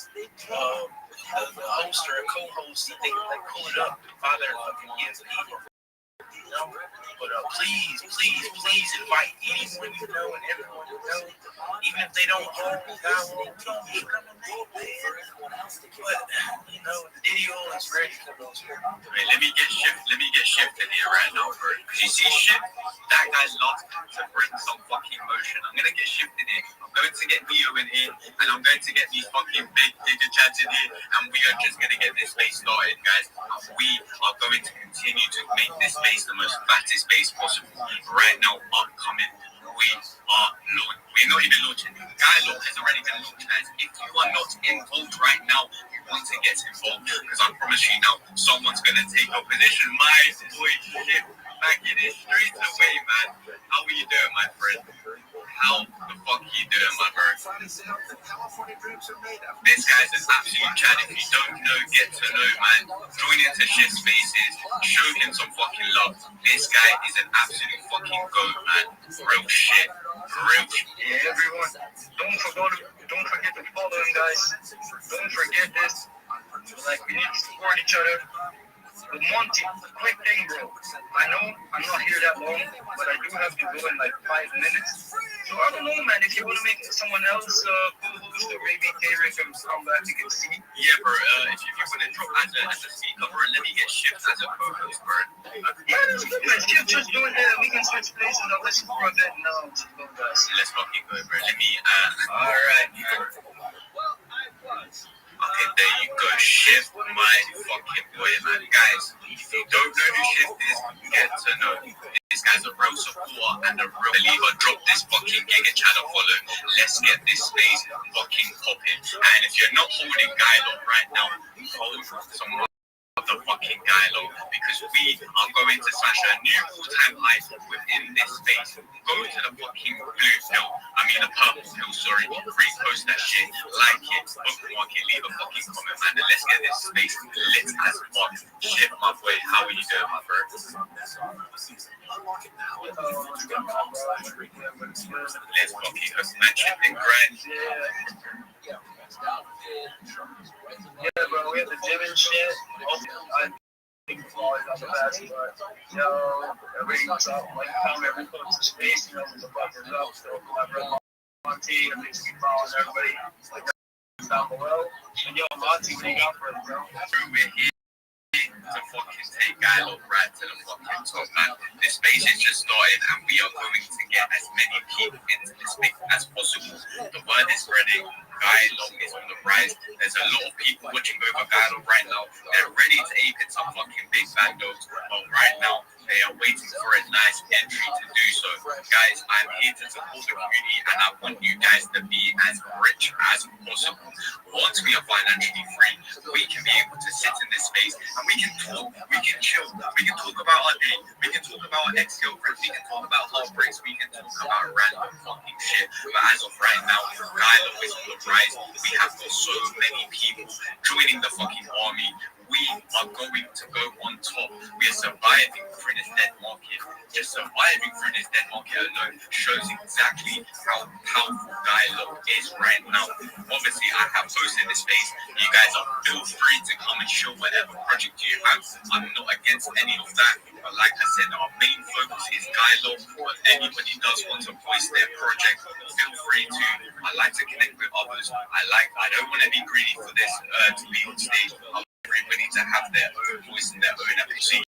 the host or a co-host, and they like pull it up by their fucking ESP. You know? But please invite anyone you know and everyone you know, even if they don't hold down, don't shoot them a name, man. But you know, the video is ready. Wait, let me get shifted here right now, bro. Because you see Shift, that guy's lost to bring some fucking motion. I'm gonna get shifted in. I'm going to get Neo in here, and I'm going to get these fucking big digger chads in here, and we are just gonna get this space started, guys. And we are going to continue to make this space the most fattest space possible. Right now, upcoming, we're not even launching. Dialogue has already been launched, guys. If you are not involved right now, you want to get involved, because I promise you now, someone's gonna take your position. My boy, Ship, back in his streets away, man. How are you doing, my friend? How the fuck are you doing, my bro? This guy's an absolute chat. If you don't know, get to know, man. Join into Shift Spaces. Show him some fucking love. This guy is an absolute fucking goat, man. Real shit. Real shit. Yeah, everyone. Don't forget to follow him, guys. Don't forget this. Like, we need to support each other. But Monty, quick thing, bro. I know I'm not here that long, but I do have to go in like 5 minutes. So I don't know, man. If you want to make someone else co-host, or maybe Terry can come back, you can see. Yeah, bro. If you want to drop as a speaker, bro, let me get Shift as a co-host, bro. Yeah, that's good, man. Shift just doing that. We can switch places. I'll listen for a bit now. Let's fucking go, bro. Let me. All right. Okay, there you go. Shift, my fucking boy, man. Guys, if you don't know who Shift is, get to know. This guy's a real supporter and a real believer. Drop this fucking giga chat and follow. Let's get this space fucking popping. And if you're not holding dialogue right now, hold some of the fucking dialogue, because we are going to smash a new all-time high within this space. Go to the fucking the purple pill, sorry. Repost that shit, like it, bookmark it, leave a fucking comment, man, and let's get this space lit as fuck. Shit, my boy, how are you doing, my bro? Let's fucking hook, man. Chipping grind. Yeah, bro, we have the gym and shit. I think it's always on the best, but, everything's up. Like, every post is space, the fuckers up. So, my brother Monty, I think we following everybody, like, down below. And Monty, what do you got for us, bro? We're here to fucking take dialogue right to the fucking top, man. This space is just started, and we are going to get as many people into this space as possible. The word is spreading. Dialogue is on the rise. There's a lot of people watching over dialogue right now. They're ready to ape it some fucking big bad dogs, but right now they are waiting for a nice entry to do so. Guys, I'm here to support the community, and I want you guys to be as rich as possible. Once we are financially free, we can be able to sit in this space and we can talk, we can chill, we can talk about our day, we can talk about our ex-girlfriends, we can talk about heartbreaks, we can talk about random fucking shit. But as of right now, dialogue is on the rise. We have got so many people joining the fucking army. We are going to go on top. We are surviving through this dead market. Just surviving through this dead market alone shows exactly how powerful dialogue is right now. Obviously, I have posted this space. You guys are feel free to come and show whatever project you have. I'm not against any of that. But like I said, our main focus is dialogue. If anybody does want to voice their project, feel free to. I like to connect with others. I don't want to be greedy for this to be on stage. Everybody to have their own voice and their own opinion.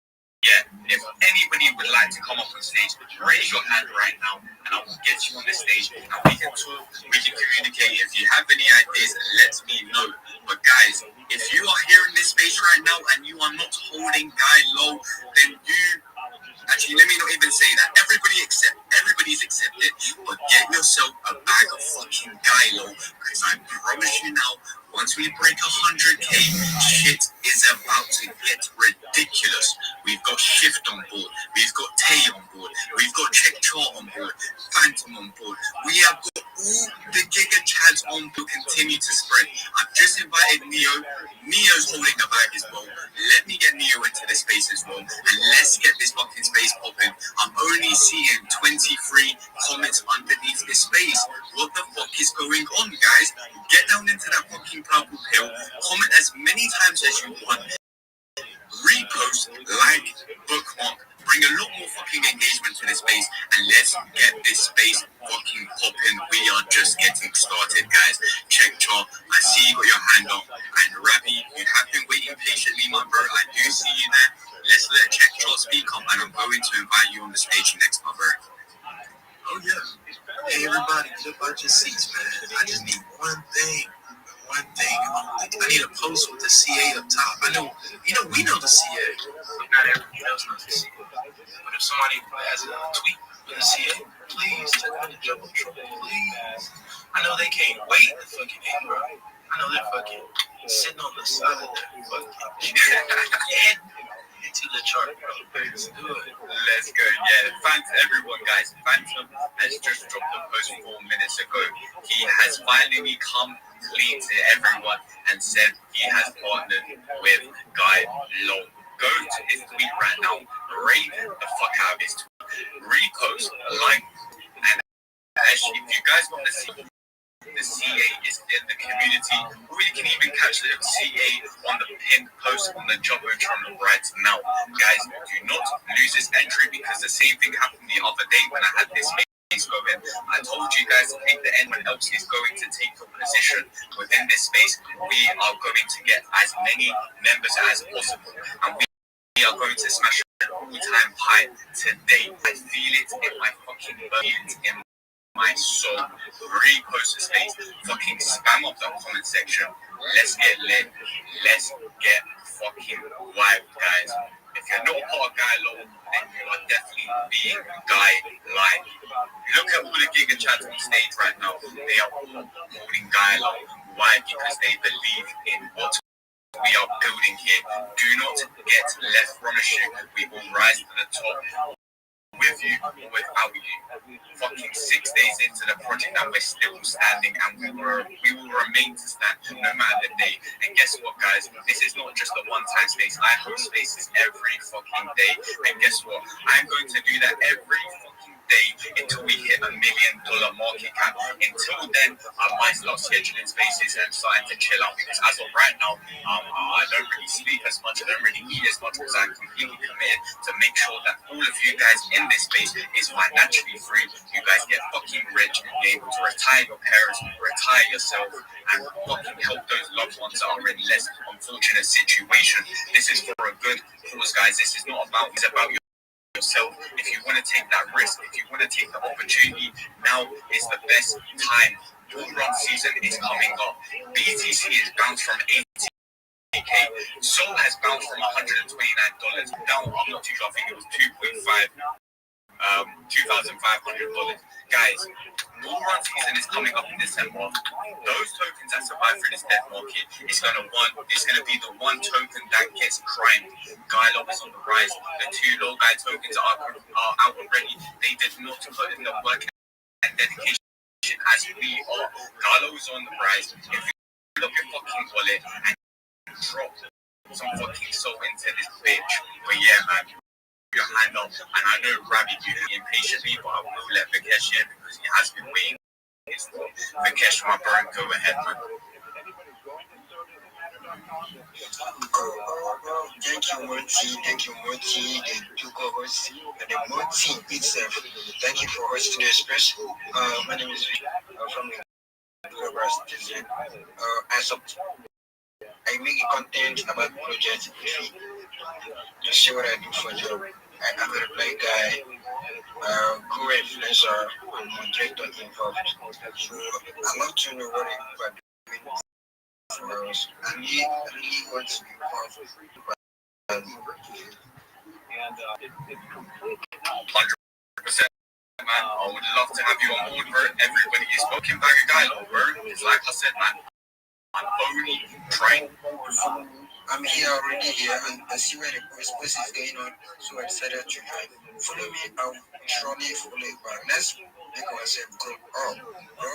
Yeah, if anybody would like to come up on stage, raise your hand right now and I will get you on the stage and we can talk, we can communicate. If you have any ideas, let me know. But guys, if you are here in this space right now and you are not holding Guy low, then you Actually, let me not even say that. Everybody's accepted, but get yourself a bag of fucking Gylo, because I promise you now, once we break 100k, shit is about to get ridiculous. We've got Shift on board, we've got Tay on board, we've got Check Chart on board, Phantom on board. We have got all the Giga Chads on board. Continue to spread. I've just invited Neo. Neo's holding the bag as well. Let me get Neo into the space as well, and let's get this fucking space popping. I'm only seeing 23 comments underneath this space. What the fuck is going on, guys? Get down into that fucking purple pill. Comment as many times as you want. Repost, like, bookmark. Bring a lot more fucking engagement to this space, and let's get this space fucking popping. We are just getting started, guys. Check chart. I see you got your hand up. And Rabbi, you have been waiting patiently, my bro. I do see you there. Let's let Check chart speak up, and I'm going to invite you on the stage next, my bro. Oh yeah. Hey everybody, get up out your seats, man. I just need one thing. I need a post with the CA up top. I know, we know the CA. But not everyone else knows the CA. But if somebody has a tweet with the CA, please check out the Double Trouble, please. I know they can't wait to fucking hang around. I know they're fucking sitting on the side of their fucking head into the chart, bro. Let's do it. Let's go. Yeah, thanks everyone, guys. Phantom has just dropped a post 4 minutes ago. He has finally come clean to everyone and said he has partnered with Guy Long. Go to his tweet right now, rate the fuck out of his tweet, repost, like, and actually, if you guys want to see the CA is in the community, or you can even catch the CA on the pinned post on the Jumbotron right now. Guys, do not lose this entry, because the same thing happened the other day when I had this space going. I told you guys to take the end when else is going to take a position within this space. We are going to get as many members as possible, and we are going to smash an all-time high today. I feel it in my fucking bones, in my soul. Repost the space, fucking spam up the comment section. Let's get lit. Let's get fucking wild, guys. If you're not part of Guy Law, then you are definitely being Guy Live. Look at all the Giga Chads on stage right now. They are all holding Guy Law. Why? Because they believe in what we are building here. Do not get left from a shoe. We will rise to the top with you or without you. Fucking 6 days into the project and we're still standing, and we will remain to stand no matter the day. And guess what, guys? This is not just a one-time space. I host spaces every fucking day. And guess what? I'm going to do that every fucking day until we hit $1 million market cap. Until then, I might start scheduling spaces and starting to chill out, because as of right now, I don't really sleep as much, I don't really eat as much, because I'm completely committed to make sure that all of you guys in this space is financially free. You guys get fucking rich, you're able to retire your parents, retire yourself, and fucking help those loved ones that are in less unfortunate situation. This is for a good cause, guys. This is not about, it's about yourself. If you want to take that risk, if you want to take the opportunity, now is the best time. Bull run season is coming up. BTC is bounced from 80k. Sol has bounced from $129 down. I'm not too sure. I think it was 2,500. Guys, bull run season is coming up in December. Those tokens that survive through this death market, it's gonna be the one token that gets primed. Guy Love is on the rise. The two low guy tokens are out already. They did not put in the work and dedication as we are. Guy Love is on the rise. If you look your fucking wallet and drop some fucking soul into this bitch, but yeah, man, your hand up. And I know Rabbi you impatiently, but I will let Vikesh in because he has been waiting. Vikesh, my bro, go ahead, man. Thank you, Monty. Thank you, co-host, and the Monty itself. Thank you for hosting the space. My name is Vic. I'm from the Global Citizen. I make content about projects. To see what I do for a job. I'm a reply guy, co-influencer, and moderator involved. So I'd love to know what you are doing for us. I really want to be involved. And it's completely nuts. 100%, man. I would love to have you on board, bro. Everybody is fucking bag of guy, bro. It's like I said, man. I'm only trying. I'm here already here, and I see where the process is going on. So I decided to join. Follow me, I'll surely follow you. But let's make ourselves go up, bro.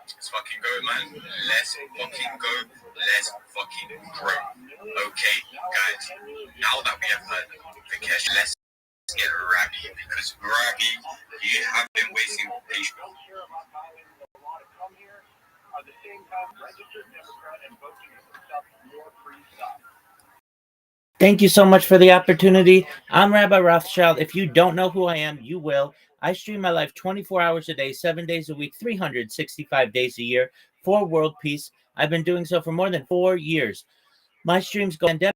Let's fucking go, man. Let's fucking go. Let's fucking grow. Okay, guys. Now that we have heard Vikesh, let's get Rabbi, because Rabbi, you have been wasting patience. Thank you so much for the opportunity. I'm Rabbi Rothschild. If you don't know who I am, you will. I stream my life 24 hours a day, 7 days a week, 365 days a year for world peace. I've been doing so for more than 4 years. My streams go pandemic.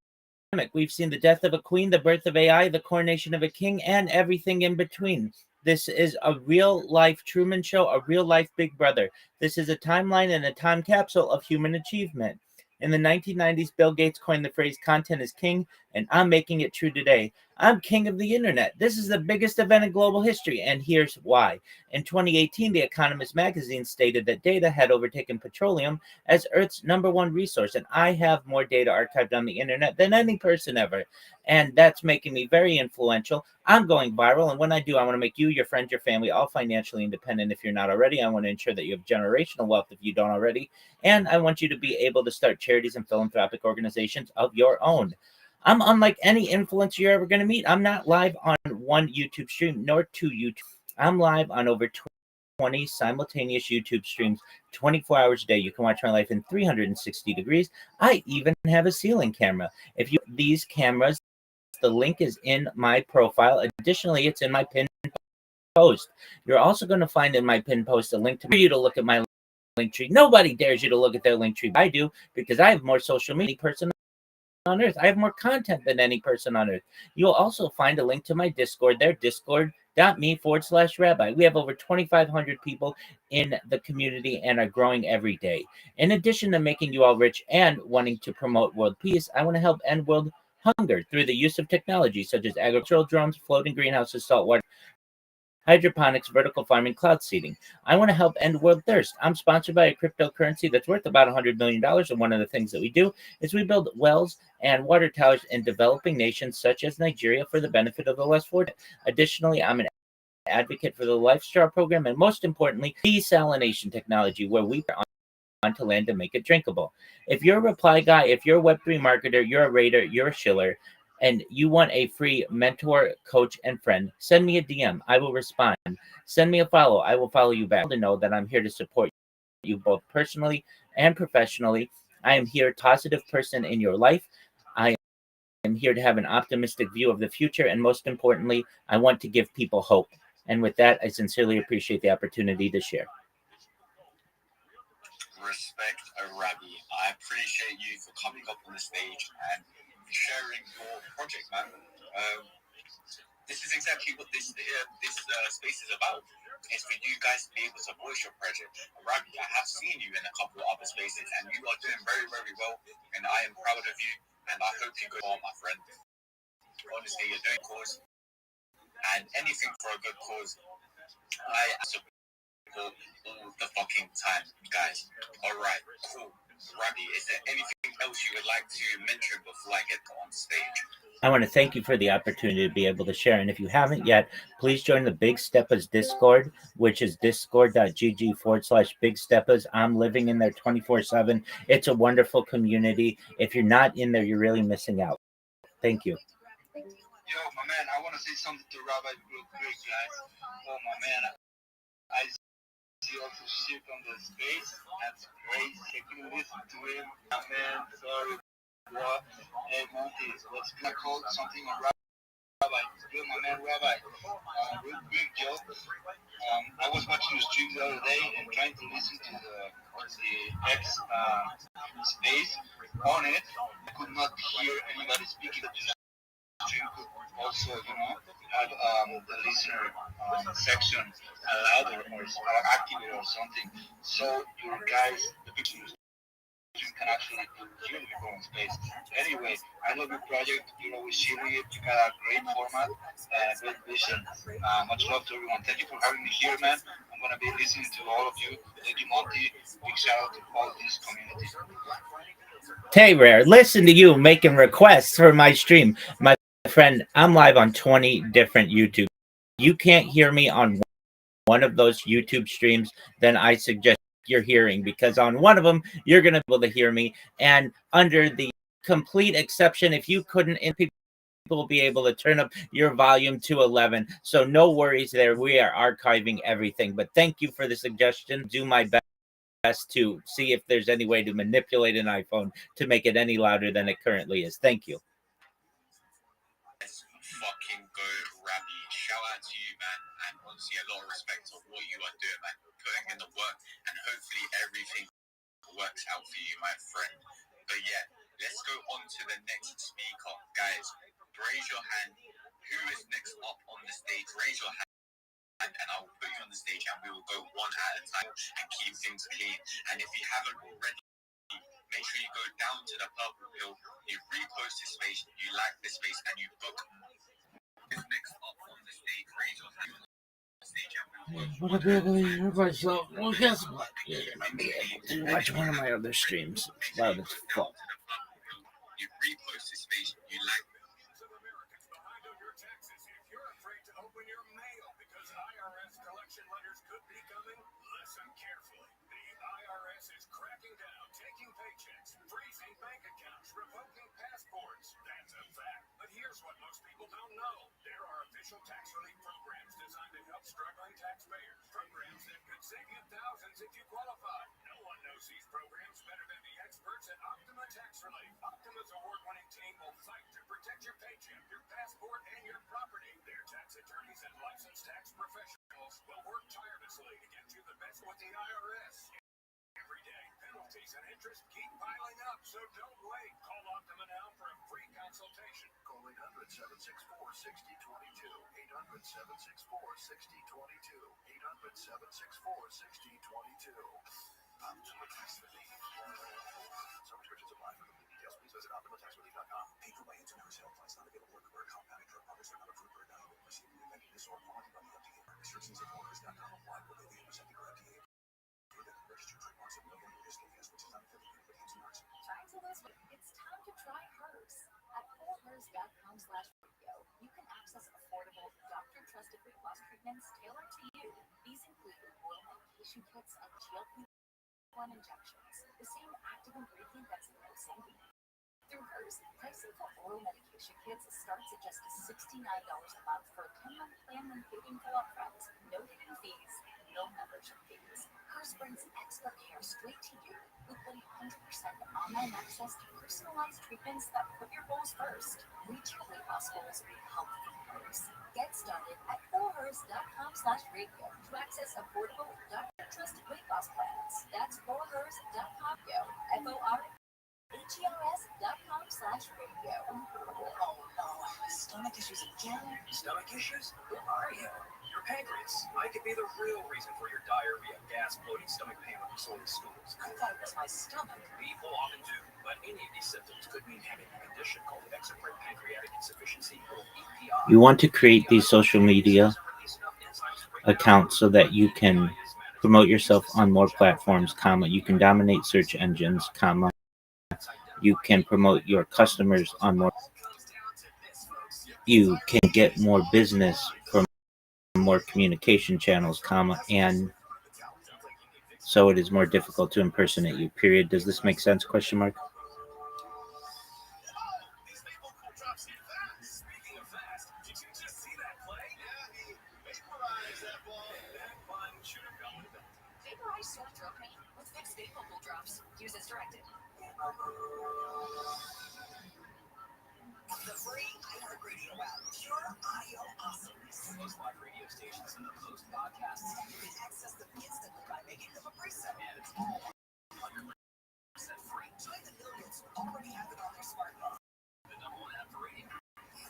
We've seen the death of a queen, the birth of AI, the coronation of a king, and everything in between. This is a real-life Truman Show, a real-life Big Brother. This is a timeline and a time capsule of human achievement. In the 1990s, Bill Gates coined the phrase content is king, and I'm making it true today. I'm king of the internet. This is the biggest event in global history, and here's why. In 2018, The Economist magazine stated that data had overtaken petroleum as Earth's #1 resource, and I have more data archived on the internet than any person ever, and that's making me very influential. I'm going viral, and when I do, I want to make you, your friends, your family, all financially independent if you're not already. I want to ensure that you have generational wealth if you don't already, and I want you to be able to start charities and philanthropic organizations of your own. I'm unlike any influencer you're ever going to meet. I'm not live on one YouTube stream, nor two YouTube. I'm live on over 20 simultaneous YouTube streams, 24 hours a day. You can watch my life in 360 degrees. I even have a ceiling camera. If you these cameras, the link is in my profile. Additionally, it's in my pinned post. You're also going to find in my pinned post a link to for you to look at my link tree. Nobody dares you to look at their link tree. I do, because I have more social media person on earth. I have more content than any person on earth. You'll also find a link to my Discord there, discord.me/rabbi. We have over 2,500 people in the community and are growing every day. In addition to making you all rich and wanting to promote world peace, I want to help end world hunger through the use of technology such as agricultural drones, floating greenhouses, saltwater, hydroponics, vertical farming, cloud seeding. I want to help end world thirst. I'm sponsored by a cryptocurrency that's worth about $100 million. And one of the things that we do is we build wells and water towers in developing nations such as Nigeria for the benefit of the less fortunate. Additionally, I'm an advocate for the Lifestyle program, and most importantly, desalination technology, where we onto land to make it drinkable. If you're a reply guy, if you're a Web3 marketer, you're a raider, you're a shiller, and you want a free mentor, coach, and friend, send me a DM. I will respond. Send me a follow. I will follow you back. To know that I'm here to support you both personally and professionally. I am here, positive person in your life. I am here to have an optimistic view of the future, and most importantly, I want to give people hope. And with that, I sincerely appreciate the opportunity to share. Respect, Rabbi. I appreciate you for coming up on the stage and sharing your project, man. This is exactly what this space is about. It's for you guys to be able to voice your project. Rabbi, I have seen you in a couple of other spaces, and you are doing very, very well. And I am proud of you, and I hope you go on, my friend. Honestly, you're doing cause, and anything for a good cause. I support all the fucking time, guys. All right, cool. Rabbi, is there anything else you would like to mention before I get on stage? I want to thank you for the opportunity to be able to share. And if you haven't yet, please join the Big Steppas Discord, which is discord.gg/Big Steppas. I'm living in there 24/7. It's a wonderful community. If you're not in there, you're really missing out. Thank you. Yo, my man, I want to say something to Rabbi real quick, guys. Oh, my man, I see all the shit on the space. That's great. I can listen to him. My man, sorry. What? Hey, Monty, what's good? I called something on Rabbi. Good, my man, Rabbi. Real quick, Joe. I was watching the stream the other day and trying to listen to the X space on it. I could not hear anybody speaking. The stream could also, have the listener section louder or activate or something. So your guys, the people can actually actually here in the growing space. Anyway, I love your project. With Shiri, you got a great format, great vision. Much love to everyone. Thank you for having me here, man. I'm gonna be listening to all of you. Thank you, Monty. Big shout out to all this community. Tay Rare, listen to you making requests for my stream. My friend, I'm live on 20 different YouTube. You can't hear me on one of those YouTube streams, then I suggest you're hearing, because on one of them, you're going to be able to hear me. And under the complete exception, if you couldn't, and people will be able to turn up your volume to 11. So no worries there. We are archiving everything. But thank you for the suggestion. Do my best to see if there's any way to manipulate an iPhone to make it any louder than it currently is. Thank you. Let's fucking go, Rabbi. Shout out to you, man. And honestly, a lot of respect for what you are doing, man. You're putting in the work, and hopefully everything works out for you, my friend. But yeah, let's go on to the next speaker. Guys, raise your hand. Who is next up on the stage? Raise your hand. And I will put you on the stage, and we will go one at a time and keep things clean. And if you haven't already, make sure you go down to the purple pill, you repost this space, you like this space, and you book. Next up on the stage, raise your hand on the stage, and we will go. Would I be able to hear myself? Well, guess what? You're gonna be able to watch one of my other streams. Loud as fuck. You repost this space, you like. Open your mail because IRS collection letters could be coming. Listen carefully. The IRS is cracking down, taking paychecks, freezing bank accounts, revoking passports. That's a fact. But here's what most people don't know. There are official tax relief programs designed to help struggling taxpayers. Programs that could save you thousands if you qualify. No one knows these programs better than the experts at Optima Tax Relief. Optima's award-winning team will fight to protect your paycheck, your passport, and your property. Their tax attorneys and licensed tax professionals will work tirelessly to get you the best with the IRS. Every day, penalties and interest keep piling up, so don't wait. Call Optima now for a free consultation. Call 800-764-6022. 800-764-6022. 800-764-6022. Optima Tax Relief. Some restrictions apply. For complete details, please visit OptimaTaxRelief.com. Paid for by Internet Sale Price, not available everywhere. Compounded drug products are not approved or not received with effectiveness or quality by the FDA. Restrictions at borders.com apply with the FDA or FDA. Registered trademarks of million USDS, which is not affiliated with Hanson Arts. Trying to lose weight? It's time to try hers. At wholehers.com/radio, you can access affordable, doctor-trusted weight loss treatments tailored to you. These include oral medication kits and GLP-1 injections, the same active ingredient that's in Ozempic. Through hers, pricing for oral medication kits starts at just $69 a month for a 10-month plan when paid in full upfront. No hidden fees, no membership fees. Hers brings expert care straight to you with 100% online access to personalized treatments that put your goals first. Reach your weight loss goals with help from hers. Get started at wholehers.com/radio to access affordable, doctor-trusted weight loss plans. That's wholehers.com. HERS.com/radio. Oh no, stomach issues again? Stomach issues? Who are you? Your pancreas. I could be the real reason for your diarrhea, gas, bloating, stomach pain, or swollen stools. I thought it was my stomach. People often do, but any of these symptoms could mean having a condition called exocrine pancreatic insufficiency, or EPI. You want to create these social media accounts so that you can promote yourself on more platforms, comma, you can dominate search engines, comma, you can promote your customers on more, you can get more business from more communication channels, comma, and so it is more difficult to impersonate you, period. Does this make sense, question mark? Speaking of fast, did you just see that play? Yeah, he vaporized that ball. That one should have gone to bed. Vaporize sore throat pain with Vicks Vapor Drops. Use as directed. The free iHeartRadio app. Pure audio awesomeness. Most live radio stations and the most podcasts. You can access them instantly by making them a preset. And it's all 100% free. Join the millions who already have it on their smartphone. the number one app for radio.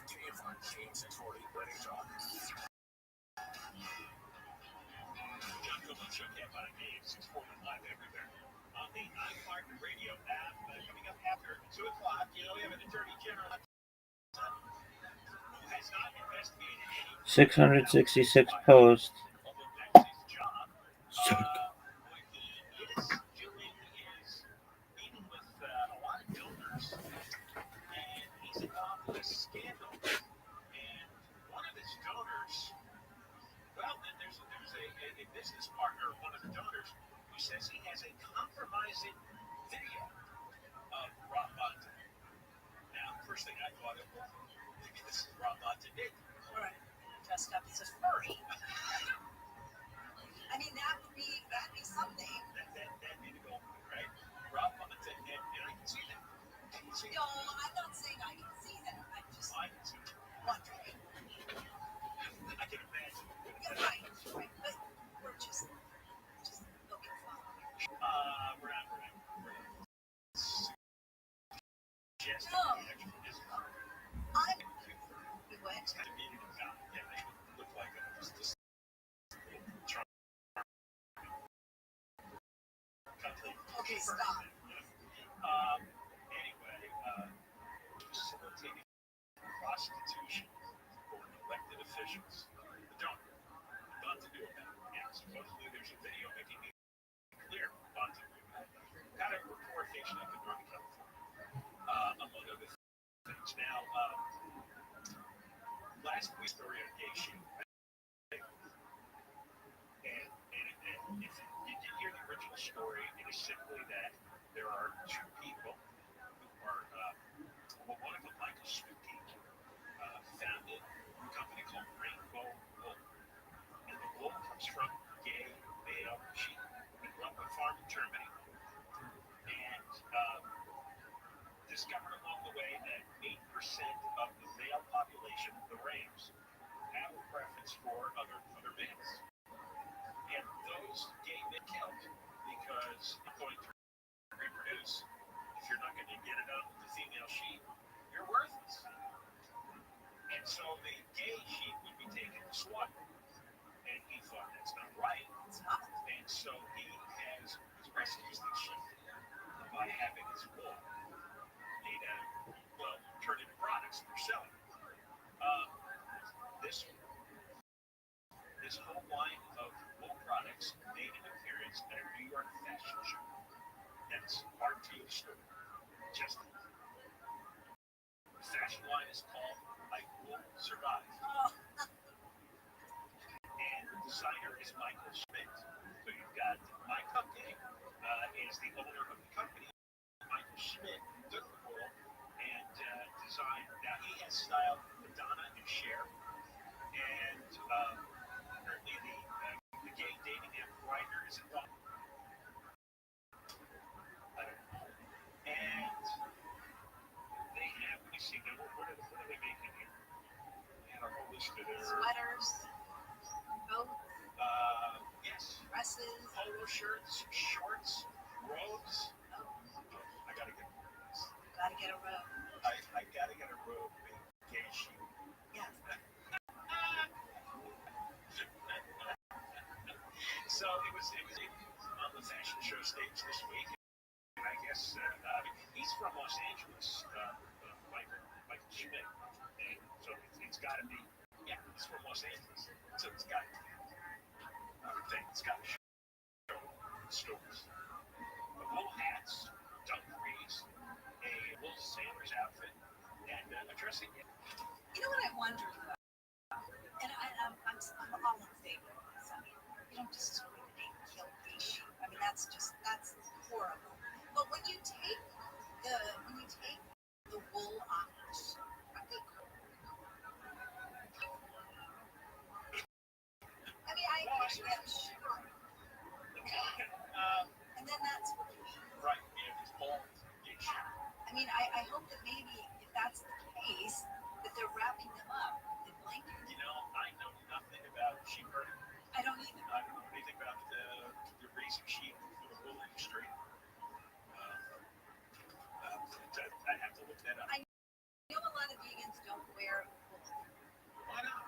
KFR Chain 640 Wedding Talk. John Copeland Show, KFR 640 live everywhere. On the iHeartRadio app. 2 o'clock, you know, we have an attorney general who has not investigated any 666 posts. job. Is doing is meeting with a lot of donors, and he's involved in a scandal. And one of his donors, well, then there's a business partner of one of the donors who says he has a compromising video of Rob Monta. Now, the first thing I thought of, well, maybe this is Rob Monta did. Right. Dressed up as a furry. I mean, that'd be something. That'd be the goal, right? Rob Monta, and I can see that. No, I'm not saying I can see that. I'm just wondering. I can imagine. Yeah, right. But we're just looking for. We're not. Yes. No. I'm. We went. Yeah, they look like just Okay, stop. Anyway, facilitating prostitution for elected officials. The donor. Not to do with that. Yeah, supposedly there's a video making it clear not to do that. Got a reportation up in Northern California, among other things. Now, last week's story on gay sheep. And if you did hear the original story, it is simply that there are two people who are, well, one of them, Michael Spooky, founded a company called Rainbow Wool. And the wool comes from gay male sheep. They grew up on a farm in Germany and discovered along the way that 8% of the male population, the rams, have a preference for other males. And those gay men killed because you're going to reproduce. If you're not going to get it out with the female sheep, you're worthless. And so the gay sheep would be taken to slaughter. And he thought that's not right. It's not. And so he rescues these sheep by having his wool made out, well, turned into products for selling. This whole line of wool products made an appearance at a New York fashion show. That's part 2 of the story. Just the fashion line is called I Will Survive. And the designer is Michael Schmidt. So you've got My Cupcake is the owner of the company. Michael Schmidt took the wool and designed. Now he has styled Madonna and Cher. And apparently the gay dating app Grindr is involved. I don't know. And they have, let me see, what are they making here? They have a whole list of their Sweaters, coats, yes, dresses, polo shirts, shorts, robes. I gotta get robes. Gotta get a robe. I gotta get a robe with gay sheep. Yes. So it was on the fashion show stage this week. And I guess he's from Los Angeles, Michael Schmidt. And so it's got to be, yeah, he's from Los Angeles. So it's got to be, I would think it's got to show stores. The wool hats, dungarees, a wool sailor's outfit, and a dressing gown. You know what I wonder about? And I'm all in favor of this. I mean, you don't discriminate and kill gay sheep. I mean, that's horrible. But when you take the wool off the sheep, I think. I mean, I actually am sure. And then that's what you mean. Right, yeah, it's bald gay sheep. I mean, I hope that maybe if that's the case, that they're wrapping them up in blankets. You know, I know nothing about sheep herding. I don't either. I don't know anything about the raising sheep for the wool industry. I'd have to look that up. I know a lot of vegans don't wear wool. Why not?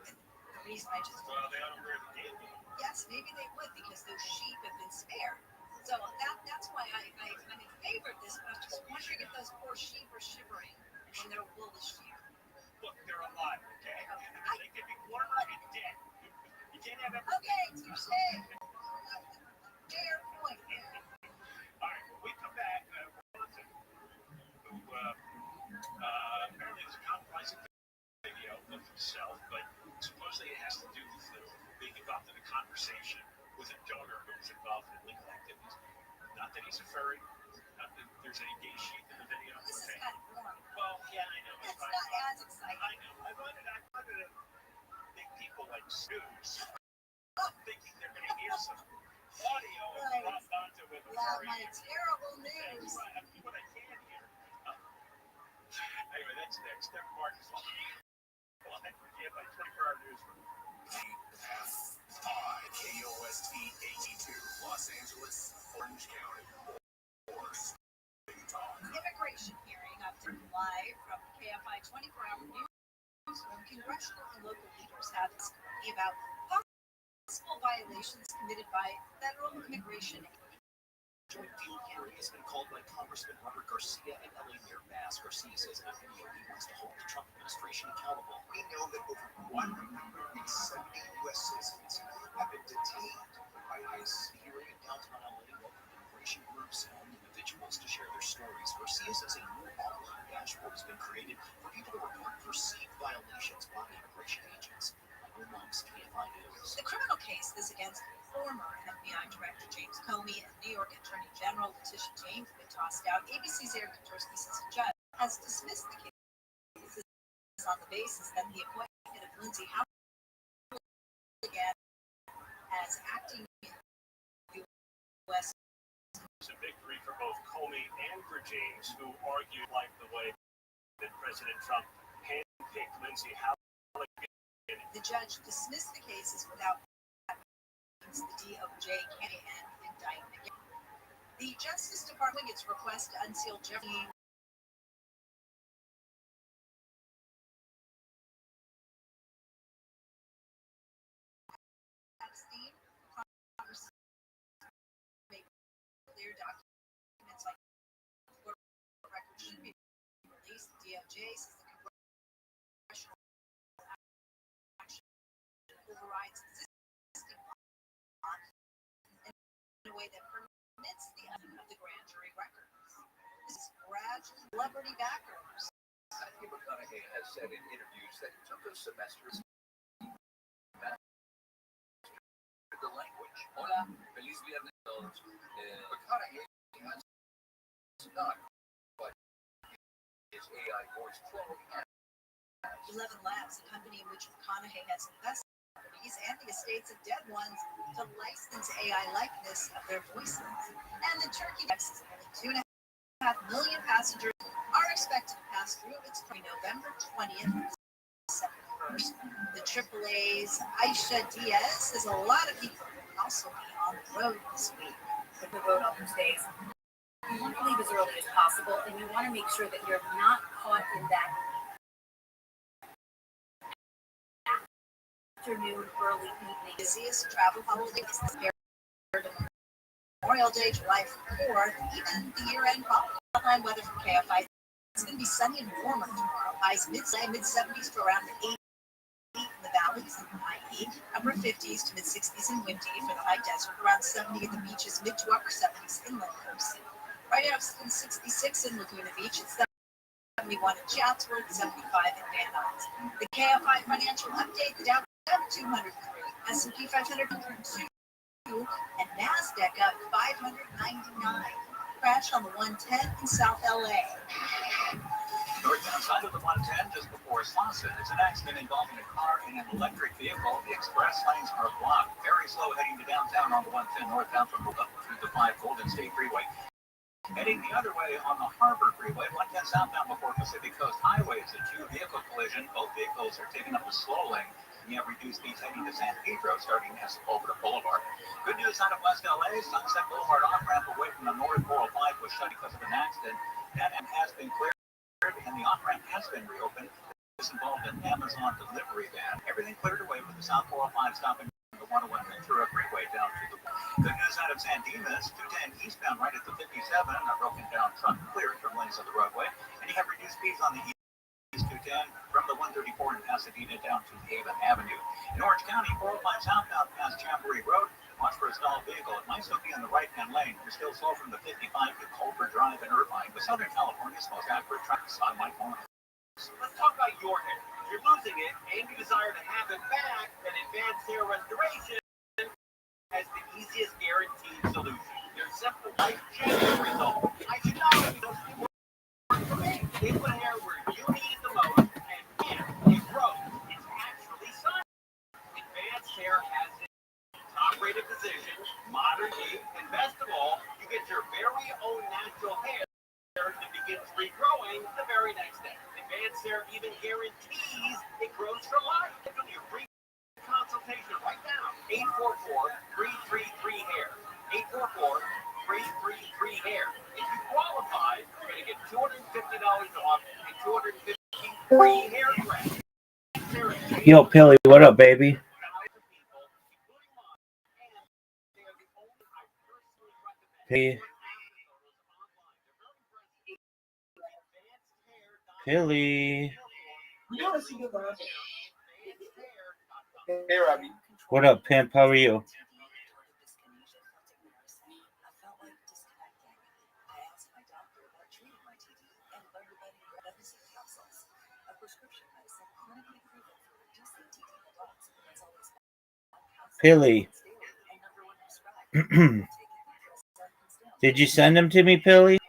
The reason I just Well, they ought to wear the gay wool. yes, maybe they would because those sheep have been spared. So that's why I'm in favor of this. But I'm just wondering if those Okay, Tuesday. Fair point. All right, when we come back, Robinson, who apparently is a compromising video of himself, but supposedly it has to do with being involved in a conversation with a donor who was involved in illegal activities. Not that he's a furry, not that there's any gay sheep in the video. This is kind of boring. Well, yeah, I know. It's not as exciting. I know. I wanted to make people like snooze, thinking they're going to hear some audio and lost onto with a furry. My terrible news. Right, I mean what I can hear. Anyway, that's next. Step Mark is live for KFI 24-hour newsroom. KFI, KOST 82, Los Angeles, Orange County, or Immigration hearing updated live from KFI 24-hour newsroom. Congressional and local leaders have spoken about possible violations committed by federal immigration. Joint deal hearing has been called by Congressman Robert Garcia and LA Mayor Bass. Garcia says in a video he wants to hold the Trump administration accountable. We know that over 170 U.S. citizens have been detained by ICE. Hearing in downtown LA, local immigration groups and individuals to share their stories. Garcia says a new online dashboard has been created for people to report perceived violations by immigration agents. KFI News. The criminal case is against former FBI Director James Comey and New York Attorney General Letitia James have been tossed out. ABC's Eric Katorsky says the judge has dismissed the case on the basis that the appointment of Lindsay Howard again as acting U.S. It's a victory for both Comey and for James, who argued like the way that President Trump handpicked Lindsay Howard. The judge dismissed the cases without the DOJ can indictment. The Justice Department its request to unseal Jeffrey Epstein. Congress made clear documents like court records should be released. DOJ says the congressional action overrides existing law in a way that permits the editing of the grand jury records. This is gradually celebrity backers. Matthew McConaughey has said in interviews that it took a semester to master the language. Feliz Viernes. McConaughey has not, but his AI voice clone 11 Labs, a company in which McConaughey has invested and the estates of dead ones to license AI likeness of their voices. And the Turkey Texas, only 2.5 million passengers are expected to pass through its November 20th through December 1st. The AAA's Aisha Diaz says a lot of people will also be on the road this week. The road on those days. You want to leave as early as possible, and you want to make sure that you're not caught in that afternoon, early evening. Busiest travel holiday is Memorial Day, July 4th, even the year-end holiday. Weather from KFI. It's going to be sunny and warmer tomorrow. Highs mid-70s to around 80 in the valleys and high upper 50s to mid-60s and windy for the high desert. Around 70 at the beaches, mid to upper 70s inland coast. Right now it's 66 in Laguna Beach. It's 71 in Chatsworth, 75 in Van Nuys. The KFI financial update: the Dow up 203, S&P 500 2, and NASDAQ up 599. Crash on the 110 in South LA. Northbound side of the 110 just before Slauson. It's an accident involving a car and an electric vehicle. The express lanes are blocked. Very slow heading to downtown on the 110 northbound from up through the 5 Golden State Freeway. Heading the other way on the Harbor Freeway, 110 southbound before Pacific Coast Highway. It's a two-vehicle collision. Both vehicles are taking up the slow lane. You have reduced speeds heading to San Pedro, starting at Sepulveda Boulevard. Good news out of West LA. Sunset Boulevard off-ramp away from the North 405 was shut because of an accident. That has been cleared, and the on-ramp has been reopened. This involved an Amazon delivery van. Everything cleared away with the South 405 stopping the 101 Ventura Freeway down to the good news out of San Dimas. 210 eastbound right at the 57. A broken down truck cleared from lanes of the roadway. And you have reduced speeds on the East 210 from the 1 134 in Pasadena down to Haven Avenue. In Orange County, 405 southbound past Jamboree Road. Watch for a stalled vehicle. It might still be on the right-hand lane. You're still slow from the 55 to Culver Drive and Irvine. With Southern California's most accurate traffic on my phone. Let's talk about your hair. If you're losing it and you desire to have it back, then Advanced Hair Restoration has the easiest guaranteed solution. Their simple, life-changing result. I should know because it works for me. They put hair where you need it the most, and it grows. It's actually science. Advanced Hair has a top-rated position, modern age, and best of all, you get your very own natural hair that begins regrowing the very next day. Advanced Hair even guarantees it grows for life. Give them your free consultation right now. 844-333-HAIR. 844-333-HAIR. If you qualify, you're going to get $250 off and 250 free hair grafts. Yo, Pilly, what up, baby? Hey. Pilly. Hey, Rabbi. What up, pimp? How are you? Pilly. Did you send them to me, Pilly?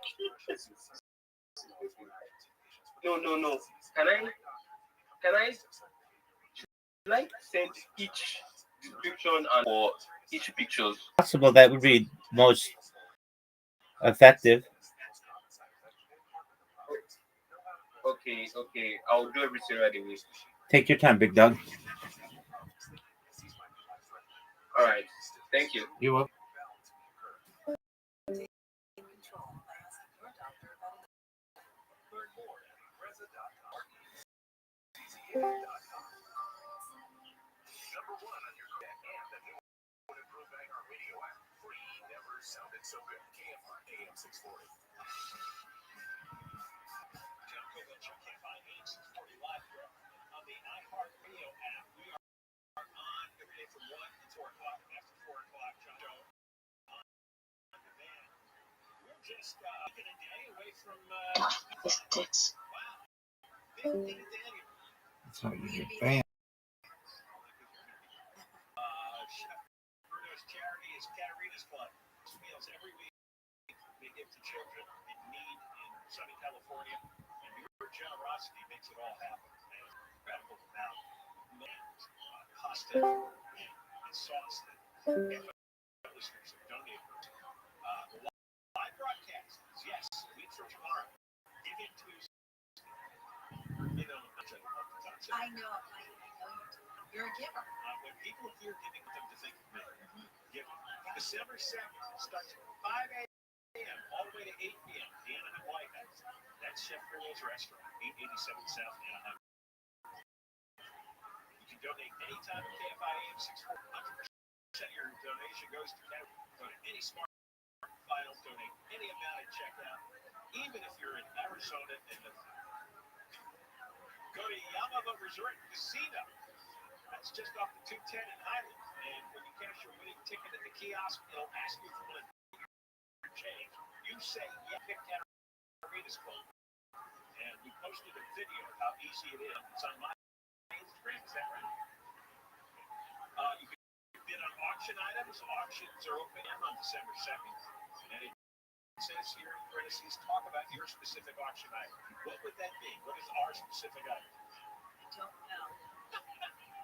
No. Can I send each description and or each pictures? Possible, that would be most effective. Okay. I'll do everything right away. Take your time, big dog. All right. Thank you. You're welcome. Sounded so good. KFI AM 640. John Koval, KFI AM 640 live here on the iHeartRadio app. We are on every day from 1 to 4 o'clock after 4 o'clock. Show on demand. We're just taking a day away from wow. 15 Daniel. That's not your fan. Bruno's charity is Katarina's Club. Meals every week they give to children in need in sunny California, and your generosity makes it all happen. And incredible amount of pasta and sauce that listeners have donated. Live broadcast, yes, week for tomorrow. Giving Tuesday. You know, I know. You're a giver. When people hear giving, them to think of me. Giving. December 2nd starts at 5 a.m. all the way to 8 p.m. The Anaheim White House. That's Chef Carol's Restaurant, 887 South Anaheim. You can donate anytime at KFI AM 640. 100% of your donation goes to Canada. Go to any smart file, donate any amount at checkout, even if you're in Arizona and go to Yamava Resort Casino. That's just off the 210 in Highland. And when you cash your winning ticket at the kiosk, it'll ask you for one change. You say, yeah, pick Katarina's Club. And we posted a video of how easy it is. It's on my Instagram. Is that right? You can bid on auction items. Auctions are open on December 2nd. And it says here in parentheses, talk about your specific auction item. What would that be? What is our specific item? I don't know.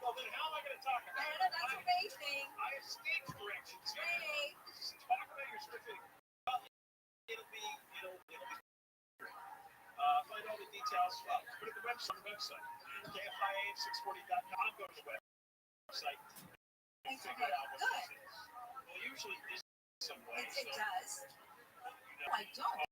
Well, then how am I going to talk about it? That's amazing. I have stage directions here. Hey. Talk about your specific. Well, it'll be. Find all the details. Put it on the website. KFIA640.com. Go to the website. Figure out what this is. Well, usually this is some way. It does. No, I don't.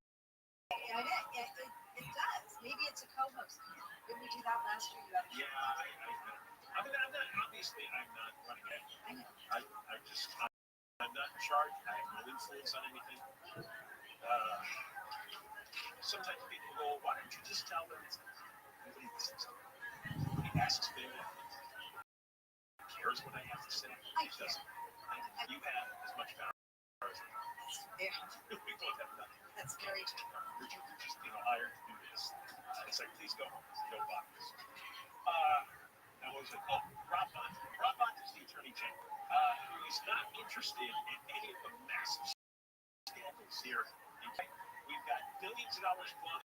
It does. Maybe it's a co-host. Didn't we do that last year? Yeah, I mean, I'm not, obviously, I'm not running it. I know. I'm not in charge. I have no influence on anything. Sometimes people go, why don't you just tell them? asks me, cares what I have to say. I care. You have as much power as I do. Yeah, We both have nothing. that's very true. You're just hired to do this. It's like, please go home. No bothers. Now what was it? Oh, Rob Bond. Rob Bond is the Attorney General. He's not interested in any of the massive scandals here. We've got billions of dollars blown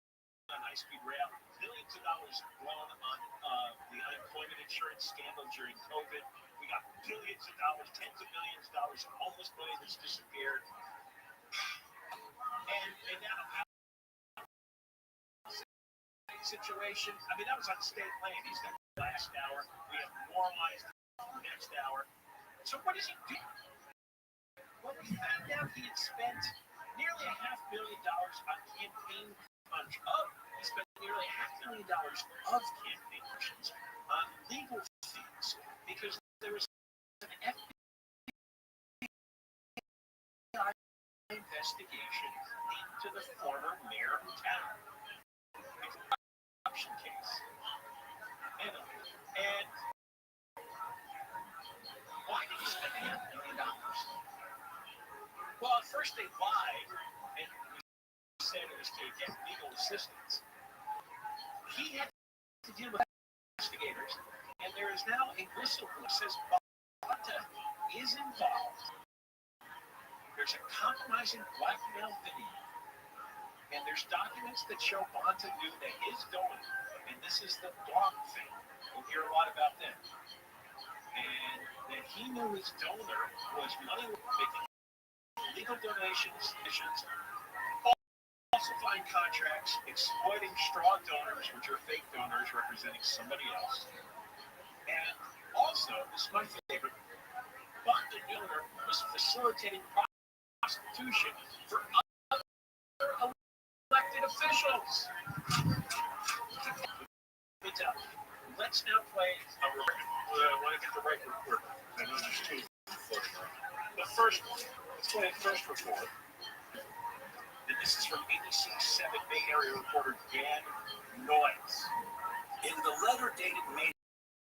on high-speed rail, billions of dollars blown on the unemployment insurance scandal during COVID. We got billions of dollars, tens of millions of dollars, homeless money that's disappeared. And now situation. I mean, that was on state land. He's got last hour. We have more lines next hour. So what does he do? Well, we found out he had spent nearly $500 million on campaign funds. He spent nearly $500 million of campaign funds on legal fees because there was an FBI investigation into the former mayor of town. Corruption case. And why did he spend $500 million? Well, at first they lied and said it was to get legal assistance. He had to deal with investigators, and there is now a whistleblower that says Bonta is involved. There's a compromising blackmail video, and there's documents that show Bonta knew that his donor, and this is the blog thing, we'll hear a lot about them, and that he knew his donor was money making legal donations, falsifying contracts, exploiting straw donors, which are fake donors representing somebody else. And also, this is my favorite, Bonta Donor was facilitating prostitution for other elected officials. Let's now play a report. I want to get the right report. I know there's two. The first one. Let's play the first report. And this is from 86.7 Bay Area reporter Dan Noyes. In the letter dated May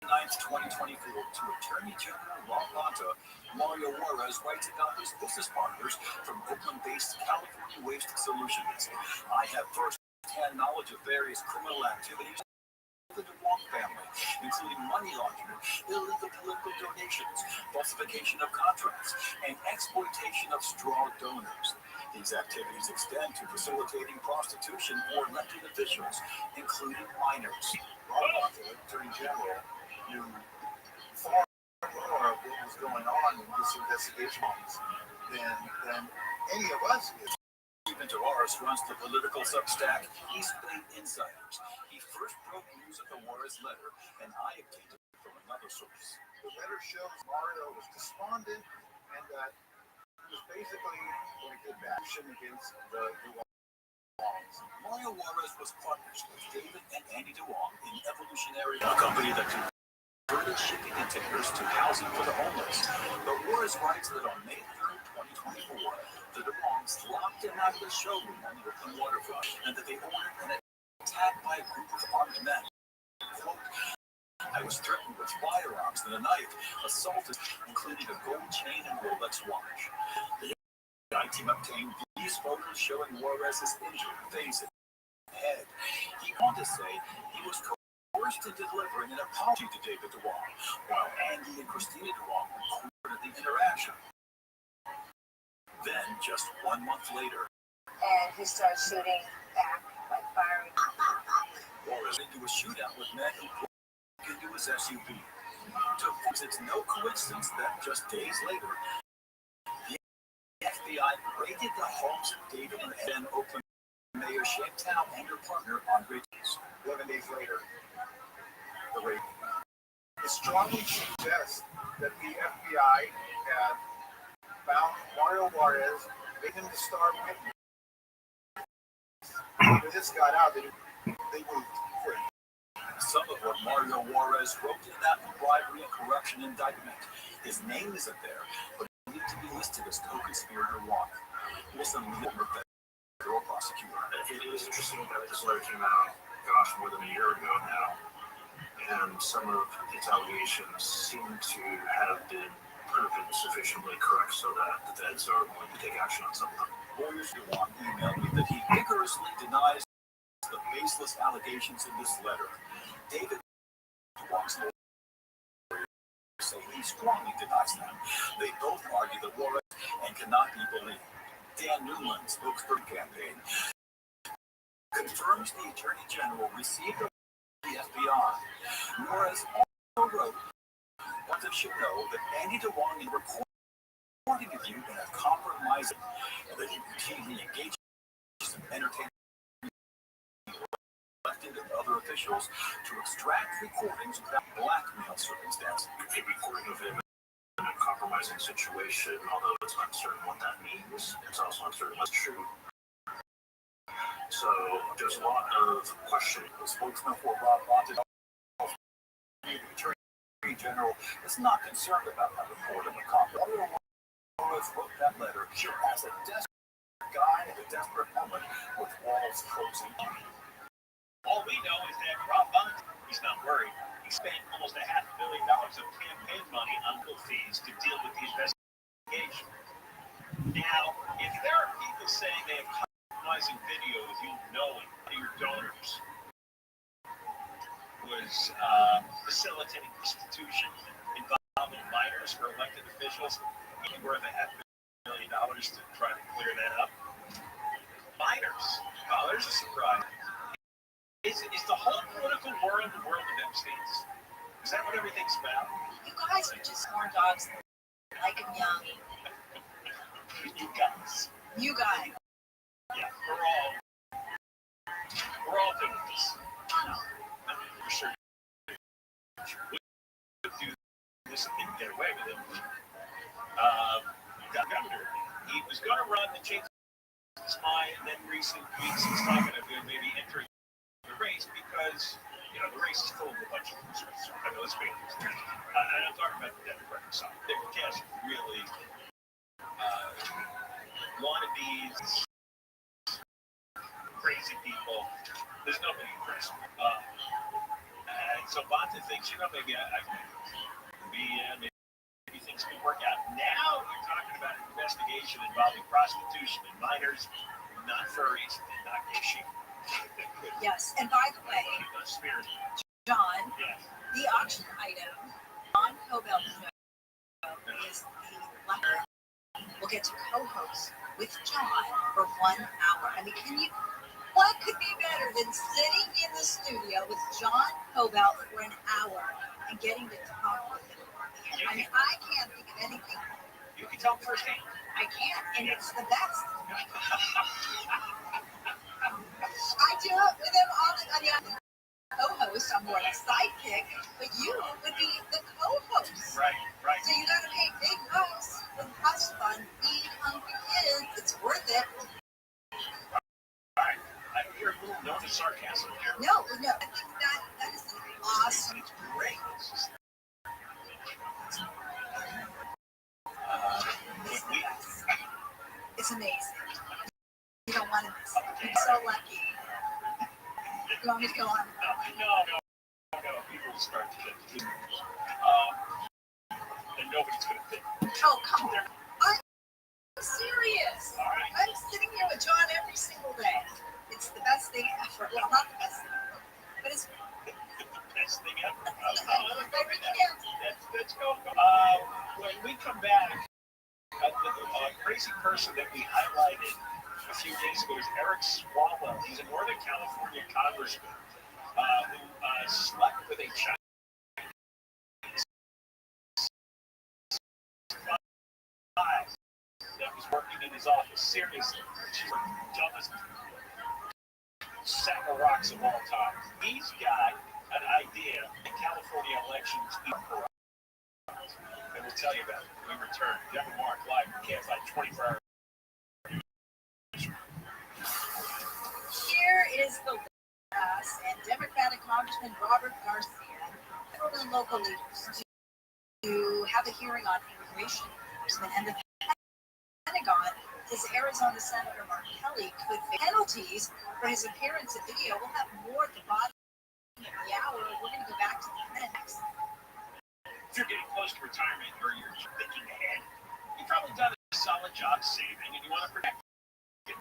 9th, 2024, to Attorney General Rob Bonta, Mario Juarez writes about his business partners from Oakland-based California Waste Solutions. I have first-hand knowledge of various criminal activities of the DeWong family, including money laundering, illegal political donations, falsification of contracts, and exploitation of straw donors. These activities extend to facilitating prostitution for elected officials, including minors. Rob Bonta, Attorney General, knew far more of what was going on in this investigation than any of us did. Stephen Tavares runs the political substack East Bay Insiders. He first broke news of the Juarez letter, and I obtained it from another source. The letter shows Mario was despondent and that he was basically going to get action against the DeWongs. Mario Juarez was partners with David and Andy DeWong in Evolutionary, a company that converted shipping containers to housing for the homeless. But Juarez writes that on May 3rd, 2024, the DeWongs locked him out of the showroom on the Brooklyn waterfront, and that they ordered an attack by a group of armed men. Quote, I was threatened with firearms and a knife, assaulted, including a gold chain and Rolex watch. The FBI team obtained these photos showing Juarez's injured face and head. He went on to say he was coerced into delivering an apology to David DeWong, while Andy and Christina DeWong recorded the interaction. Then, just 1 month later, and he starts shooting back, like firing. Juarez into a shootout with men who broke into his SUV. It's no coincidence that just days later, the FBI raided the homes of David and then Oakland Mayor Chantal and her partner, Andre Davis. 11 days later, the raid. It strongly suggests that the FBI had found Mario Juarez, made him the star witness. When this got out, they moved quick. Some of what Mario Juarez wrote in that bribery and corruption indictment. His name isn't there, but he needs to be listed as co-conspirator one. Listen, former federal prosecutor. It is interesting that this letter came out, gosh, more than a year ago now. and some of its allegations seem to have been proven sufficiently correct so that the feds are willing to take action on some of them. Lawyers Yuan emailed me that he vigorously denies the baseless allegations in this letter. David Yuan's lawyers say he strongly denies them. They both argue that Juarez and cannot be believed. Dan Newman, spokesperson campaign, confirms the Attorney General received the FBI. Juarez also wrote, "What they should know that Andy DeWong is recording of you in a compromising, and that he routinely engages in entertainment elected and other officials to extract recordings without blackmail circumstances." A recording of him in a compromising situation, although it's uncertain what that means, it's also uncertain what's true. So there's a lot of questioning. The spokesman for Rob Rothschild, the Attorney General, is not concerned about that report in the compromise. Juarez wrote that letter as a desperate guy at a desperate moment with walls closing on him. All we know is that Rob Bond is not worried. He spent almost $500 million of campaign money on legal fees to deal with the investigation. Now, if there are people saying they have compromising video with you knowing that your donors was facilitating prostitution involving minors for elected officials, even worth $500 million to try to clear that up. Minors. Oh, there's a surprise. Is the whole political world the world of Epstein's? Is that what everything's about? You guys are just horn dogs. Like them young. You guys. You guys. Yeah, we're all doing this. No, for sure. We could do this and didn't get away with it. The governor, he was going to run the change his mind, and then recent weeks he's talking about maybe entering the race because, the race is full of a bunch of losers. I mean, let's be honest. I'm talking about the Democratic side. They're just really wannabes, crazy people. There's nobody impressed. And so Bonta thinks, maybe maybe things can work out. Now you're talking about an investigation involving prostitution and minors, not furries, and not gay sheep. Yes, and by the way, John, the auction item on Cobell is the letter. We'll get to co-host with John for 1 hour. I mean, what could be better than sitting in the studio with John Cobell for an hour and getting to talk with him? I mean, I can't think of anything. You can tell firsthand. I can't, and it's the best. I do it with him all the time. I'm the co-host, I'm more a sidekick, but you would be the co-host. Right. So you gotta pay big bucks for the trust fund, feed hungry kids. It's worth it. Right. I hear a little note of sarcasm here. No. I think that is an awesome. It's great. It's amazing. You don't want to miss it. You're so lucky. You want me to go on? No. People will start to get and nobody's going to fit. Oh, come on. I'm serious. Right. I'm sitting here with John every single day. It's the best thing ever. Well, not the best thing ever, but it's the best thing ever. Let's go. When we come back, the crazy person that we highlighted a few days ago is Eric Swalwell. He's a Northern California congressman who slept with a Chinese spy that was working in his office. Seriously, she's the dumbest sack of rocks of all time. He's got an idea that California elections are corrupt. And we'll tell you about it when we return. Jeff and Mark live from KFI 24 hours. Here is the us and Democratic Congressman Robert Garcia, federal and local leaders, to have a hearing on immigration enforcement, and the Pentagon says Arizona Senator Mark Kelly could face penalties for his appearance in video. We'll have more at the bottom of the hour. We're going to go back you're getting close to retirement or you're thinking ahead, you've probably done a solid job saving and you want to protect it.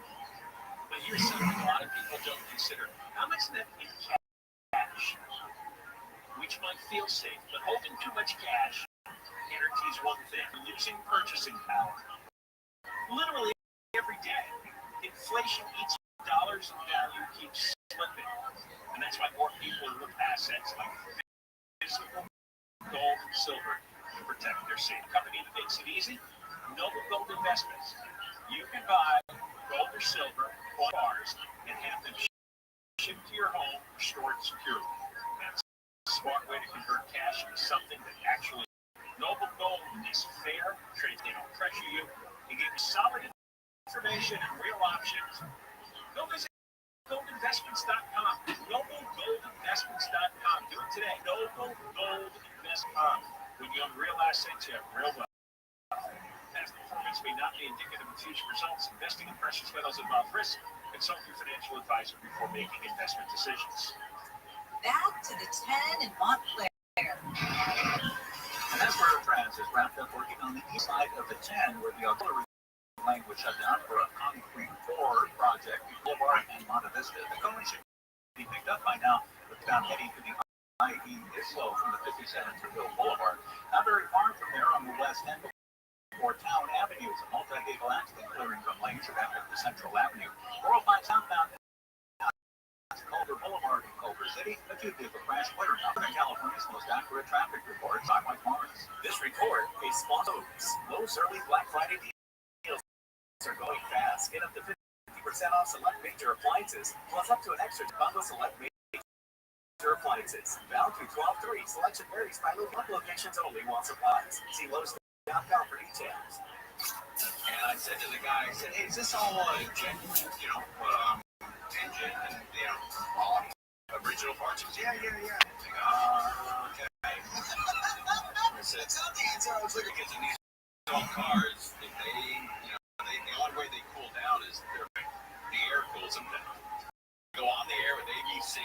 But here's something a lot of people don't consider. How much of that in cash, which might feel safe, but holding too much cash guarantees one thing: losing purchasing power. Literally every day, inflation eats dollars and value keeps slipping. And that's why more people look at assets like physical gold and silver to protect their savings. A company that makes it easy, Noble Gold Investments. You can buy gold or silver on bars and have them shipped to your home or stored securely. That's a smart way to convert cash into something that actually Noble Gold is fair, trades, they don't pressure you, they give you solid information and real options. Go visit goldinvestments.com. NobleGoldInvestments.com. Do it today. NobleGoldInvestments.com. When you own real assets, you have real wealth. Past performance may not be indicative of future results. Investing in precious metals involves risk. Consult your financial advisor before making investment decisions. Back to the 10 in Montclair. And that's where France is wrapped up working on the east side of the 10, where the auxiliary language shut down for a concrete core project in Boulevard and Monte Vista. The cone should be picked up by now, with down heading to the IE is slow from the 57th to Hill Boulevard. Not very far from there on the west end, or Town Avenue is a multi-vehicle accident clearing from lanes around to Central Avenue. 405 southbound Culver Boulevard in Culver City, a two-vehicle crash clearing up in California's most accurate traffic report. I'm Mike Lawrence. This report is sponsored. Lowe's early Black Friday deals are going fast. Get up to 50% off select major appliances, plus up to an extra bundle select major appliances. Valid through 12/3. Selection varies by locations only while supplies. See Lowe's.com for details. And I said to the guy, I said, hey, is this all genuine, engine and, all original parts? He goes, yeah. Okay. I said, I was looking at these old cars, the only way they cool down is the air cools them down. Go on the air with ABC,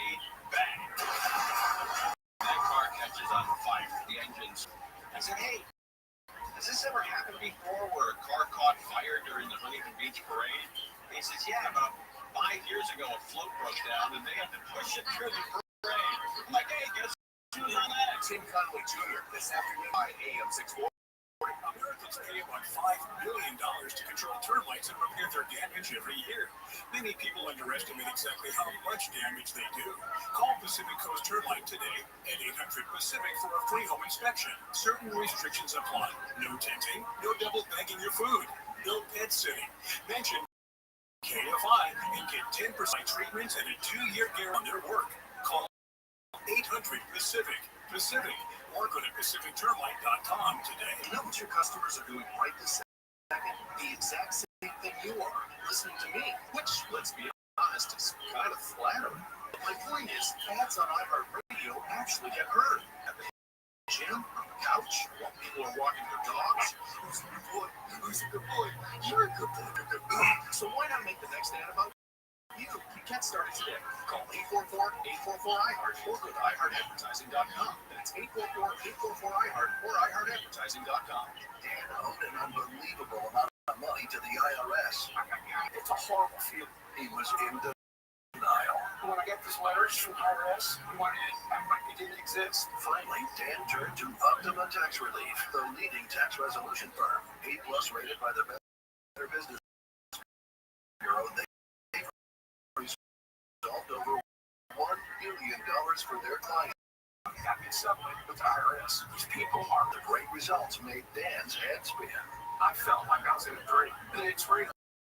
bang. That car catches on fire. The engines. I said, hey, has this ever happened before where a car caught fire during the Huntington Beach parade? He says, yeah, about 5 years ago a float broke down and they had to push it through the parade. I'm like, hey, guess who's on that? Tim Conway Jr. this afternoon by AM 640. Americans pay about $5 billion to control termites and repair their damage every year. Many people underestimate exactly how much damage they do. Call Pacific Coast Termite today at 800-PACIFIC for a free home inspection. Certain restrictions apply. No tenting, no double bagging your food, no pet sitting. Mention KFI and get 10% treatments and a 2-year guarantee on their work. Call 800-PACIFIC. Pacific. Or go to PacificTermite.com today. You know what your customers are doing right this second? The exact same thing you are, listening to me, which, let's be honest, is kind of flattering. But my point is, ads on iHeartRadio actually get heard. At the gym, on the couch, while people are walking their dogs. Who's a good boy? Who's a good boy? You're a good boy. You're a good boy. So why not make the next ad about you? Get started today. Call 844-844-iHeart or go to iHeartAdvertising.com. That's 844-844-iHeart or iHeartAdvertising.com. Dan owed an unbelievable amount of money to the IRS. It's a horrible feeling. He was in denial. When I got this letters from IRS, it didn't exist. Finally, Dan turned to Optima Tax Relief, the leading tax resolution firm. A+ rated by the Better Business Bureau. They resolved over $1 billion for their clients. Happy settlement with the IRS. These people are the great results made Dan's head spin. I felt like I was in a dream. It's real.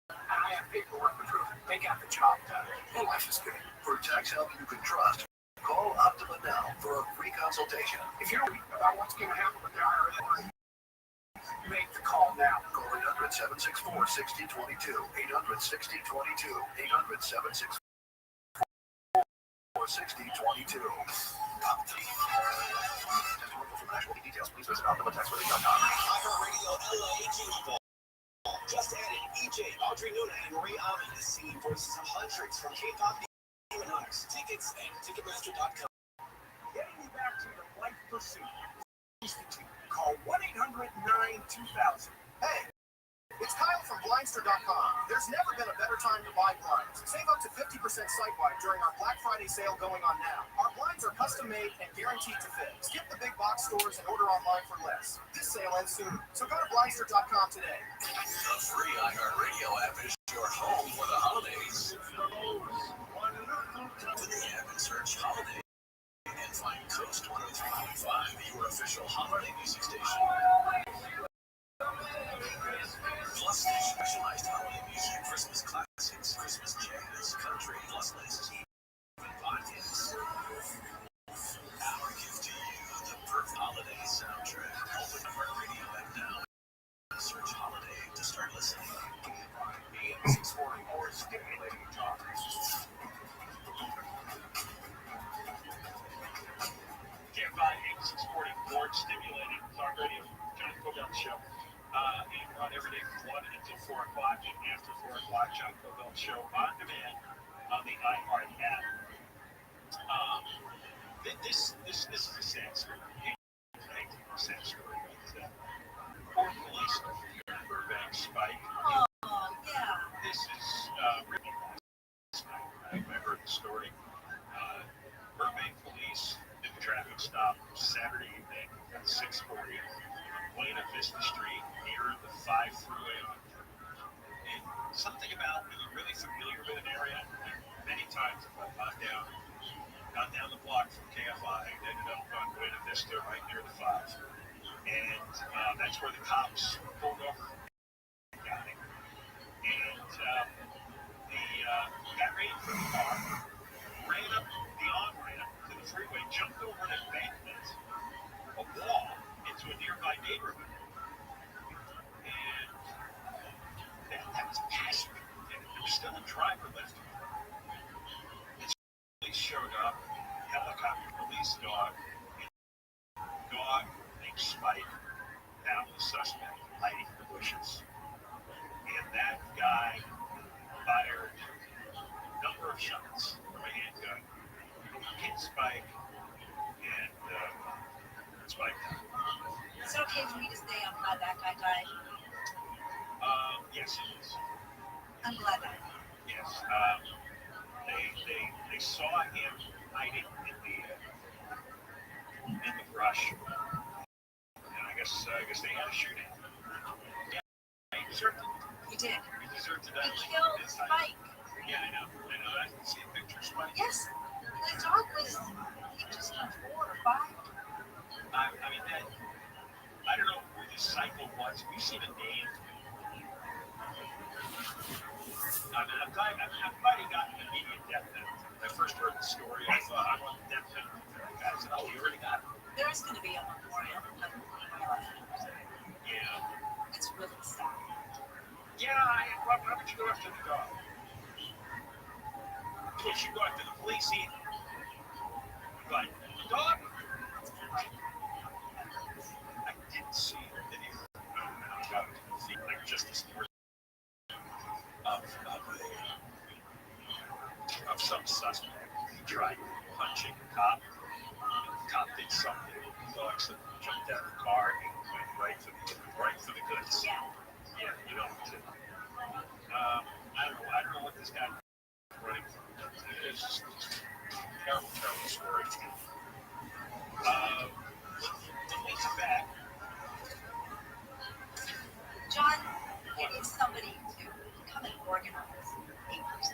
And I have paperwork to prove it. They got the job done. And life is good. For tax help you can trust, call Optima now for a free consultation. If you're worried about what's going to happen with the IRS, make the call now. Call 800-764-6022. 800-6022. 800-764-6022. Details, please visit OptimaTaxRelief.com. iHeartRadio LA Genie Ball. Just added EJ, Audrey Nuna, and Marie Almond to see voices of hundreds from K-pop and hunters. Tickets at Ticketmaster.com. Getting you back to your life pursuit. Call 1-800-9-2000. Hey, it's Kyle from Blindster.com. There's never been a better time to buy blinds. Save up to 50% site-wide during our Black Friday sale going on now. Our blinds are custom-made and guaranteed to fit. Skip the big box stores and order online for less. This sale ends soon, so go to Blindster.com today. The free iHeartRadio app is your home for the holidays. Open the app and search Holiday and find Coast 103.5, your official holiday music station. Plus, they specialized holiday music, Christmas classics, Christmas jazz, country, plus lists, even podcasts. Our gift to you, the perfect holiday soundtrack. Open up our radio app now and search Holiday to start listening. AM 644 stimulating talk. Can't buy AM 644 stimulating talk radio. John Cobell Show. And run every day from 1 until 4 o'clock, and after 4 o'clock, John Cobell Show on demand on the iHeart app. This is a sad story. It's a sad story. Poor police officer in Burbank Spike. Oh, yeah. This is really last night. I heard the story. Burbank police did the traffic stop Saturday evening at 6:40. Buena Vista Street near the 5 throughway on. And something about being really familiar with an area. Many times I've gone down the block from KFI, ended up on Buena Vista right near the 5. And that's where the cops pulled over and got him. And he got ready for the car, ran up the on-ramp to the freeway, jumped over an embankment, a wall, into a nearby neighborhood. And that was a passenger. And there was still a driver left. And police showed up, helicopter police dog named Spike, found the suspect hiding in the bushes. And that guy fired a number of shots from a handgun, hit Spike, and Spike died. Is it okay for me to say I'm glad that guy died? Yes, it is. I'm glad that. Yes. They saw him hiding in the brush, and I guess they had to shoot him. Yeah, he deserved it. He did. He deserved to die. He killed Spike. Yeah, I know. I can see a picture of Spike. Yes. The dog was just 4 or 5. I mean, I don't know who this cycle was. We've seen a name. I'm glad he got an immediate death penalty. When I first heard the story, I thought, I want the death penalty. I said, oh, you already got it. There is going to be a memorial. Yeah. It's really sad. Yeah, why would you go after the dog? You should go after the police either. But the dog? I didn't see the video. Like just this morning. Of some suspect. He tried punching a cop. The cop did something. The dog jumped out of the car and went right for the goods. Yeah. Yeah, you know what to do. I don't know what this guy is running from. It's just terrible story. When we come back, John, you need somebody to come and organize papers.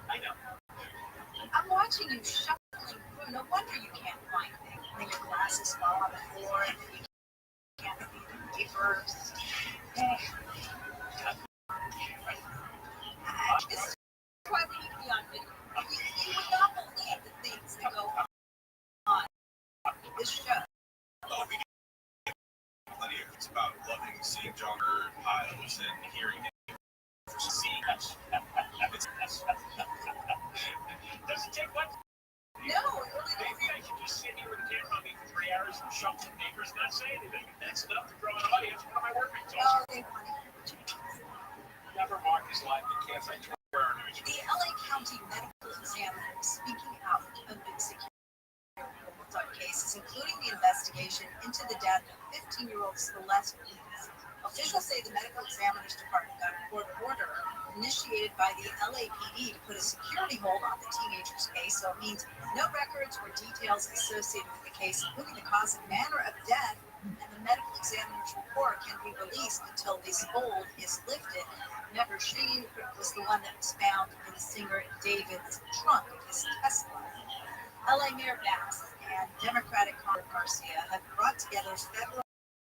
I know. I'm watching you shuffling through. No wonder you can't find things. When your glasses fall on the floor and you can't see the papers. This is why we need to be on video. You would not believe the things that go on this show. It's about loving seeing Jogger piles and hearing him seeing us. Does it take much? No, it really Maybe I should just sit here with the camera on me for 3 hours and shove some papers and not say anything. That's enough to draw an audience. What am I working to? Oh, they want it. Never mark his life in Kansas. The LA County Medical Examiner is speaking out amid security. We'll talk investigation into the death of 15-year-old Celeste Leeds. Officials say the medical examiner's department got a court order initiated by the LAPD to put a security hold on the teenager's case, so it means no records or details associated with the case, including the cause and manner of death, and the medical examiner's report can be released until this hold is lifted. Remember, she was the one that was found in the singer David's trunk of his Tesla. LA Mayor Bass and Democratic Congressman Garcia have brought together federal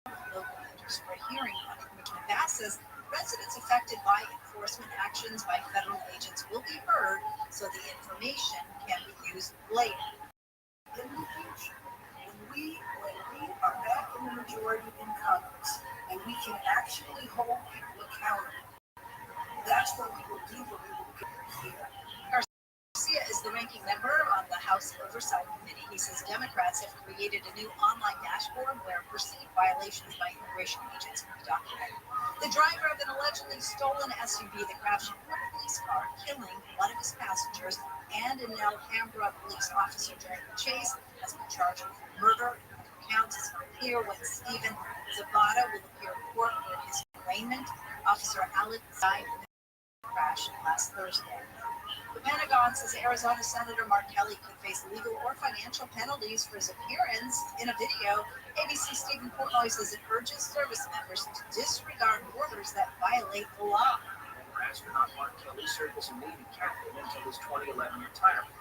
and local leaders for a hearing on impeachment. Bass says residents affected by enforcement actions by federal agents will be heard so the information can be used later. In the future, when we are back in the majority in Congress and we can actually hold people accountable, that's what we will do, what we will do here. Garcia is the ranking member on the House Oversight Committee. He says Democrats have created a new online dashboard where perceived violations by immigration agents can be documented. The driver of an allegedly stolen SUV that crashed into a police car, killing one of his passengers and an Alhambra police officer during the chase, has been charged with murder. Counts is unclear when Stephen Zapata will appear in court for his arraignment. Officer Alex died in the crash last Thursday. The Pentagon says Arizona Senator Mark Kelly could face legal or financial penalties for his appearance in a video. ABC Stephen Portnoy says it urges service members to disregard orders that violate the law. Astronaut Mark Kelly served as a Navy captain until his 2011 retirement.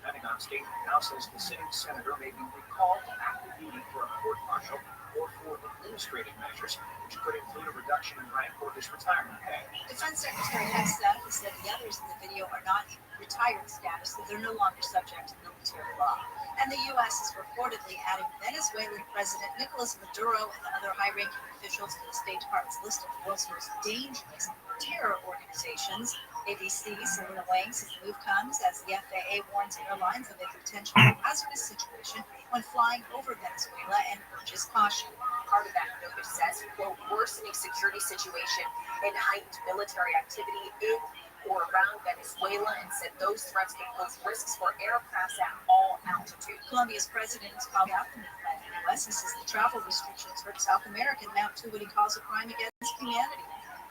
The Pentagon statement now says the sitting senator may be recalled to active duty for a court-martial or for administrative measures, which could include a reduction in rank or his retirement pay. Defense Secretary Ed Stephan said the others in the video are not in retired status, so they're no longer subject to military law. And the U.S. is reportedly adding Venezuelan President Nicolas Maduro and other high-ranking officials to the State Department's list of the world's most dangerous terror organizations. ABC Selena Wang says the move comes as the FAA warns airlines of a potential hazardous situation when flying over Venezuela and urges caution. Part of that notice says, quote, worsening security situation and heightened military activity in or around Venezuela, and said those threats could pose risks for aircrafts at all altitudes. Colombia's president has called out the move by the U.S. He says the travel restrictions hurt South America and amount to what he calls a crime against humanity.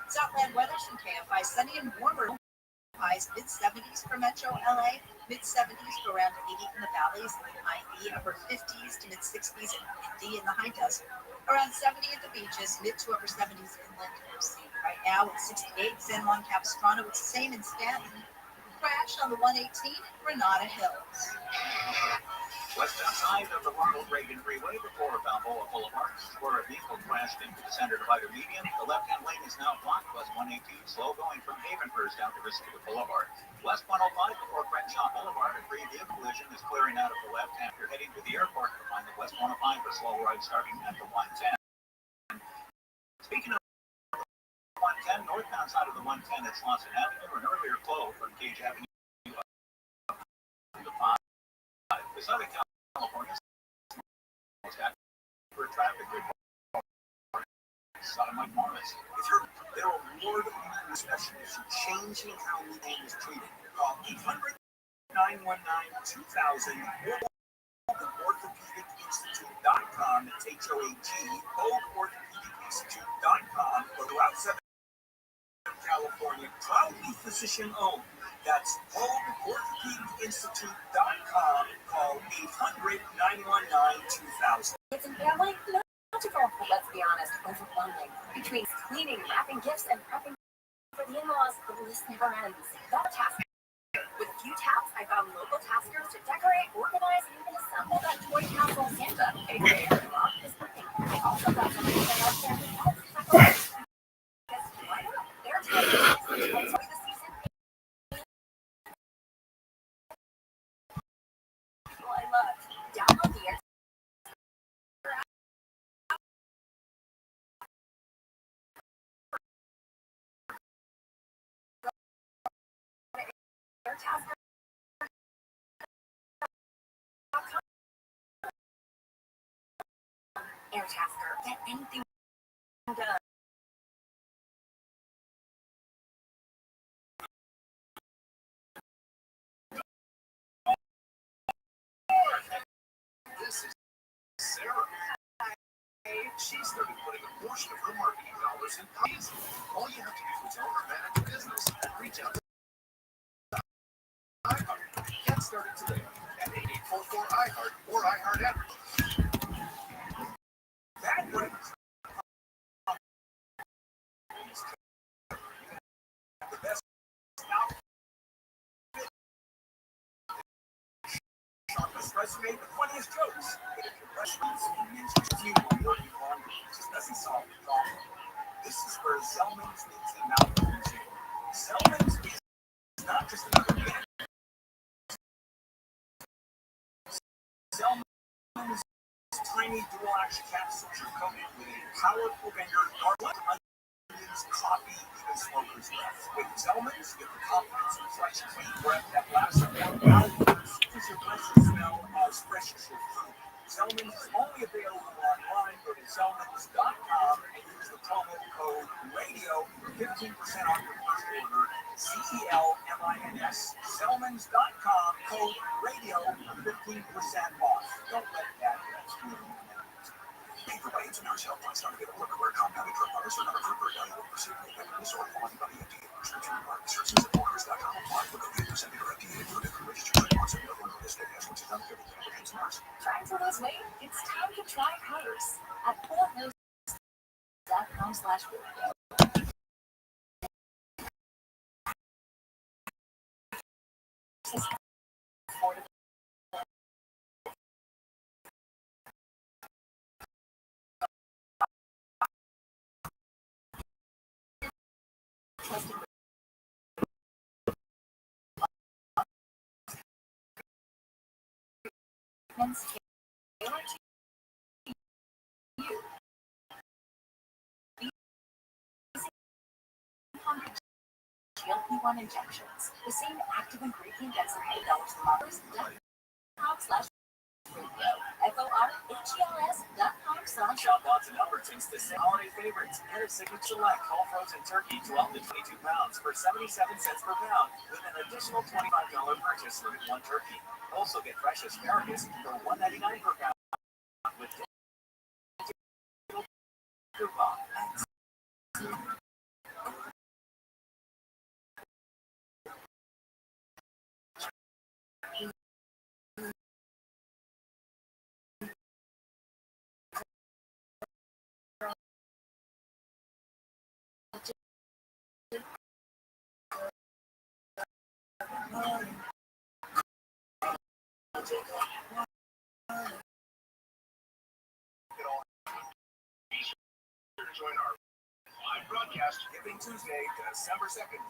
Southland weather's from KFI, sunny and warmer. Highs mid-70s for Metro LA, mid-70s for around 80 in the valleys, IE upper 50s to mid-60s and windy in the high desert. Around 70 at the beaches, mid to upper 70s inland. Right now it's 68 San Juan Capistrano. It's the same in Stanton. Crash on the 118 at Granada Hills. Westbound side of the Ronald Reagan Freeway before Balboa Boulevard, where a vehicle crashed into the center divider median. The left-hand lane is now blocked. West 118 slow going from Havenhurst down to Riskwood Boulevard. West 105 before Crenshaw Boulevard, a previous collision is clearing out of the left hand. You're heading to the airport to find the West 105 a slow ride starting at the 110. Speaking of 110, northbound side of the 110 at Slauson Avenue, an earlier flow from Gage Avenue up to the 5. The Southern California for traffic report. Sodomite Morris. If you're their award-winning specialist in changing how the name is treated, call 800-919-2000 or OldOrthopedicInstitute.com. That's HOAG, OldOrthopedicInstitute.com, or throughout Southern California, proudly physician-owned. That's OldOrthopedicInstitute.com. Call 800-919-2000. It's in family, magical, but let's be honest, overwhelming. Between cleaning, wrapping gifts, and prepping for the in-laws, the list never ends. That task. With a few taps, I found local taskers to decorate, organize, and even assemble that toy castle Santa, aka Rock is cooking. I also got some of the family help decorate. Because why not? They're taking the season. I love. Download the Airtasker. Get anything done. This is Sarah. She started putting a portion of her marketing dollars in pies. All you have to do is tell her manage a business and reach out to iHeart. Get started today at 8844 iHeart or iHeart app. Bad breaks. The best sharpest resume, the funniest jokes. But if your restaurant's mentions you working longer, it just doesn't solve the problem. This is where Zellman's meets the Mountain Museum. Zellman's is not just another band. Zellman's tiny dual-action capsules are coated with a powerful vendor garlic, onions, coffee, even smoker's breath. With Zellman's, you get the confidence and fresh, clean breath that lasts for 1 hour. Gives your breath to smell as fresh as your food. Zellman's is only available online. Go to Zellman's.com and use the promo code RADIO for 15% off your first order. CELMINS. Zellman's.com, code RADIO for 15% off. Don't let that screw you. Paper by International Health Plans, not available everywhere. Compounded drug products are not approved or evaluable for safety, effectiveness, or quality by the FDA. Prescription required. Restrictions at Walgreens.com apply. For the 8% or FDA approved and registered trademarks and other this day as which is not available to consumers. Trying to lose weight? It's time to try Powders at PullUpNose.com/video. GLP-1 injections, the same active ingredient that's FORHELS.com/radio. Shop lots of Albertsons to save holiday favorites. Enter Signature Select whole frozen turkey 12 to 22 pounds for 77 cents per pound with an additional $25 purchase with one turkey. Also get fresh asparagus for $1.99 per pound with coupon. Join our live broadcast Giving Tuesday, December 2nd.